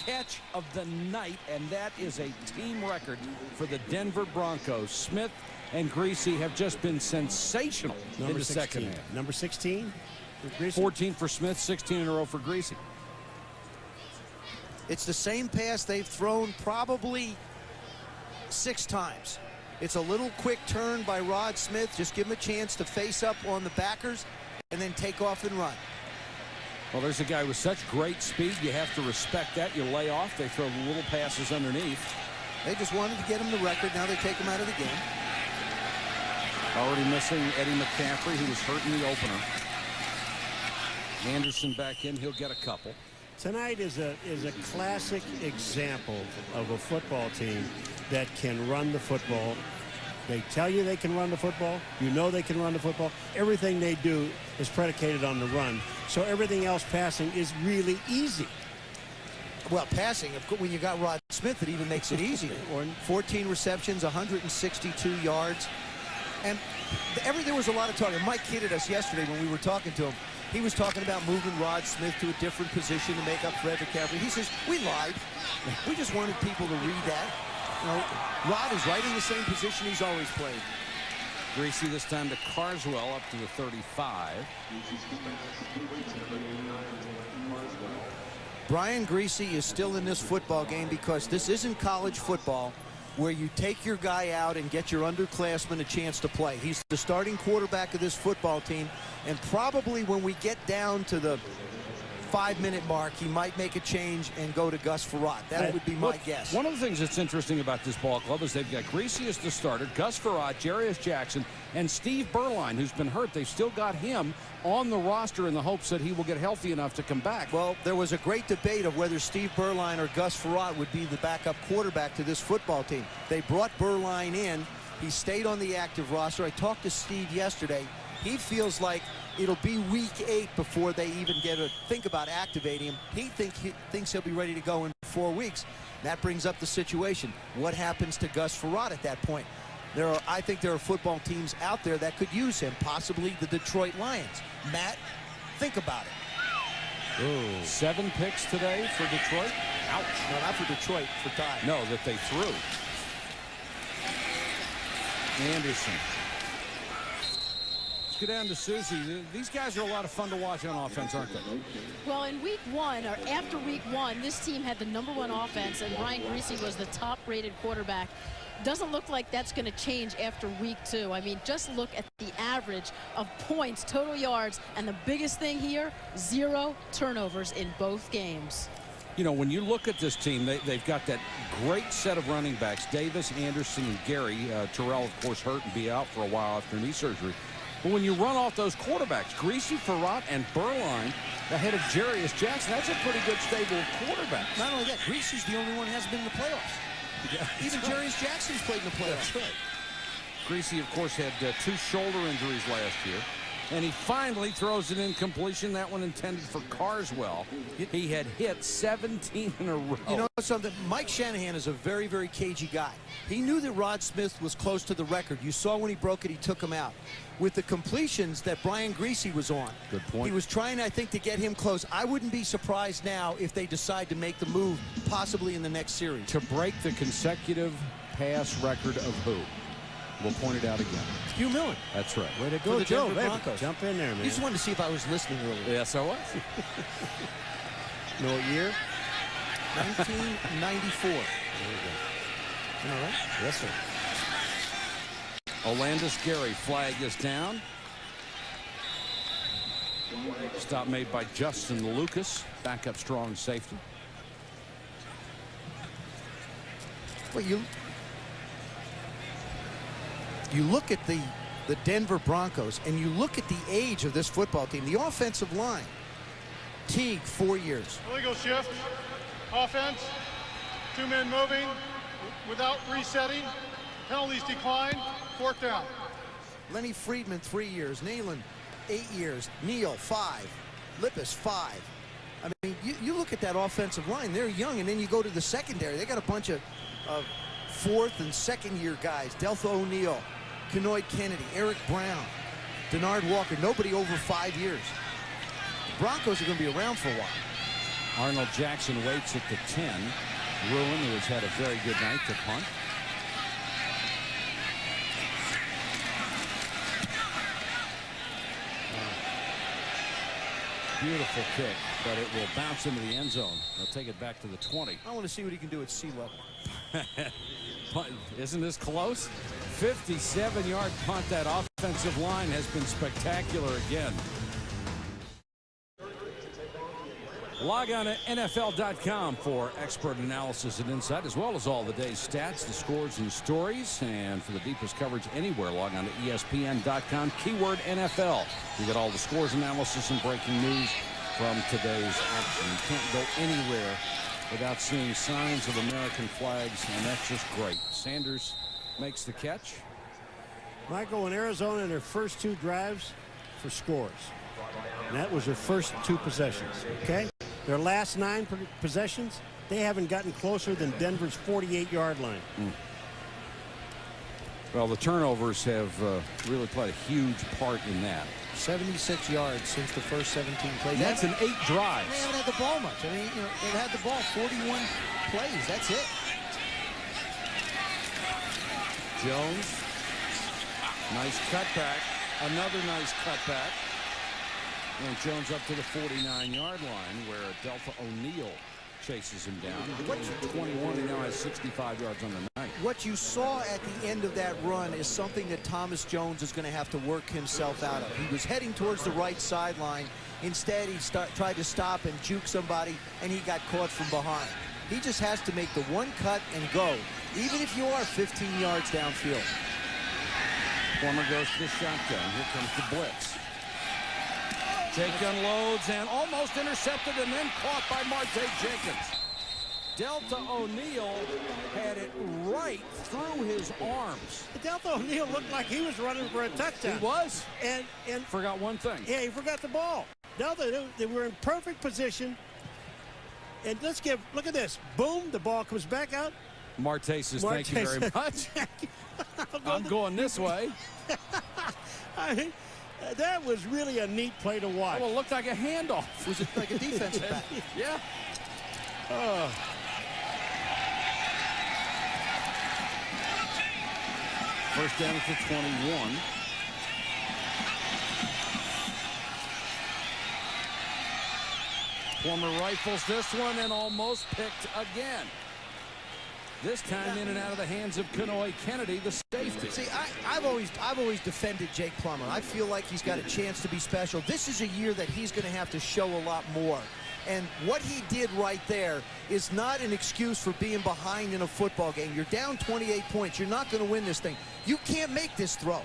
catch of the night, and that is a team record for the Denver Broncos. Smith and Greasy have just been sensational in the second half. Number 16 for Greasy. 14 for Smith, 16 in a row for Greasy. It's the same pass they've thrown probably 6 times. It's a little quick turn by Rod Smith. Just give him a chance to face up on the backers and then take off and run. Well, there's a guy with such great speed. You have to respect that. You lay off. They throw the little passes underneath. They just wanted to get him the record. Now they take him out of the game. Already missing Eddie McCaffrey, who was hurt in the opener. Anderson back in. He'll get a couple. Tonight is a classic example of a football team that can run the football. They tell you they can run the football. You know they can run the football. Everything they do is predicated on the run. So everything else passing is really easy. Well, passing, when you got Rod Smith, it even makes it easier. 14 receptions, 162 yards. And there was a lot of talk. Mike kidded us yesterday when we were talking to him. He was talking about moving Rod Smith to a different position to make up for Ed McCaffrey. He says, we lied. We just wanted people to read that. You know, Rod is right in the same position he's always played. Greasy this time to Carswell up to the 35. Brian Greasy is still in this football game because this isn't college football where you take your guy out and get your underclassmen a chance to play. He's the starting quarterback of this football team, and probably when we get down to the 5-minute mark, he might make a change and go to Gus Frerotte. That would be my guess. One of the things that's interesting about this ball club is they've got Greasy as the starter, Gus Frerotte, Jarius Jackson, and Steve Berline, who's been hurt. They've still got him on the roster in the hopes that he will get healthy enough to come back. Well, there was a great debate of whether Steve Berline or Gus Frerotte would be the backup quarterback to this football team. They brought Berline in. He stayed on the active roster. I talked to Steve yesterday. He feels like it'll be week 8 before they even think about activating him. He thinks he'll be ready to go in 4 weeks. That brings up the situation. What happens to Gus Frerotte at that point? I think there are football teams out there that could use him, possibly the Detroit Lions. Matt, think about it. Ooh. 7 picks today for Detroit. Ouch. No, not for Detroit, for Ty. No, that they threw. Anderson. Let's go down to Susie. These guys are a lot of fun to watch on offense, aren't they? Well, in week 1, or after week 1, this team had the #1 offense, and Brian Greasy was the top-rated quarterback doesn't look like that's going to change after week 2. I mean, just look at the average of points, total yards, and the biggest thing here, 0 turnovers in both games. You know, when you look at this team, they've got that great set of running backs, Davis, Anderson, and Gary. Terrell, of course, hurt and be out for a while after knee surgery. But when you run off those quarterbacks, Greasy, Farrat, and Burline ahead of Jarius Jackson, that's a pretty good stable of quarterbacks. Not only that, Greasy's the only one who hasn't been in the playoffs. Yeah, even right. Jarius Jackson's played in the playoffs. That's right. Greasy, of course, had 2 shoulder injuries last year. And he finally throws an incompletion, that one intended for Carswell. He had hit 17 in a row. You know something? Mike Shanahan is a very, very cagey guy. He knew that Rod Smith was close to the record. You saw when he broke it, he took him out. With the completions that Brian Greasy was on, good point. He was trying, I think, to get him close. I wouldn't be surprised now if they decide to make the move, possibly in the next series. To break the consecutive pass record of who? We'll point it out again. Hugh Millen. That's right. Way to For go, the Joe. Denver Broncos. Jump in there, man. You just wanted to see if I was listening earlier. Yes, I was. No year? 1994. There you go. All right? Yes, sir. Olandis Gary, flag is down. Stop made by Justin Lucas, backup strong safety. Well, you look at the Denver Broncos and you look at the age of this football team, the offensive line. Teague, 4 years. Illegal shift, offense, 2 men moving without resetting, penalties decline, 4th down. Lenny Friedman, 3 years. Neyland, 8 years. Neal, 5. Lippis, 5. I mean, you look at that offensive line, they're young, and then you go to the secondary. They got a bunch of 4th and 2nd year guys. Deltha O'Neal, Kenoid Kennedy, Eric Brown, Denard Walker, nobody over 5 years. The Broncos are going to be around for a while. Arnold Jackson waits at the 10. Ruin, who has had a very good night, to punt. Beautiful kick, but it will bounce into the end zone. They'll take it back to the 20. I want to see what he can do at sea level. Isn't this close? 57-yard punt. That offensive line has been spectacular again. Log on to NFL.com for expert analysis and insight, as well as all the day's stats, the scores, and stories. And for the deepest coverage anywhere, log on to ESPN.com, keyword NFL. You get all the scores, analysis, and breaking news from today's action. You can't go anywhere without seeing signs of American flags, and that's just great. Sanders makes the catch. Michael, in Arizona, in their first 2 drives for scores. And that was their first 2 possessions, okay? Their last 9 possessions, they haven't gotten closer than Denver's 48-yard line. Well, the turnovers have really played a huge part in that. 76 yards since the first 17 plays. That's in 8 drives. They haven't had the ball much. I mean, you know, they've had the ball 41 plays. That's it. Jones, nice cutback. Another nice cutback. And Jones up to the 49-yard line, where Deltha O'Neal chases him down. 21, he now has 65 yards on the night. What you saw at the end of that run is something that Thomas Jones is going to have to work himself out of. He was heading towards the right sideline. Instead, he tried to stop and juke somebody, and he got caught from behind. He just has to make the one cut and go, even if you are 15 yards downfield. Plummer goes to the shotgun. Here comes the blitz. Jake unloads and almost intercepted and then caught by Marte Jenkins. Deltha O'Neal had it right through his arms. Deltha O'Neal looked like he was running for a touchdown. He was. And forgot one thing. Yeah, he forgot the ball. Deltha, they were in perfect position. And look at this. Boom, the ball comes back out. Marte says, thank you very much. I'm going this way. I mean, that was really a neat play to watch. Well, it looked like a handoff. Was it like a defensive back? Yeah. First down at the 21. Plummer rifles this one and almost picked again. This time in and out of the hands of Kenoy Kennedy, the safety. See, I've always defended Jake Plummer. I feel like he's got a chance to be special. This is a year that he's going to have to show a lot more. And what he did right there is not an excuse for being behind in a football game. You're down 28 points. You're not going to win this thing. You can't make this throw.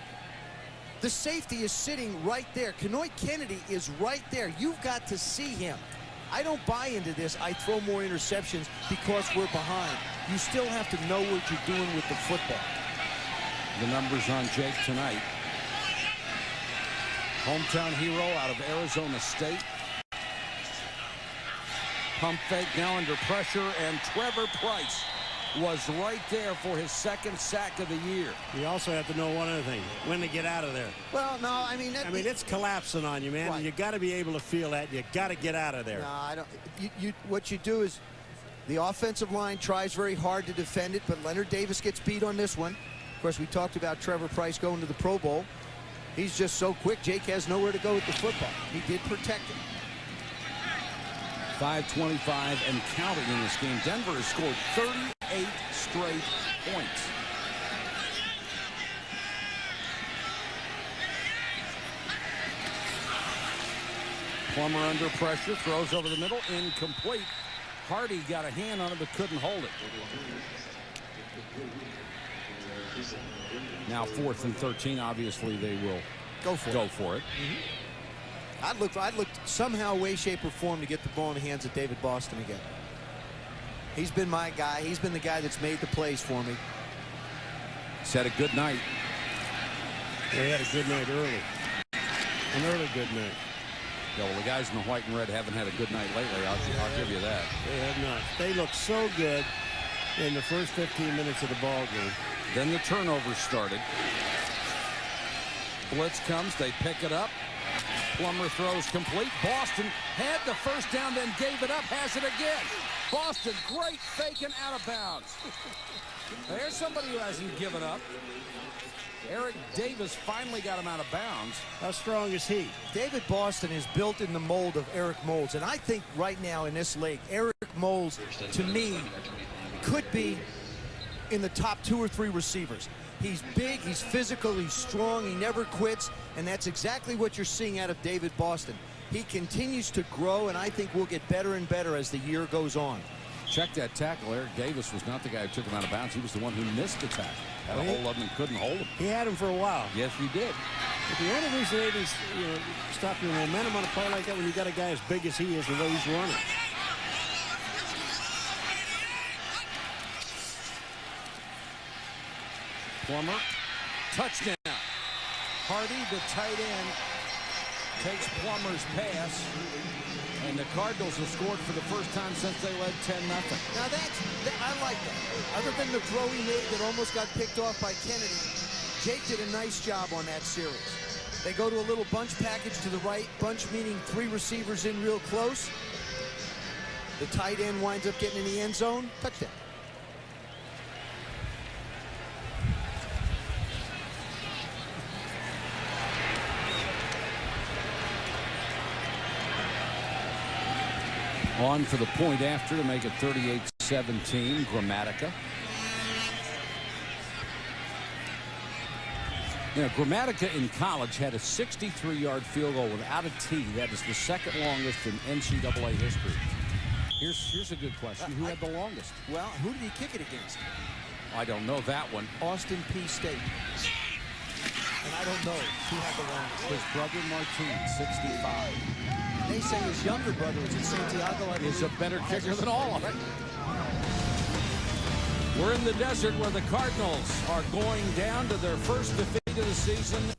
The safety is sitting right there. Kenoy Kennedy is right there. You've got to see him. I don't buy into this. I throw more interceptions because we're behind. You still have to know what you're doing with the football. The numbers on Jake tonight. Hometown hero out of Arizona State. Pump fake now under pressure, and Trevor Price was right there for his second sack of the year. You also have to know one other thing, when to get out of there. Well, no, I mean, it's collapsing on you, man. Right. You got to be able to feel that. You got to get out of there. No, I don't. What you do is the offensive line tries very hard to defend it, but Leonard Davis gets beat on this one. Of course, we talked about Trevor Price going to the Pro Bowl. He's just so quick. Jake has nowhere to go with the football. He did protect him. 5:25 and counting in this game. Denver has scored 38 straight points. Plummer under pressure, throws over the middle, incomplete. Hardy got a hand on it but couldn't hold it. Now 4th and 13. Obviously they will go for it. Mm-hmm. I'd look somehow, way, shape, or form to get the ball in the hands of David Boston again. He's been my guy. He's been the guy that's made the plays for me. He's had a good night. They had a good night early. An early good night. Yeah, well, the guys in the white and red haven't had a good night lately. I'll give you that. They have not. They look so good in the first 15 minutes of the ball game. Then the turnover started. Blitz comes. They pick it up. Plummer throws complete. Boston had the first down, then gave it up, has it again. Boston, great fake and out of bounds. There's somebody who hasn't given up. Eric Davis finally got him out of bounds. How strong is he? David Boston is built in the mold of Eric Moulds, and I think right now in this league, Eric Moulds, to me, could be in the top 2 or 3 receivers. He's big, he's physical, he's strong, he never quits, and that's exactly what you're seeing out of David Boston. He continues to grow, and I think we'll get better and better as the year goes on. Check that tackle. Eric Davis was not the guy who took him out of bounds. He was the one who missed the tackle. Had a hold of him and couldn't hold him. He had him for a while. Yes, he did. But the only reason they didn't stop your momentum on a play like that when you got a guy as big as he is, the way he's running. Plummer, touchdown. Hardy, the tight end, takes Plummer's pass, and the Cardinals have scored for the first time since they led 10-0. Now I like that. Other than the throw he made that almost got picked off by Kennedy, Jake did a nice job on that series. They go to a little bunch package to the right, bunch meaning 3 receivers in real close. The tight end winds up getting in the end zone, touchdown. On for the point after to make it 38-17, Gramatica. You know, Gramatica in college had a 63-yard field goal without a tee. That is the second longest in NCAA history. Here's a good question. Who had the longest? Well, who did he kick it against? I don't know that one. Austin P. State. And I don't know who had the longest. His brother Martin, 65. They say his younger brother is in Santiago. Is a better kicker than all of them. We're in the desert where the Cardinals are going down to their first defeat of the season.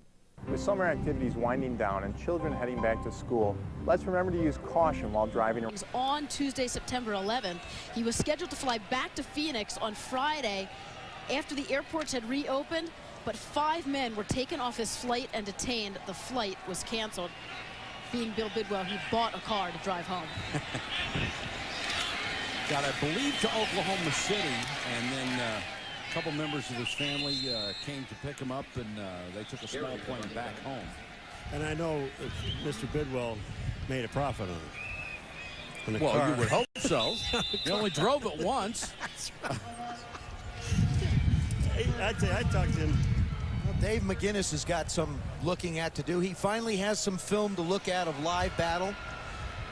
With summer activities winding down and children heading back to school, let's remember to use caution while driving. He's on Tuesday, September 11th. He was scheduled to fly back to Phoenix on Friday after the airports had reopened, but 5 men were taken off his flight and detained. The flight was canceled. Being Bill Bidwell, he bought a car to drive home. Got, I believe, to Oklahoma City, and then a couple members of his family came to pick him up, and they took a small plane back home. And I know Mr. Bidwell made a profit on it. Well, you would hope so. He only drove it once. I talked to him. Well, Dave McGinnis has got some looking at to do. He finally has some film to look at of live battle.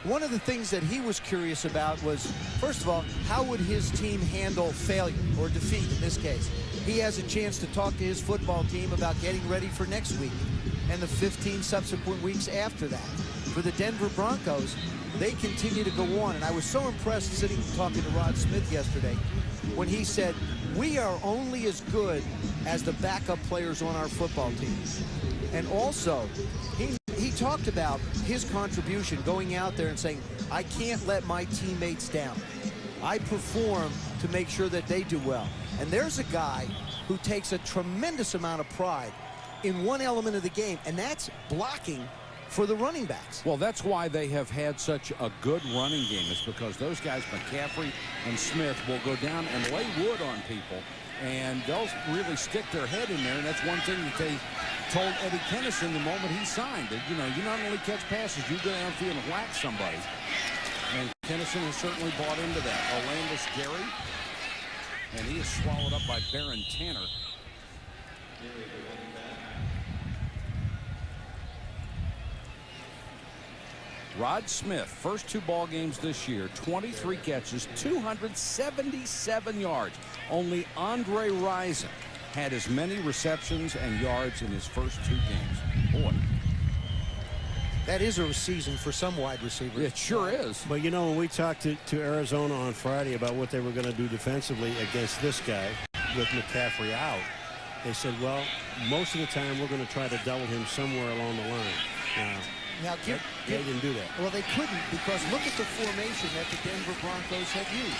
One of the things that he was curious about was, first of all, how would his team handle failure or defeat in this case? He has a chance to talk to his football team about getting ready for next week and the 15 subsequent weeks after that. For the Denver Broncos, they continue to go on. And I was so impressed sitting and talking to Rod Smith yesterday when he said, we are only as good as the backup players on our football team. And also, he talked about his contribution going out there and saying, I can't let my teammates down. I perform to make sure that they do well. And there's a guy who takes a tremendous amount of pride in one element of the game, and that's blocking for the running backs. Well, that's why they have had such a good running game. It's because those guys, McCaffrey and Smith, will go down and lay wood on people, and they'll really stick their head in there. And that's one thing that they told Eddie Kennison the moment he signed. That, you know, you not only catch passes, you go downfield and whack somebody. And Kennison has certainly bought into that. Orlandis Gary, and he is swallowed up by Baron Tanner. Rod Smith, first 2 ball games this year, 23 catches, 277 yards. Only Andre Rison had as many receptions and yards in his first 2 games. Boy. That is a season for some wide receivers. It sure is. But, you know, when we talked to Arizona on Friday about what they were going to do defensively against this guy with McCaffrey out, they said, well, most of the time we're going to try to double him somewhere along the line. Now, they didn't do that. Well, they couldn't, because look at the formation that the Denver Broncos have used.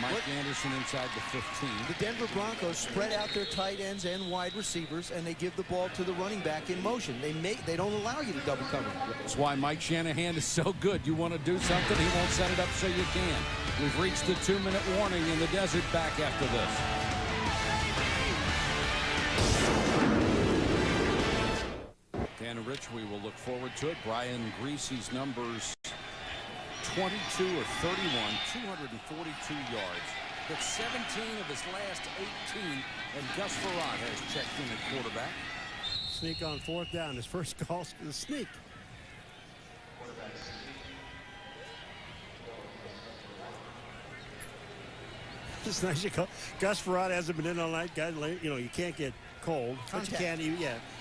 Mike Anderson inside the 15. The Denver Broncos spread out their tight ends and wide receivers, and they give the ball to the running back in motion. They don't allow you to double cover. That's why Mike Shanahan is so good. You want to do something, he won't set it up so you can. We've reached the 2-minute warning in the desert. Back after this. Dan and Rich, we will look forward to it. Brian Greasy's numbers 22 of 31, 242 yards. Hit 17 of his last 18, and Gus Frerotte has checked in at quarterback. Sneak on 4th down. His first call is the sneak. It's nice you call. Gus Frerotte hasn't been in all night. Guys, you know, you can't get cold, but you can't even,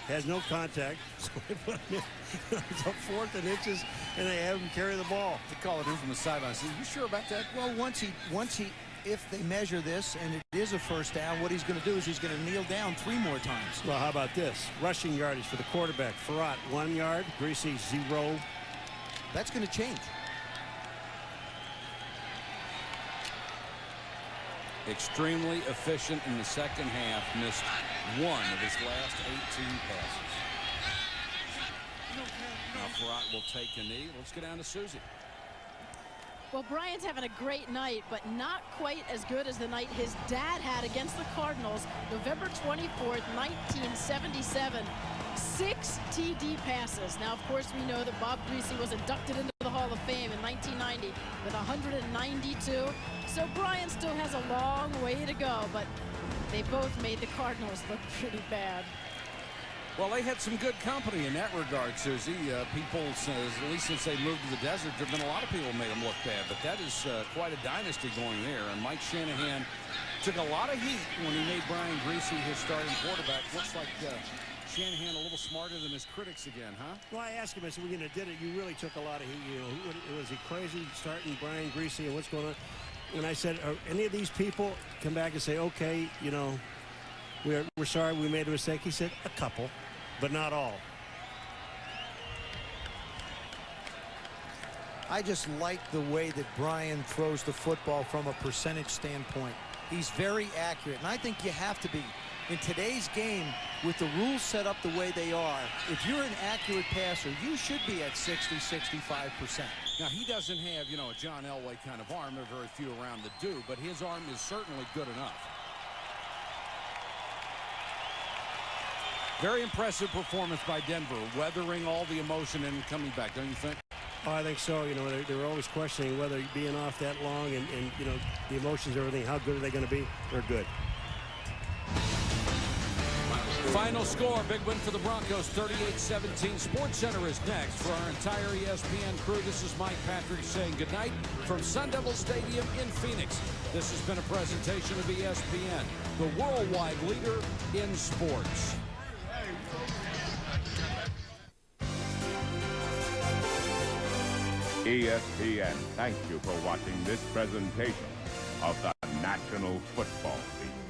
has no contact. So they put him in. It's up 4th and inches, and they have him carry the ball. They call it in from the sideline. Are you sure about that? Well, if they measure this and it is a first down, what he's going to do is he's going to kneel down 3 more times. Well, how about this? Rushing yardage for the quarterback. Frerotte, 1 yard. Greasy, 0. That's going to change. Extremely efficient in the second half. Missed 1 of his last 18 passes. Now Frerotte will take a knee. Let's go down to Susie. Well, Brian's having a great night, but not quite as good as the night his dad had against the Cardinals, November 24th, 1977. 6 TD passes. Now, of course, we know that Bob Greasy was inducted into the Hall of Fame in 1990 with 192. So Brian still has a long way to go, but they both made the Cardinals look pretty bad. Well, they had some good company in that regard, Susie. People, at least since they moved to the desert, there have been a lot of people who made them look bad, but that is quite a dynasty going there. And Mike Shanahan took a lot of heat when he made Brian Greasy his starting quarterback. Looks like Shanahan a little smarter than his critics again, huh? Well, I asked him, I said, well, you know, did it? You really took a lot of heat. You know, was he crazy starting Brian Greasy and what's going on? And I said, are any of these people come back and say, okay, you know, we're sorry we made a mistake? He said, a couple, but not all. I just like the way that Brian throws the football from a percentage standpoint. He's very accurate, and I think you have to be. In today's game, with the rules set up the way they are, if you're an accurate passer, you should be at 60, 65%. Now, he doesn't have, you know, a John Elway kind of arm. There are very few around that do, but his arm is certainly good enough. Very impressive performance by Denver, weathering all the emotion and coming back, don't you think? Oh, I think so. You know, they were always questioning whether being off that long and you know, the emotions, everything, how good are they going to be? They're good. Final score, big win for the Broncos, 38-17. Sports Center is next. For our entire ESPN crew, this is Mike Patrick saying goodnight from Sun Devil Stadium in Phoenix. This has been a presentation of ESPN, the worldwide leader in sports. ESPN, thank you for watching this presentation of the National Football League.